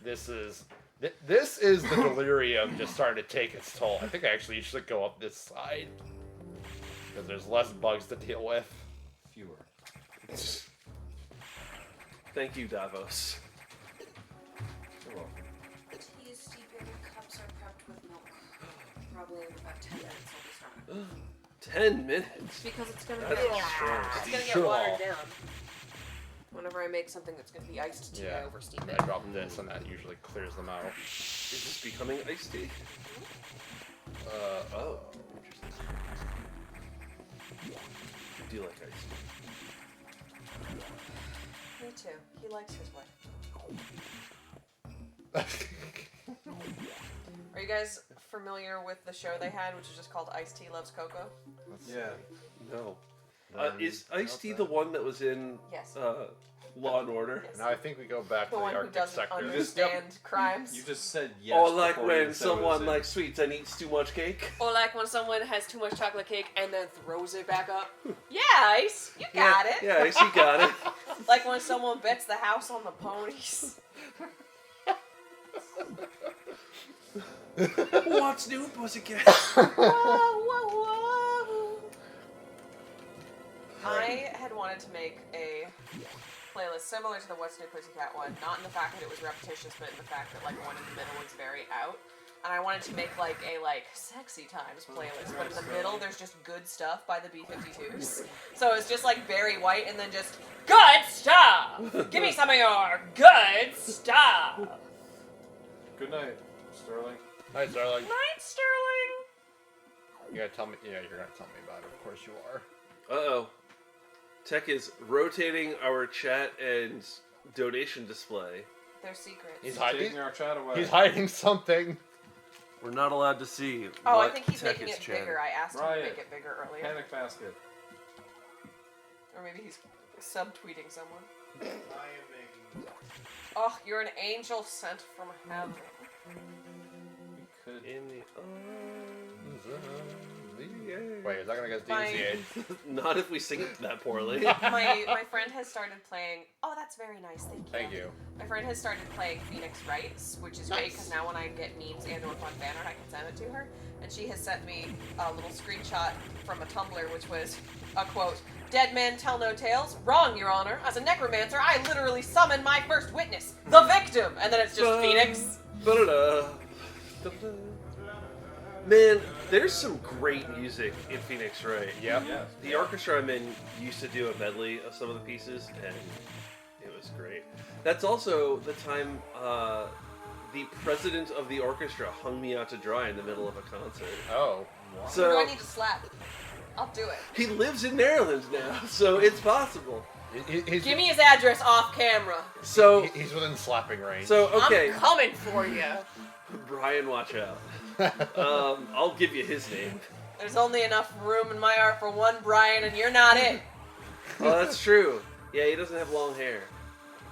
This is the delirium just starting to take its toll. I think I actually should go up this side because there's less bugs to deal with. Fewer. Thank you, Davos. You're welcome. Teas steeping cups are prepped with milk. Probably in about 10 minutes I'll be starting. 10 minutes. Because it's gonna That's get strong. it's gonna get Sure. watered down. Whenever I make something that's gonna be iced tea, I oversteam it. I drop this and that usually clears them out. Is this becoming iced tea? Oh. Interesting. I do like iced tea. Me too. He likes his way. Are you guys familiar with the show they had, which is just called Ice Tea Loves Cocoa? Yeah. No. Then- Is iced tea the one that was in Yes. Law and Order? Yes. Now I think we go back The to the one who Arctic doesn't sector. understand crimes. You just said yes. Or like before you when even said what it someone was likes sweets and eats too much cake? Or like when someone has too much chocolate cake and then throws it back up. Yeah, Ice, you got it. Yeah, I see, got it. Like when someone bets the house on the ponies. What's new, pussycat? Whoa, whoa, whoa. I had wanted to make a playlist similar to the What's New Pussycat one, not in the fact that it was repetitious, but in the fact that like one in the middle was very out. and I wanted to make like a sexy times playlist, but in the middle there's just good stuff by the B-52s. So it's just like Barry White and then just good stuff. Give me some of your good stuff. Good night, Sterling. Night, Starling. Night, Sterling. You gotta tell me. Yeah, you're gonna tell me about it. Of course you are. Uh-oh. Tech is rotating our chat and donation display. They're secrets. He's Taking our chat away. He's hiding something. We're not allowed to see. Oh, I what think he's Tech making is it chatting. bigger. I asked him Riot. to make it bigger earlier. Panic basket. Or maybe he's subtweeting someone. I am making. Oh, you're an angel sent from heaven. We could. In the Wait, is that gonna get Fine. DMCA'd? Not if we sing it that poorly. My friend has started playing. Oh, that's very nice. Thank you. Thank you. My friend has started playing Phoenix Wright, which is great Nice. because now when I get memes and/or fun fan art, I can send it to her. And she has sent me a little screenshot from a Tumblr, which was a quote: "Dead men tell no tales. Wrong, Your Honor. As a necromancer, I literally summoned my first witness, the victim." And then it's just Phoenix. Ba-da-da. Da-da-da. Man, there's some great music in Phoenix Wright. Yep. Yes. The orchestra I'm in used to do a medley of some of the pieces, and it was great. That's also the time the president of the orchestra hung me out to dry in the middle of a concert. Oh. Who do I So need to slap? I'll do it. he lives in Maryland now, so it's possible. He's, Give me his address off camera. So, he's within slapping range. so okay, I'm coming for you. Brian, watch out. I'll give you his name. There's only enough room in my art for one Brian, and you're not it. Oh, that's true. Yeah, he doesn't have long hair.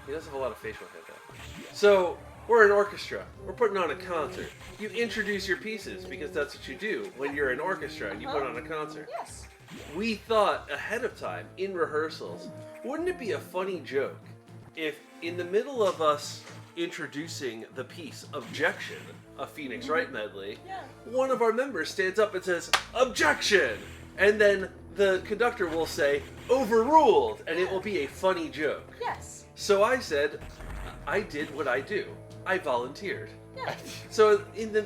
He does have a lot of facial hair, though. So, we're an orchestra. We're putting on a concert. You introduce your pieces, because that's what you do when you're an orchestra and you put on a concert. Yes. We thought ahead of time, in rehearsals, wouldn't it be a funny joke if in the middle of us introducing the piece Objection, a Phoenix Wright medley, Yeah. one of our members stands up and says, Objection! And then the conductor will say, Overruled! And it will be a funny joke. Yes. So I said, I did what I do. I volunteered. Yeah. So in the,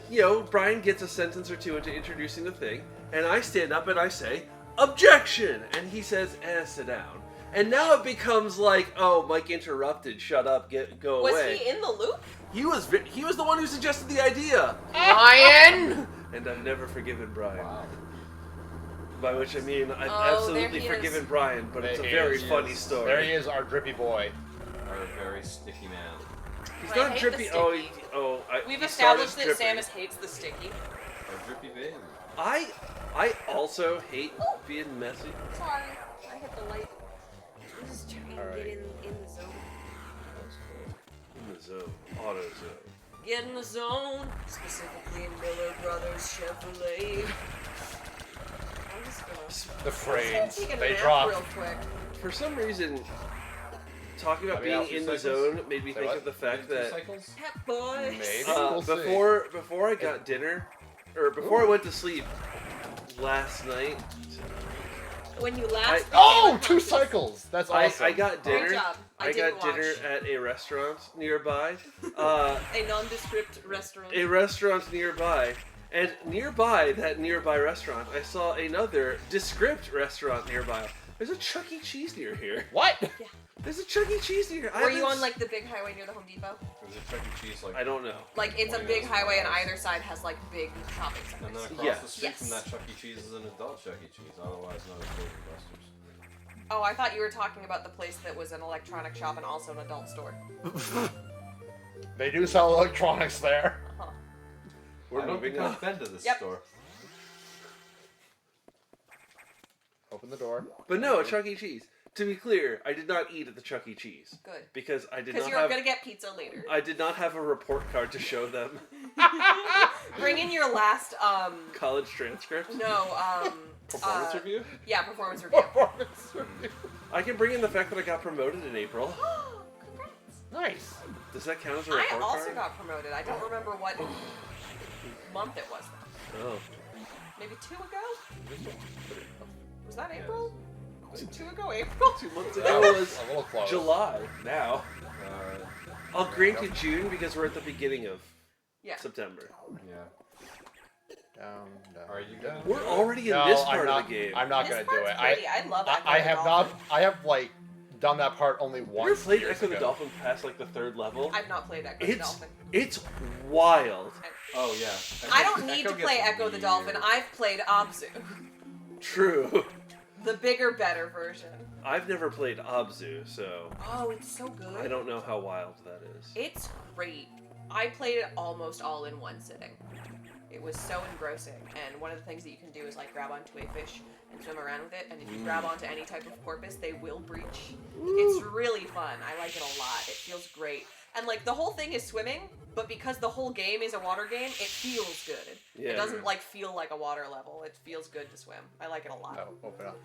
Brian gets a sentence or two into introducing the thing, and I stand up and I say, Objection! And he says, sit down. And now it becomes like, oh, Mike interrupted, shut up, go Was away. he in the loop? He was the one who suggested the idea. Ryan! And I've never forgiven Brian. Wow. By which I mean, I've Oh, absolutely there he is. forgiven Brian, but it's a There he very is. funny story. There he is, our drippy boy. Our very sticky man. He's I not hate drippy. the Oh, sticky. We've he established started that dripping. Samus hates the sticky. Our drippy baby. I also hate being messy. Sorry, I hit the light. I'm just trying to Alright. get in the zone. In the zone, auto zone. Get in the zone, specifically in Miller Brothers Chevrolet. I'm just gonna. The frames. Take a They nap dropped. real quick. For some reason, talking about Have you being in out the cycles? zone made me Say think what? of the fact Two that cycles? Pep boys. Maybe. We'll see. before I got dinner, or before I went to sleep last night, When you last. Oh, became a 2 conscious- cycles. That's awesome. I got dinner. Great job. I I got didn't dinner watch. at a restaurant nearby. A nondescript restaurant. A restaurant nearby. And nearby that nearby restaurant, I saw another descript restaurant nearby. There's a Chuck E. Cheese near here. What? There's a Chuck E. Cheese near here. I Were you haven't on like the big highway near the Home Depot? There's a Chuck E. Cheese like. I don't know. Like it's a 20 big minutes highway and from our either side has like big shopping And then centers. across Yes. the street Yes. from that Chuck E. Cheese is an adult Chuck E. Cheese, otherwise known as Dave & Buster's. Oh, I thought you were talking about the place that was an electronic shop and also an adult store. They do sell electronics there. Uh-huh. We're I don't moving think on. I've been to this Yep. store. Open the door. But no, a Chuck E. Cheese. To be clear, I did not eat at the Chuck E. Cheese Good. because I did Because not you're have. gonna get pizza later. I did not have a report card to show them. Bring in your last College transcript. Performance review? Yeah, performance review. Performance review. I can bring in the fact that I got promoted in April. Congrats. Nice. Does that count as a I report also card? got promoted. I don't remember what month it was though. Oh. Maybe 2 ago? Was that April? Was it 2 ago? April? 2 months ago was A little close. July. Now. Uh, I'll grant you June because we're at the beginning of Yeah. September. Yeah. Down. Are you gonna? We're already in No, this I'm part not, of the game. I'm not This gonna do part's it. pretty. I love Echo I the have Dolphin. not. I have like done that part only You ever once. played years Echo the ago. Dolphin past like the 3rd level? I've not played Echo the It's Dolphin. it's wild. Oh yeah. I don't need to gets play Echo the weird. Dolphin. I've played Abzu, True. the bigger, better version. I've never played Abzu, so Oh, it's so good. I don't know how wild that is. It's great. I played it almost all in one sitting. It was so engrossing, and one of the things that you can do is like grab onto a fish and swim around with it, and if you grab onto any type of porpoise, they will breach. It's really fun. I like it a lot. It feels great. And like the whole thing is swimming, but because the whole game is a water game, it feels good. Yeah. It doesn't like feel like a water level. It feels good to swim. I like it a lot. Oh, open up.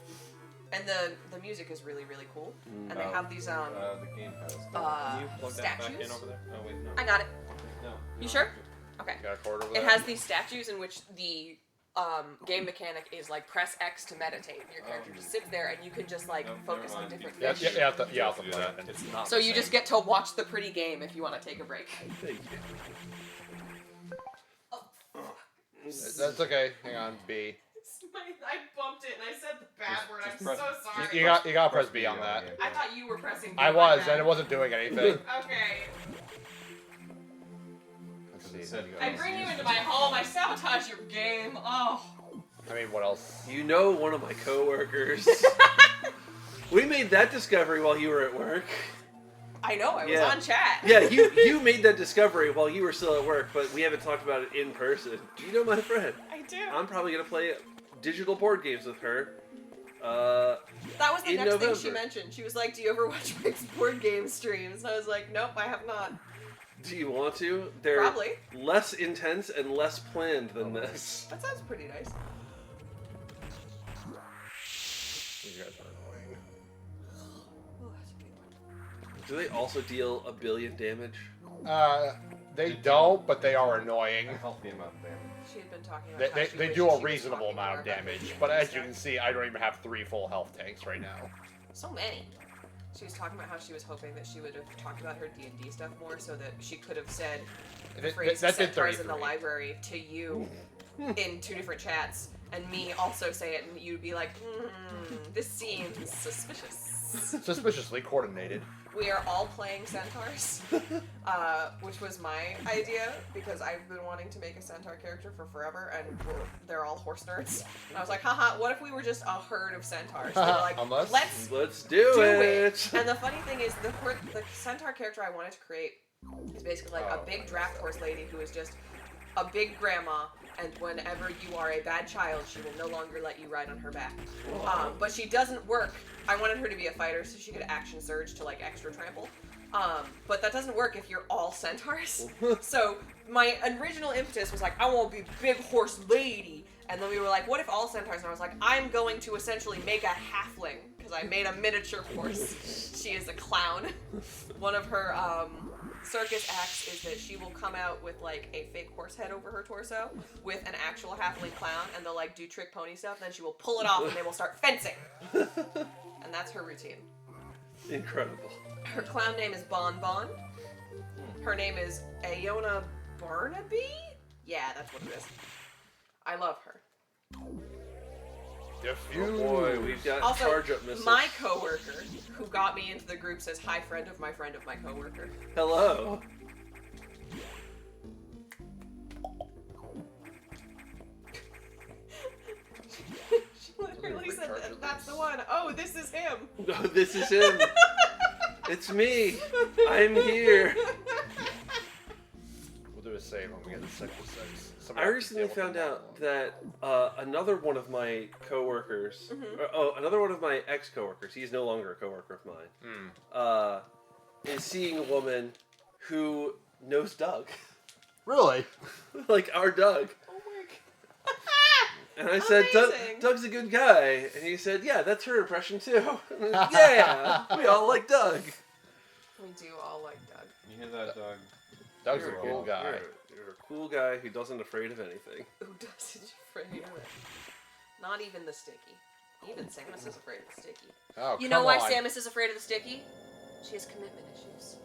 And the music is really, really cool. And they have these The gamepad. Can you plug that back in statues. over there? Oh wait, no. I got it. No. You sure? Okay. Got a cord over It there? has these statues in which the game mechanic is like press X to meditate. Your character just sits there and you can just like Nope, focus never on mind. different Yeah, fish. I'll have to Do plug that. it in. It's not So the you just same. get to watch the pretty game if you want to take a break. Thank you. That's okay. Hang on, B. I bumped it and I said the bad word. I'm press- so sorry. You got to press B on the that. gamepad. I thought you were pressing B. I my was, bad. and it wasn't doing anything. Okay. Let's It see. said I bring you into my home. I sabotage your game. Oh. I mean, what else? You know one of my coworkers. We made that discovery while you were at work. I know, I was Yeah. on chat. Yeah, you made that discovery while you were still at work, but we haven't talked about it in person. You know my friend. I do. I'm probably gonna play digital board games with her. That was the In next thing November. she mentioned. She was like, "Do you ever watch Rick's board game streams?" And I was like, "Nope, I have not." Do you want to? They're Probably. less intense and less planned than this. That sounds pretty nice. These guys are annoying. Oh, that's a good one. Do they also deal 1 billion damage? They don't, but they are annoying. A healthy amount of damage. She had been talking about how she They wished do a she was reasonable talking amount more of about damage, the but as D&D you can stuff. see, I don't even have 3 full health tanks right now. So many. She was talking about how she was hoping that she would have talked about her D&D stuff more, so that she could have said the phrase That did centaurs in the 33. library to you in 2 different chats, and me also say it, and you'd be like, this seems suspicious. Suspiciously coordinated. We are all playing centaurs, which was my idea, because I've been wanting to make a centaur character for forever, and they're all horse nerds. And I was like, haha, what if we were just a herd of centaurs? They were like, Unless- let's do do it. And the funny thing is, the centaur character I wanted to create is basically like a big draft horse lady who is just a big grandma, and whenever you are a bad child, she will no longer let you ride on her back. But she doesn't work. I wanted her to be a fighter so she could action surge to like extra trample. But that doesn't work if you're all centaurs. So my original impetus was like, I want to be big horse lady. And then we were like, what if all centaurs? And I was like, I'm going to essentially make a halfling, because I made a miniature horse. She is a clown. One of her circus acts is that she will come out with like a fake horse head over her torso with an actual halfling clown, and they'll like do trick pony stuff, then she will pull it off and they will start fencing. And that's her routine. Incredible. Her clown name is Bon Bon. Her name is Aona Barnaby? Yeah, that's what it is. I love her. Diffuse. Oh boy, we've got Also, charge up missiles. my coworker, who got me into the group, says, hi, friend of my coworker. Hello. She literally said that's the one. Oh, this is him. No, this is him. It's me. I'm here. We'll do a save when we get to 6 to 6. I recently found out that another one of my coworkers, another one of my ex-coworkers, he's no longer a coworker of mine, is seeing a woman who knows Doug. Really? Like our Doug. Oh my god. And I said, Amazing. Doug's a good guy. And he said, yeah, that's her impression too. Yeah, we all like Doug. We do all like Doug. You hear that, Doug? Doug's You're a cool guy. You're a cool guy who doesn't afraid of anything. Who doesn't afraid of it? Not even the sticky. Even Samus is afraid of the sticky. Oh, You know come why on. Samus is afraid of the sticky? She has commitment issues.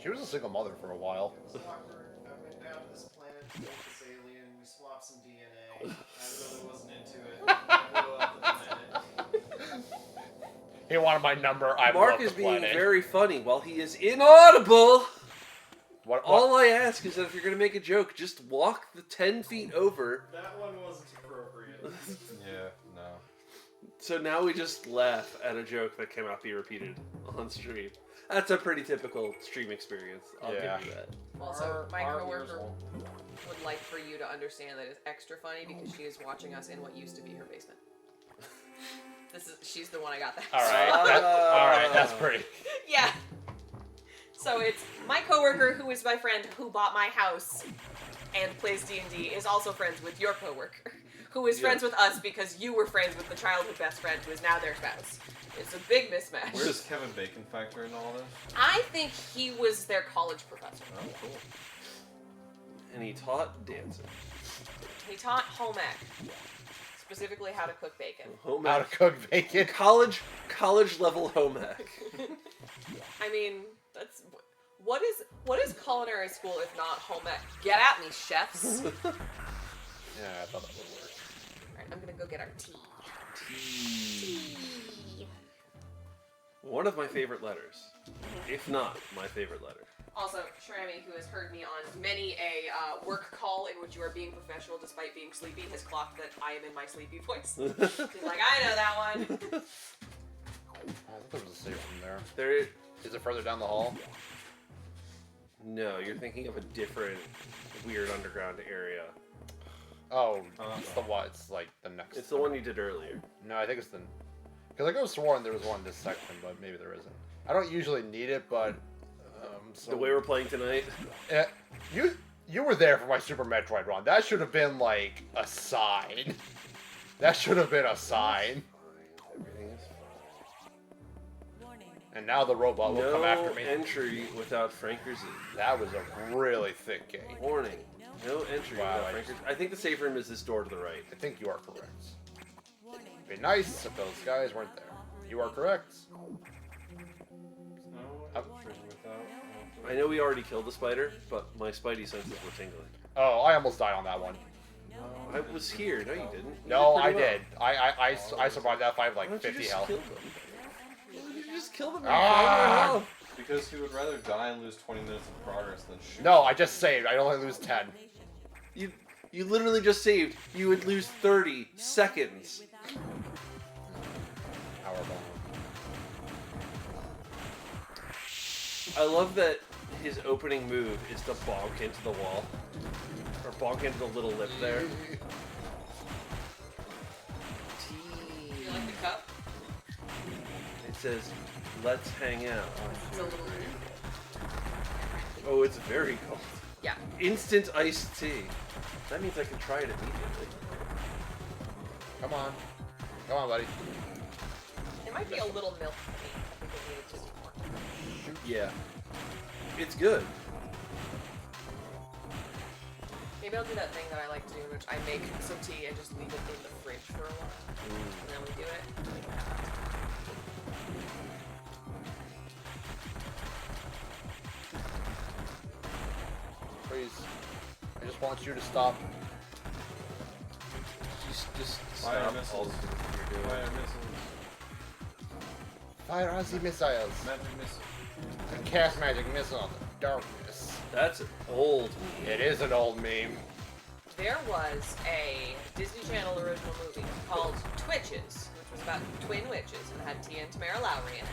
She She was a single mother for a while. It was awkward. I went down to this planet to meet this alien. We swapped some DNA. I really wasn't into it. I blew up the planet. He wanted my number. I blew Mark up is the being planet. very funny while he is inaudible. What? All I ask is that if you're gonna make a joke, just walk the 10 feet over. That one wasn't appropriate. Yeah, no. So now we just laugh at a joke that cannot be repeated on stream. That's a pretty typical stream experience. I'll Yeah. give you that. Also, my Our coworker ears won't- would like for you to understand that it's extra funny because she is watching us in what used to be her basement. She's the one I got that. All right. All right. That's pretty. Yeah. So it's my coworker who is my friend who bought my house and plays D&D is also friends with your coworker who is friends with us because you were friends with the childhood best friend who is now their spouse. It's a big mismatch. Where does Kevin Bacon factor in all this? I think he was their college professor. Oh, cool. And he taught dancing. He taught home ec, specifically how to cook bacon. Home How to ec. cook bacon. College level home ec. I mean, that's what is culinary school if not home ec? Get at me, chefs. All Yeah, I thought that would work. right, I'm gonna go get our tea. One of my favorite letters, if not my favorite letter. Also, Shrami, who has heard me on many a work call in which you are being professional despite being sleepy, has clocked that I am in my sleepy voice. He's like, I know that one. Oh, I thought there was a save from there. There, Is it further down the hall? no, you're thinking of a different weird underground area. Oh, it's the what? It's like the next. It's the one you did earlier. No, I think it's the. Because I could have sworn there was one in this section, but maybe there isn't. I don't usually need it, but. So, The way we're playing tonight. You were there for my Super Metroid run. That should have been like a sign. That should have been a sign. Everything is And now the robot will come after me. entry without Franker's. That was a really thick gate. Warning. No entry Wow, without Franker's. I think the safe room is this door to the right. I think you are correct. It'd be nice if those guys weren't there. You are correct. No, entry without. I know we already killed the spider, but my spidey senses were tingling. Oh, I almost died on that one. I was here. No, you didn't. You No, did I pretty well. did. I survived that fight with Why like don't you 50 just health. kill them? Why don't you just kill them? Ah! Because he would rather die and lose 20 minutes of progress than shoot. No, I just saved. I only lose 10. You literally just saved. You would lose 30 seconds. Powerball. I love that his opening move is to bonk into the wall. Or bonk into the little lip there. Do you like the cup? It says, let's hang out. It's a little. Oh, it's very cold. Yeah. Instant iced tea. That means I can try it immediately. Come on. Come on, buddy. It might be a little milk for me. I think it needed just more. Yeah. It's good. Maybe I'll do that thing that I like to do, in which I make some tea and just leave it in the fridge for a while, and then we do it. Please. I just want you to stop. Just Fire stop missiles. all the things that you're doing. Fire missiles. Fire on the missiles. Magic missile. And cast magic missile on the darkness. That's an old. It is an old meme. There was a Disney Channel original movie called Twitches, which was about twin witches and had Tia and Tamara Lowry in it.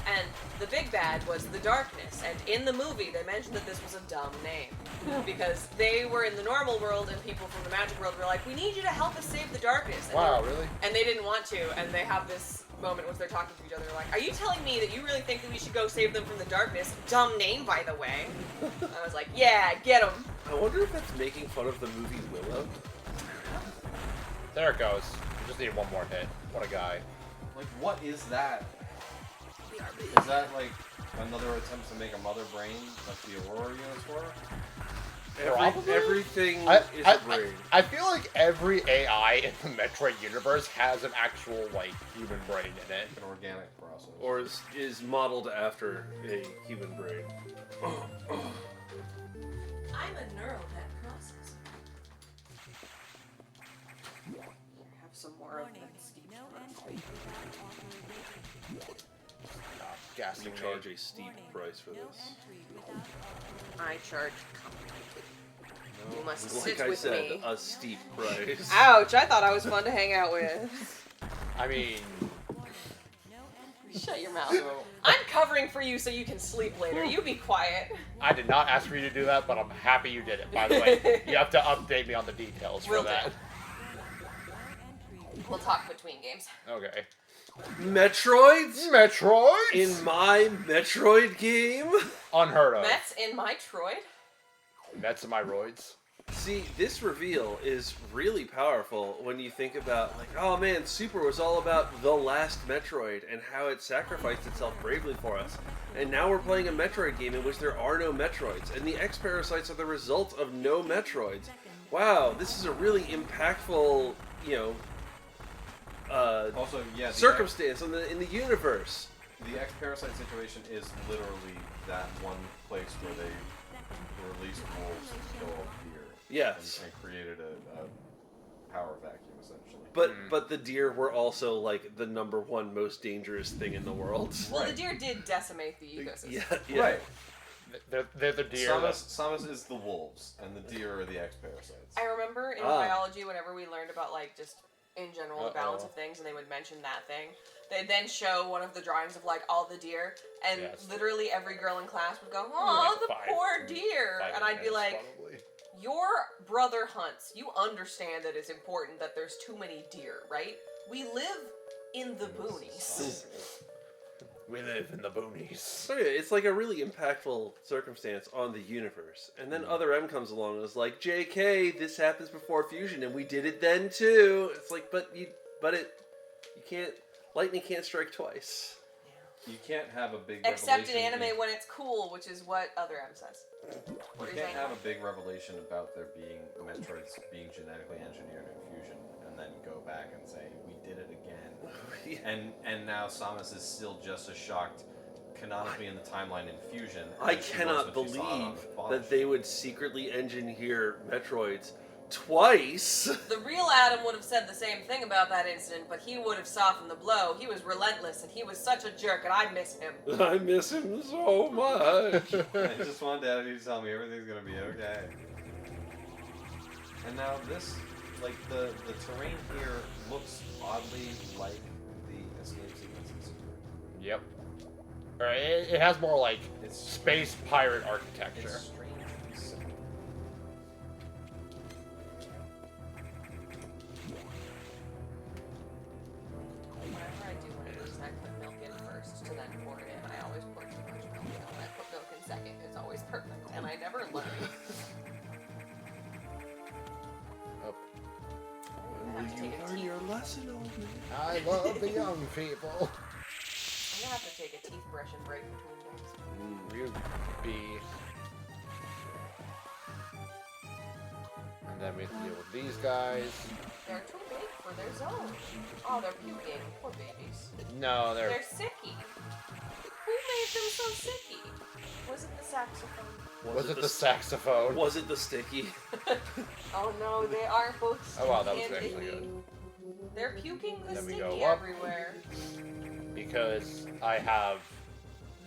And the big bad was the darkness. And in the movie, they mentioned that this was a dumb name. Because they were in the normal world and people from the magic world were like, we need you to help us save the darkness. And Wow, they- really? And they didn't want to, and they have this moment where they're talking to each other like, are you telling me that you really think that we should go save them from the darkness? Dumb name, by the way. I was like, yeah, get them. I wonder if that's making fun of the movie Willow. There it goes. You just need one more hit. What a guy. Like, what is that? Is that like another attempt to make a mother brain like the Aurora units were? Probably. Everything I, is I, a brain. I feel like every AI in the Metroid universe has an actual like human brain in it. An organic process. Or is modeled after a human brain. I'm a neural net processor. Have some more of that steep Gassing You me. charge a steep price for this. I charge. You must sit Like I with said, me. a steep price. Ouch! I thought I was fun to hang out with. I mean, Shut your mouth. I'm covering for you so you can sleep later. You be quiet. I did not ask for you to do that, but I'm happy you did it. By the way, you have to update me on the details for Will do. that. We'll talk between games. Okay. Metroids? Metroid? In my Metroid game? Unheard of. Mets in my Troid? Mets in my roids. See, this reveal is really powerful when you think about, like, oh man, Super was all about the last Metroid and how it sacrificed itself bravely for us. And now we're playing a Metroid game in which there are no Metroids, and the X-Parasites are the result of no Metroids. Wow, this is a really impactful, Also, yeah, circumstance in the universe. The X-Parasite situation is literally that one place where they released wolves to kill deer. Yes. And created a power vacuum, essentially. But the deer were also, like, the #1 most dangerous thing in the world. Well, the deer did decimate the ecosystem. Yeah. Right. They're the deer. Samus is the wolves, and the deer are the X-Parasites. I remember in biology, whenever we learned about, like, just in general the balance of things, and they would mention that thing, they'd then show one of the drawings of, like, all the deer, and literally every girl in class would go, oh, the poor deer! And I'd be like, probably. your brother hunts. You understand that it's important that there's too many deer, right? We live in the boonies. We live in the boonies. So yeah, it's like a really impactful circumstance on the universe. And then Other M comes along and is like, JK, this happens before Fusion, and we did it then too. It's like, lightning can't strike twice. You can't have a big Except in revelation anime when it's cool, which is what Other M says. What are You you can't saying? have a big revelation about there being Metroids being genetically engineered in Fusion, and then go back and say, we did it again. And now Samus is still just as shocked canonically in the timeline in Fusion. I as she was cannot when she saw it on believe the father that they ship. would secretly engineer Metroids twice. The real Adam would have said the same thing about that incident, but he would have softened the blow. He was relentless, and he was such a jerk, and I miss him. I miss him so much. I just wanted Abby to tell me everything's gonna be okay. And now this, like, the terrain here looks oddly like the escape sequences. Yep. Alright, it has more like It's space pirate architecture. It's strangely similar. Whenever I do one of these, I put milk in first to then pour it in. I always pour too much milk in. When I put milk in second, it's always perfect, and I never learn. When will you learn your lesson, old man? I love the young people. I'm gonna have to take a teeth brush and break between games. We'll be. And then we have to deal with these guys. They're too big for their zone. Oh, they're puking. Poor babies. No, They're sicky. Who made them so sicky? Was it the saxophone? Was it the saxophone? Was it the sticky? Oh no, they are both sticky Oh wow, that was and actually icky. good. They're puking the Then we sticky go up. everywhere. Because I have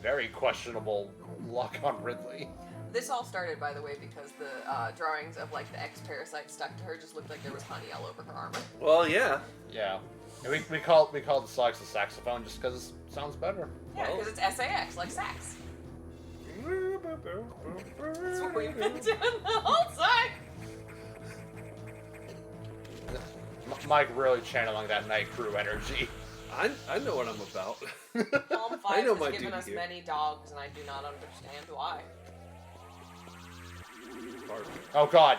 very questionable luck on Ridley. This all started, by the way, because the drawings of like the X-Parasite stuck to her just looked like there was honey all over her armor. Well, yeah. Yeah. And we call the Sox the saxophone just because it sounds better. Yeah, because it's SAX, like sax. That's what we've been doing the whole time. Mike really channeling that Night Crew energy. I know what I'm about. Palm I 5 know has my given duty us here. many dogs, and I do not understand why. Oh god.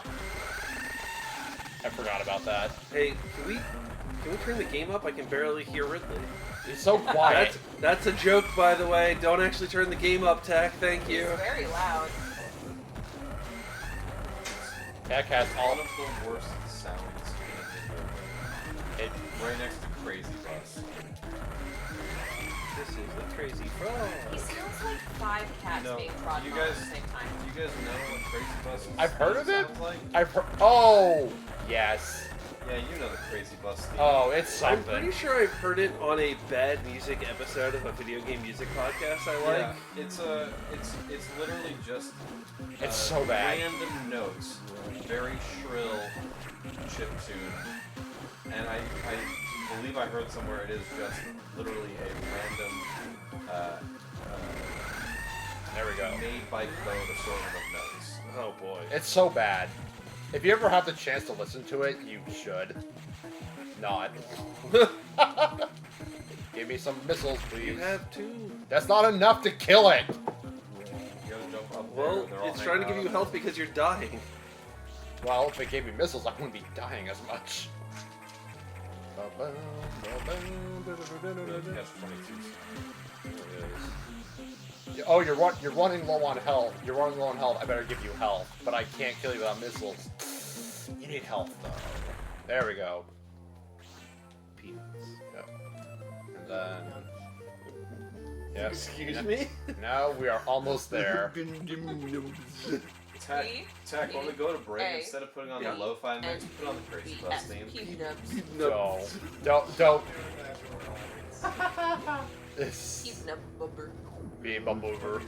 I forgot about that. Hey, can we turn the game up? I can barely hear Ridley. He's so quiet. That's a joke, by the way. Don't actually turn the game up, Tech. Thank you. It's very loud. Tech has all One of the worst sounds in it. right next to Crazy Bus. This is the crazy frog. He sounds like 5 cats No, being trodden you on guys- at the same time. Do you guys know what Crazy Bus is? I've heard of it. Sounds like? I've heard. Oh, yes. Yeah, you know the Crazy Bus theme. Oh, it's I'm something. pretty sure I've heard it on a bad music episode of a video game music podcast I like. Yeah, it's literally just It's so bad. random notes, very shrill chip tune, and I believe I heard somewhere it is just literally a random There we go. made by code assortment of notes. Oh boy. It's so bad. If you ever have the chance to listen to it, you should. Not. Give me some missiles, You please. have two. That's not enough to kill it. You gotta jump up there, Well, and they're all it's trying to hanging give you out. health because you're dying. Well, if it gave me missiles, I wouldn't be dying as much. Catch 22. Oh, you're running low on health. You're running low on health. I better give you health, but I can't kill you without missiles. You need health though. There we go. Peanuts. Yep. And then. Yep. Excuse me? Now we are almost there. Tech, when we go to break, A, instead of putting on Yeah. the lo-fi mix, put on the Crazy Bus theme. Don't. This Keep up, bubber. be a bumbleover.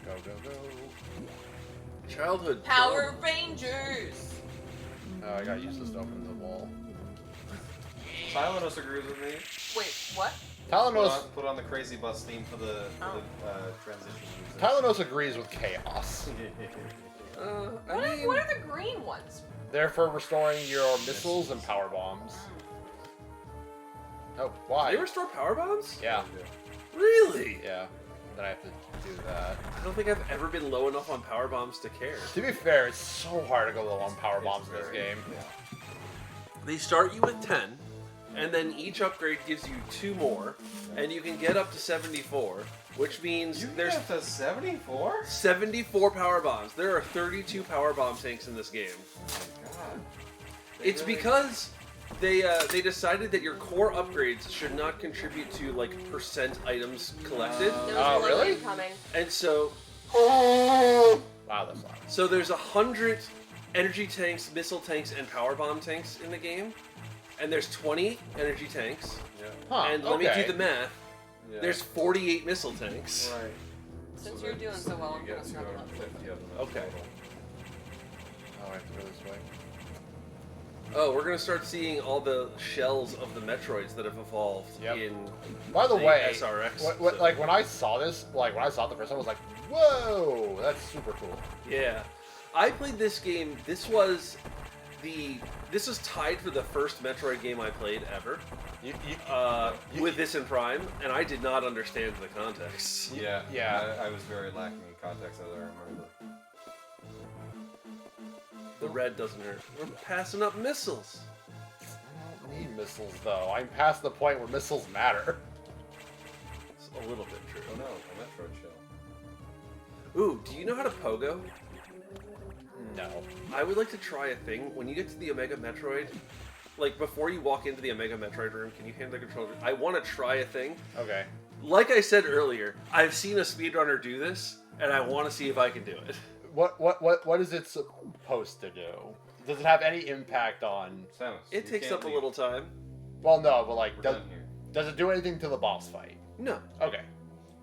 Go. Childhood. Power Rangers! Oh, I gotta use this to open the wall. Tylenus agrees with me. Wait, what? Talanos Put on the Crazy Bus theme for the transition music. Talanos agrees with chaos. What are the green ones? They're for restoring your missiles and power bombs. Oh, why? They restore power bombs? Yeah, Really? yeah. Then I have to do that. I don't think I've ever been low enough on power bombs to care. To be fair, it's so hard to go low on power It's bombs in this very- game. They start you with 10, and then each upgrade gives you 2 more, and you can get up to 74, which means You can there's get to 74? 74 power bombs. There are 32 power bomb tanks in this game. Oh my god. It's really- because they decided that your core upgrades should not contribute to like percent items collected, There was Oh, a load really? incoming. and so Wow, that's loud. so there's 100 energy tanks, missile tanks, and power bomb tanks in the game, and there's 20 energy tanks. Yeah. Huh, And let me okay. do the math. Yeah. There's 48 missile tanks. Right. Since So you're that- doing so well, you I'm get gonna snuggle up. 250 of them. Okay. Oh, I have to go this way. Oh, we're gonna start seeing all the shells of the Metroids that have evolved Yep. in By the the way, SRX. what, so- like when I saw this, like when I saw it the first time, I was like, "Whoa, that's super cool." Yeah, I played this game. This was tied for the first Metroid game I played ever. You, With this in Prime, and I did not understand the context. Yeah. Yeah. I was very lacking in context as I remember. The red doesn't hurt. We're passing up missiles. I don't need missiles though. I'm past the point where missiles matter. It's a little bit Oh true. no, a Metroid shell. Ooh, do you know how to pogo? No. I would like to try a thing. When you get to the Omega Metroid, like before you walk into the Omega Metroid room, can you hand the controller? I want to try a thing. Okay. Like I said earlier, I've seen a speedrunner do this, and I want to see if I can do it. What is it supposed to do? Does it have any impact on? Samus, It you takes can't up a leave. little time. Well, no, but like, We're does, done here. does it do anything to the boss fight? No. Okay.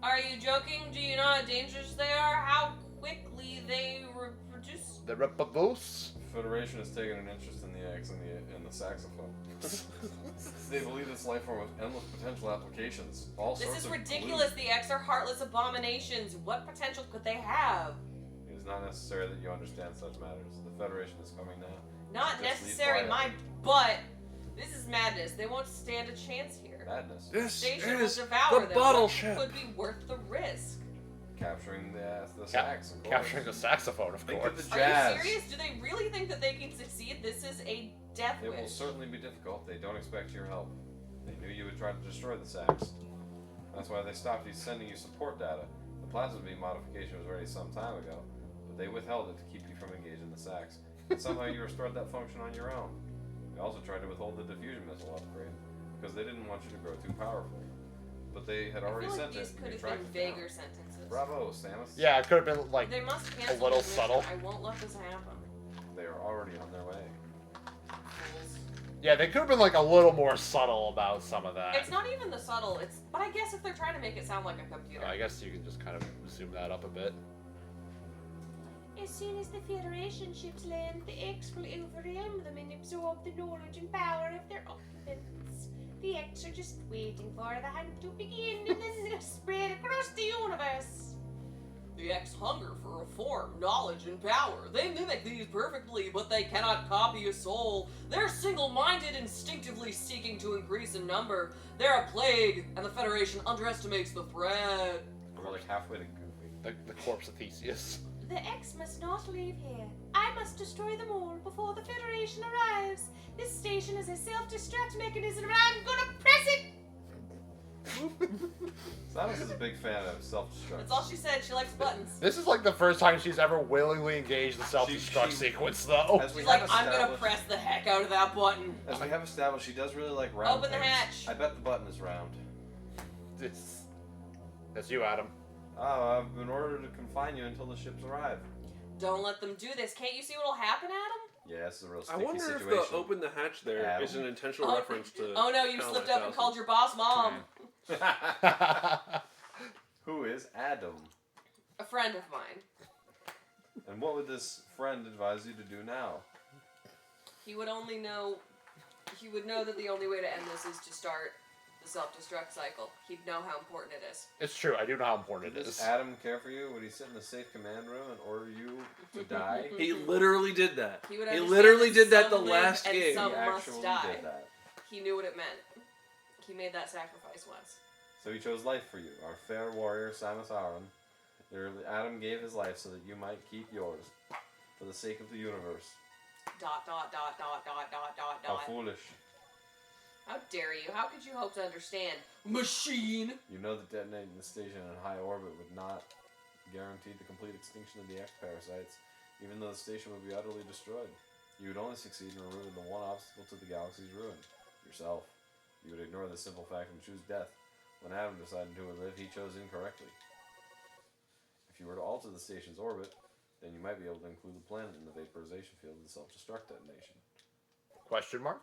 Are you joking? Do you know how dangerous they are? How quickly they reproduce? The Repaboose? Federation has taken an interest in the X and the saxophone. They believe this life form has endless potential applications. All This sorts is of ridiculous. The X are heartless abominations. What potential could they have? It is not necessary that you understand such matters. The Federation is coming now. Not Just leave necessary, my quietly. butt. This is madness. They won't stand a chance here. Madness. This Station will is devour the them. bottle What ship. could be worth the risk? Capturing the sax, of course. Capturing the saxophone, of Think course. of the Are jazz. you serious? Do they really think that they can succeed? This is a death It will wish. certainly be difficult. They don't expect your help. They knew you would try to destroy the sax. That's why they stopped you sending you support data. The plasma beam modification was ready some time ago, but They withheld it to keep you from engaging the sacks. And somehow you restored that function on your own. They also tried to withhold the diffusion missile upgrade because they didn't want you to grow too powerful. But they had already I feel sent like it. these and could you have tracked been it down. vaguer sentences. Bravo, Samus. Yeah, it could have been like They must cancel little this mission. subtle. I won't let this happen. They are already on their way. Fools. yeah, they could have been like a little more subtle about some of that. It's not even the subtle. It's but I guess if they're trying to make it sound like a computer. I guess you can just kind of zoom that up a bit. As soon as the Federation ships land, the X will overwhelm them and absorb the knowledge and power of their occupants. The X are just waiting for the hunt to begin, and then they'll spread across the universe. The X hunger for reform, knowledge, and power. They mimic these perfectly, but they cannot copy a soul. They're single-minded, instinctively seeking to increase in number. They're a plague, and the Federation underestimates the threat. We're like halfway to Goofy. The corpse of Theseus. The X must not leave here. I must destroy them all before the Federation arrives. This station is a self-destruct mechanism, and I'm gonna press it! Samus is a big fan of self-destruct. That's all she said. She likes buttons. This is like the first time she's ever willingly engaged the self-destruct She- sequence, though. As we She's like, have I'm gonna established- press the heck out of that button. As we have established, she does really like round Open the things. hatch. I bet the button is round. That's you, Adam. Oh, I've been ordered to confine you until the ships arrive. Don't let them do this. Can't you see what'll happen, Adam? Yeah, this is a real I sticky wonder if situation. the open the hatch there Adam? is an intentional Oh, reference to. Oh no, you Count slipped on up and called your boss mom. Who is Adam? A friend of mine. And what would this friend advise you to do now? He would only know. He would know that the only way to end this is to start the self-destruct cycle. He'd know how important it is. It's true. I do know how important it Does is. Adam care for you? Would he sit in the safe command room and order you to die? He literally did that. He would He understand literally that did that the some live last and game. some He must actually die. did that. He knew what it meant. He made that sacrifice once. So he chose life for you, our fair warrior Samus Aran. Adam gave his life so that you might keep yours, for the sake of the universe. Dot dot dot dot dot dot dot How dot. foolish. How dare you? How could you hope to understand? Machine! You know that detonating the station in high orbit would not guarantee the complete extinction of the X-parasites, even though the station would be utterly destroyed. You would only succeed in removing the one obstacle to the galaxy's ruin, yourself. You would ignore the simple fact and choose death. When Adam decided who would live, he chose incorrectly. If you were to alter the station's orbit, then you might be able to include the planet in the vaporization field of the self-destruct detonation. Question mark?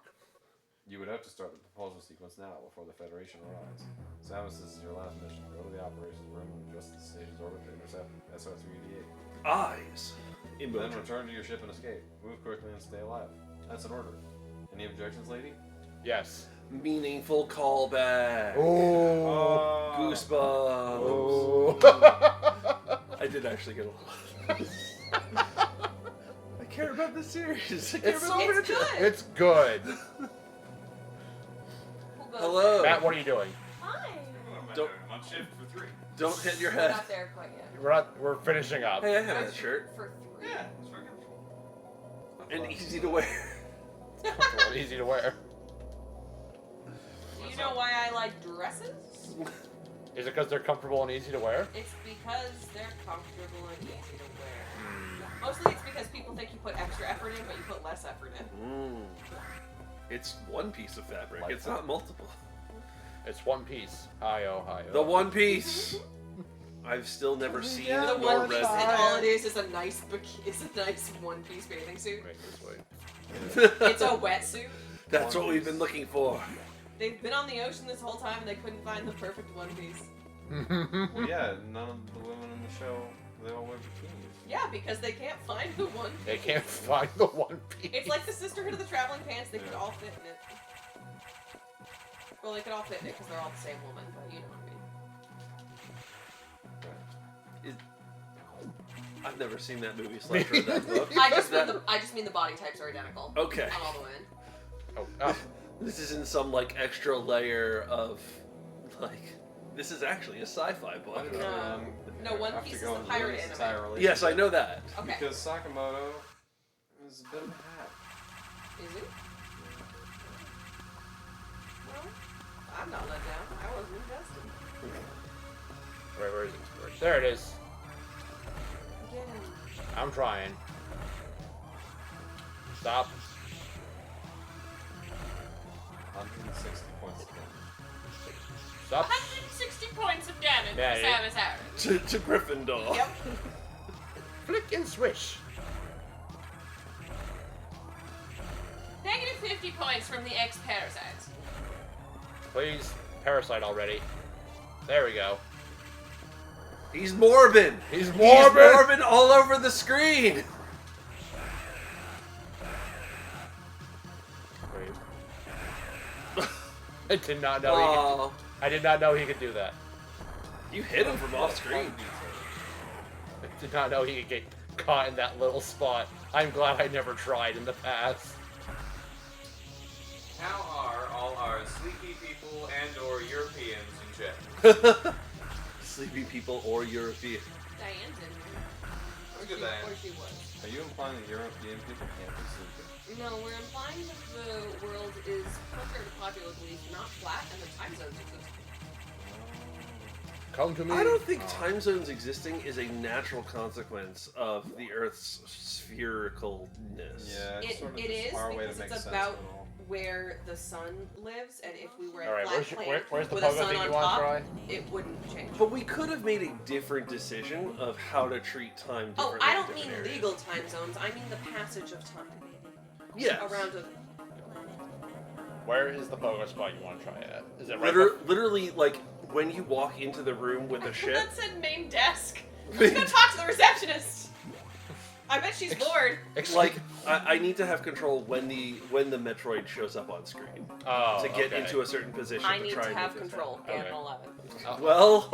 You would have to start the propulsion sequence now, before the Federation arrives. Samus, this is your last mission. Go to the operations room and adjust the station's orbit to intercept SR-388. Eyes. In Then motion. return to your ship and escape. Move quickly and stay alive. That's an order. Any objections, lady? Yes. Meaningful callback. Oh. Goosebumps. Oh. I did actually get a little. I care about the series. I care It's about It's the good. It's good. We'll go Hello. Matt, what are you doing? Hi. Don't- I'm on shift for 3. Don't hit your We're head. not there quite yet. We're finishing up. Hey, I have that shirt. For 3. Yeah, it's fucking. And easy to wear. Comfortable and easy to wear. Do you know why I like dresses? Is it because they're comfortable and easy to wear? It's because they're comfortable and easy to wear. Mostly it's because people think you put extra effort in, but you put less effort in. It's one piece of fabric. Like It's that. not multiple. It's one piece. Hi-oh, hi-oh. The one piece. I've still never seen Yeah, The nor one piece, read. and all it is a nice one-piece bathing suit. Wait, this way. It's a wetsuit. That's what we've been looking for. They've been on the ocean this whole time and they couldn't find the perfect one piece. Well, yeah, none of the women in the show, they all wear bikinis. Yeah, because they can't find the one piece. They can't find the one piece. It's like the Sisterhood of the Traveling Pants. They could all fit in it. Well, they could all fit in it because they're all the same woman, but you know what I mean. I've never seen that movie slash read that book. I just Is mean that- the body types are identical. Okay. On all the women. Oh, This is in some like extra layer of like. This is actually a sci-fi book. I don't No. know, No, One I have to Piece go is a and pirate read this anime. entire relationship. Yes, I know that. Okay. Because Sakamoto is a bit of a hat. Is it? Well, I'm not let down. I wasn't invested. where is it? There it is. Again. I'm trying. Stop. 160 points of damage. Stop. 160 points of damage Yeah, for yeah. Samus Aran. To Gryffindor. Yep. Flick and swish. Negative 50 points from the ex-parasites. Please, parasite already. There we go. He's Morbin. He's He's Morbin. Morbin all over the screen. I did not know Oh, I did not know he could do that. you hit him from off screen. I did not know he could get caught in that little spot. I'm glad I never tried in the past. How are all our sleepy people and/or Europeans in chat? Sleepy people or European. Diane's in here. Look at that. Or she was. Are you implying that European people can't be sleepy? No, we're implying that the world is contrary to popular belief, not flat, and the time zones exist. Come to me. I don't think time zones existing is a natural consequence of the Earth's sphericalness. Yeah, it's sort of It just is, our way to because make it's sense about of it all. where the sun lives, and if we were a All right, flat plane where's the with a pogo sun thing on you want, top, Troy? it wouldn't change. But we could have made a different decision of how to treat time Oh, differently. I in don't mean different areas. legal time zones. I mean the passage of time Yes. around a. Where is the pogo spot you want to try it at? Is it right? Literally, like when you walk into the room with a ship. That said main desk. Let's go talk to the receptionist. I bet she's bored. Like I need to have control when the Metroid shows up on screen Oh, to get okay. into a certain position. I to need try to and have make this control. Okay. Ganon 11. happen. Well,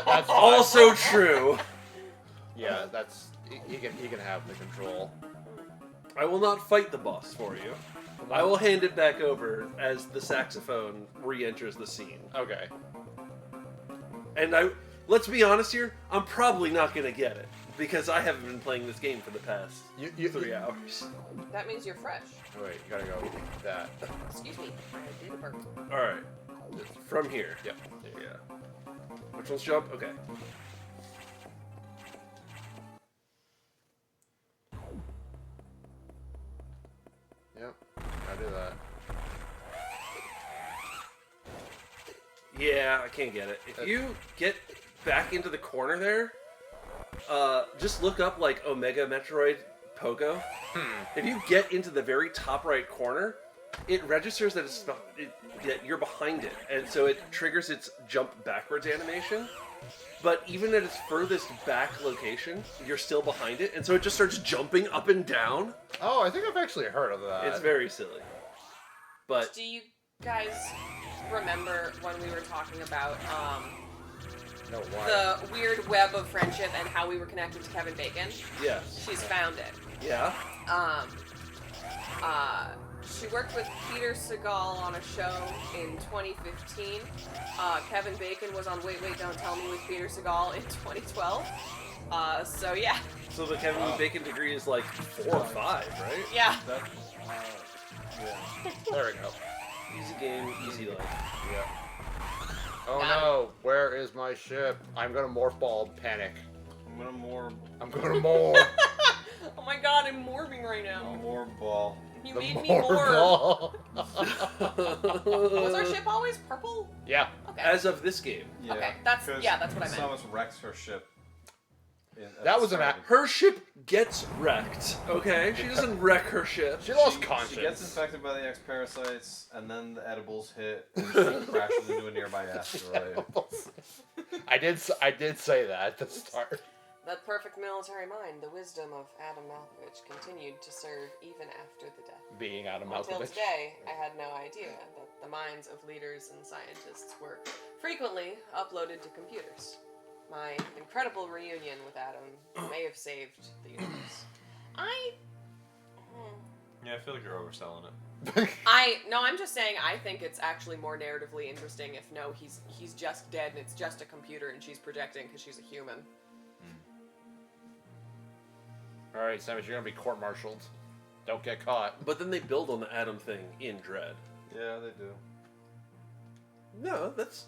That's fine. also true. Yeah, that's he can have the control. I will not fight the boss for you. I will hand it back over as the saxophone re-enters the scene. Okay. And let's be honest here, I'm probably not gonna get it because I haven't been playing this game for the past 3 hours. That means you're fresh. Wait, you gotta go that. Excuse me. I did a burp. All right, from here. Yep. Yeah. Which one's jump? Okay. Yep. I do that. Yeah, I can't get it. If you get back into the corner there, just look up like Omega Metroid Pogo. If you get into the very top right corner, it registers that that you're behind it, and so it triggers its jump backwards animation. But even at its furthest back location, you're still behind it, and so it just starts jumping up and down. Oh, I think I've actually heard of that. It's very silly. But Do you guys remember when we were talking about No, why? the weird web of friendship and how we were connected to Kevin Bacon? yes, She's found it. yeah. She worked with Peter Segal on a show in 2015. Kevin Bacon was on Wait, Wait, Don't Tell Me with Peter Segal in 2012. So yeah. So the Kevin Bacon degree is like 4 or 5, right? Yeah. That, yeah. There we go. Easy game, easy life. Yeah. Oh Got no, where is my ship? I'm gonna morph ball panic. I'm gonna more Oh my god, I'm morbing right now. ball. You the made me morph morb. ball. Was our ship always purple? Yeah. Okay. As of this game. Yeah, Okay, that's- 'cause yeah, that's what I meant. Samus wrecks her ship. That was an act. Her ship gets wrecked, okay? She doesn't wreck her ship. She lost She conscience. gets infected by the X-parasites, and then the edibles hit, and she crashes into a nearby asteroid. I did say that at the start. That perfect military mind, the wisdom of Adam Malkovich, continued to serve even after the death. Being Adam Until Malkovich. today, I had no idea that the minds of leaders and scientists were frequently uploaded to computers. My incredible reunion with Adam may have saved the universe. Yeah, I feel like you're overselling it. I'm just saying I think it's actually more narratively interesting if no, he's just dead and it's just a computer and she's projecting because she's a human. Alright, Samus, you're gonna be court-martialed. Don't get caught. But then they build on the Adam thing in Dread. Yeah, they do. No, that's...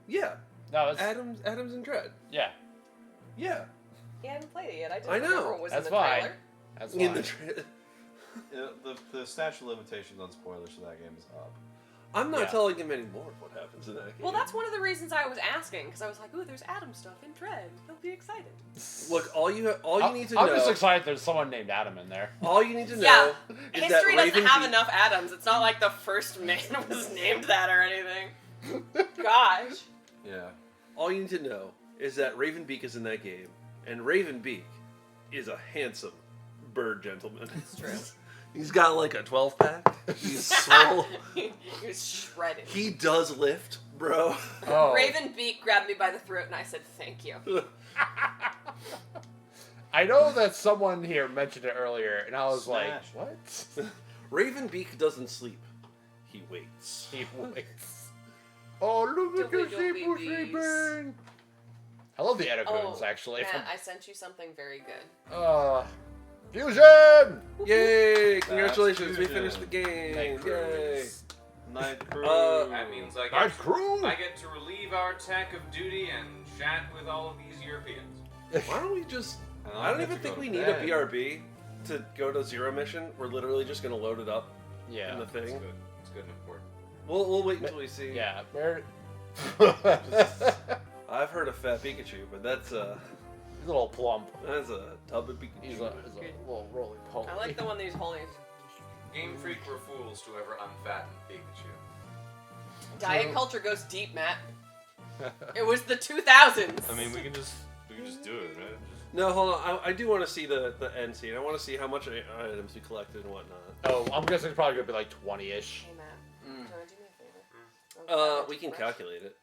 Yeah. No, it's... Adam's in Dread. Yeah. Yeah. He hadn't played it yet. I didn't I know. remember what was That's in the fine. trailer. That's In fine. the tra- The statute of limitations on spoilers for that game is up. I'm not Yeah. telling him anymore what happens in that game. Well, that's one of the reasons I was asking, because I was like, ooh, there's Adam stuff in Dread. He'll be excited. Look, all you need to I'm know. just excited there's someone named Adam in there. All you need to know Yeah. is History that doesn't Raven have Beak- enough Adams. It's not like the first man was named that or anything. Gosh. Yeah. All you need to know is that Ravenbeak is in that game, and Ravenbeak is a handsome bird gentleman. It's true. He's got like a 12-pack. He's swole. He was shredded. He does lift, bro. Oh. Raven Beak grabbed me by the throat and I said, thank you. I know that someone here mentioned it earlier, and I was Smash. like, what? Ravenbeak doesn't sleep. He waits. He waits. Oh, look at your Diddly sheep babies. sleeping. I love the Edecoons, Oh, actually. Matt, I sent you something very good. Fusion! Yay! Congratulations, we Fusion. finished the game. Night Yay! Cruise. Night Crew. That means I Night get, Crew! I get to relieve our tech of duty and chat with all of these Europeans. Why don't we just... And I don't get even to think go we to need bed. a BRB to go to Zero Mission. We're literally just going to load it up in Yeah. the It's thing. good. It's good and important. We'll wait until we see. Yeah. Where... I've heard of Fat Pikachu, but that's He's a little plump. a tub of Pikachu. He's a little roly poly. I like the one that he's holding. Game Freak were fools to ever unfatten Pikachu. Diet culture goes deep, Matt. It was the 2000s. I mean, we can just do it, right? No, hold on. I do want to see the end scene. I want to see how much items we collected and whatnot. Oh, I'm guessing it's probably gonna be like 20-ish. Hey, Matt. Do you want to do me a favor? Oh, We can brush. calculate it.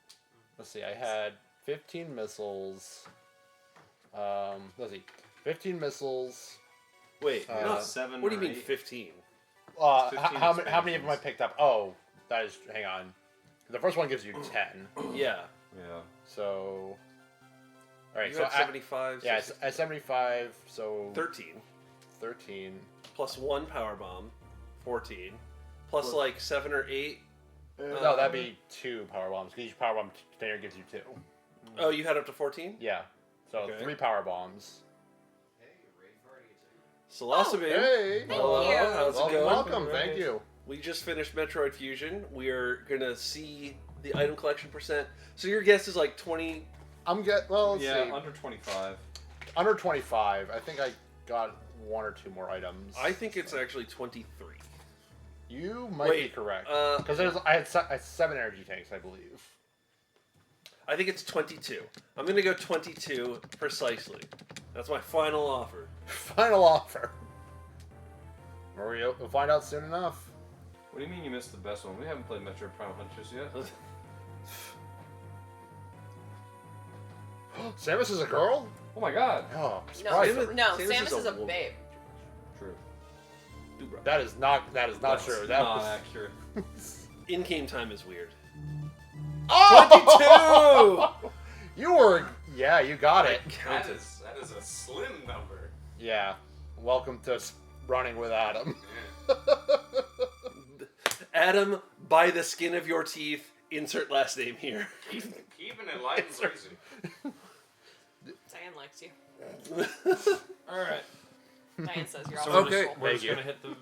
Let's see. I had 15 missiles. Let's see. 15 missiles. Wait, Uh, no. Seven What do you or mean eight. 15? 15 How many of them I expansions. picked up? Oh, that is. Hang on. The first one gives you 10. Yeah. Yeah. So. All right. You So had 75. yeah, so at 75. So 13. 13. Plus 1 power bomb. 14. Plus like 7 or 8. No, that'd be 2 power bombs. Because each power bomb container gives you 2. Oh, you had up to 14? Yeah. So Okay. 3 power bombs. Salasabi. Hey. Hello. you. How's it going? Welcome. Thank you. We just finished Metroid Fusion. We are gonna see the item collection percent. So your guess is like 20. Well, let's Yeah, see. under 25. Under 25. I think I got 1 or 2 more items. I think it's actually 23. You might Wait, be correct. uh, Because I had 7 energy tanks, I believe. I think it's 22. I'm gonna go 22 precisely. That's my final offer. Final offer. We'll find out soon enough. What do you mean you missed the best one? We haven't played Metroid Prime Hunters yet. Samus is a girl? Oh my god. Oh, No, surprise. Samus- no, Samus Samus is is a a woman. babe. True. That is not That's true. That not was accurate. In-game time is weird. Oh! You were you got it. That is a slim number. Yeah. Welcome to running with Adam. Adam, by the skin of your teeth, insert last name here. Keep an enlightened reason. Diane likes you. Alright. Diane says you're So all Okay. we're Thank just you. gonna hit the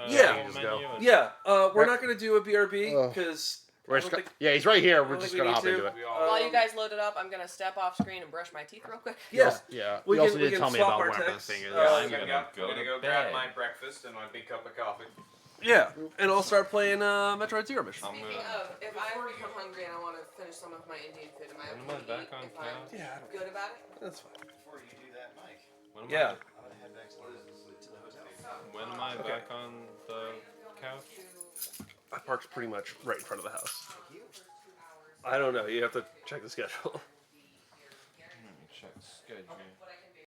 Yeah. main Just go. menu and- Yeah, we're Right. not gonna do a BRB Ugh. because Yeah, he's right here. We're don't just think we gonna need hop to. into it. We all While you guys load it up, I'm gonna step off screen and brush my teeth real quick. yeah. Yeah. We you also can- need we to can tell me swap about our whatever texts. this thing is. I'm I'm gonna gonna go grab my breakfast and my big cup of coffee. Yeah, and I'll start playing Metroid Zero Mission. I'm Speaking gonna- of, if I become hungry and I want to finish some of my Indian food, am I When am okay I to back eat on if I'm couch? Yeah, I don't good about it? That's fine. Before you do that, Mike, When am Yeah. I'm gonna head back to the hotel. When am I back on the couch? I parked pretty much right in front of the house. I don't know. You have to check the schedule. Check schedule.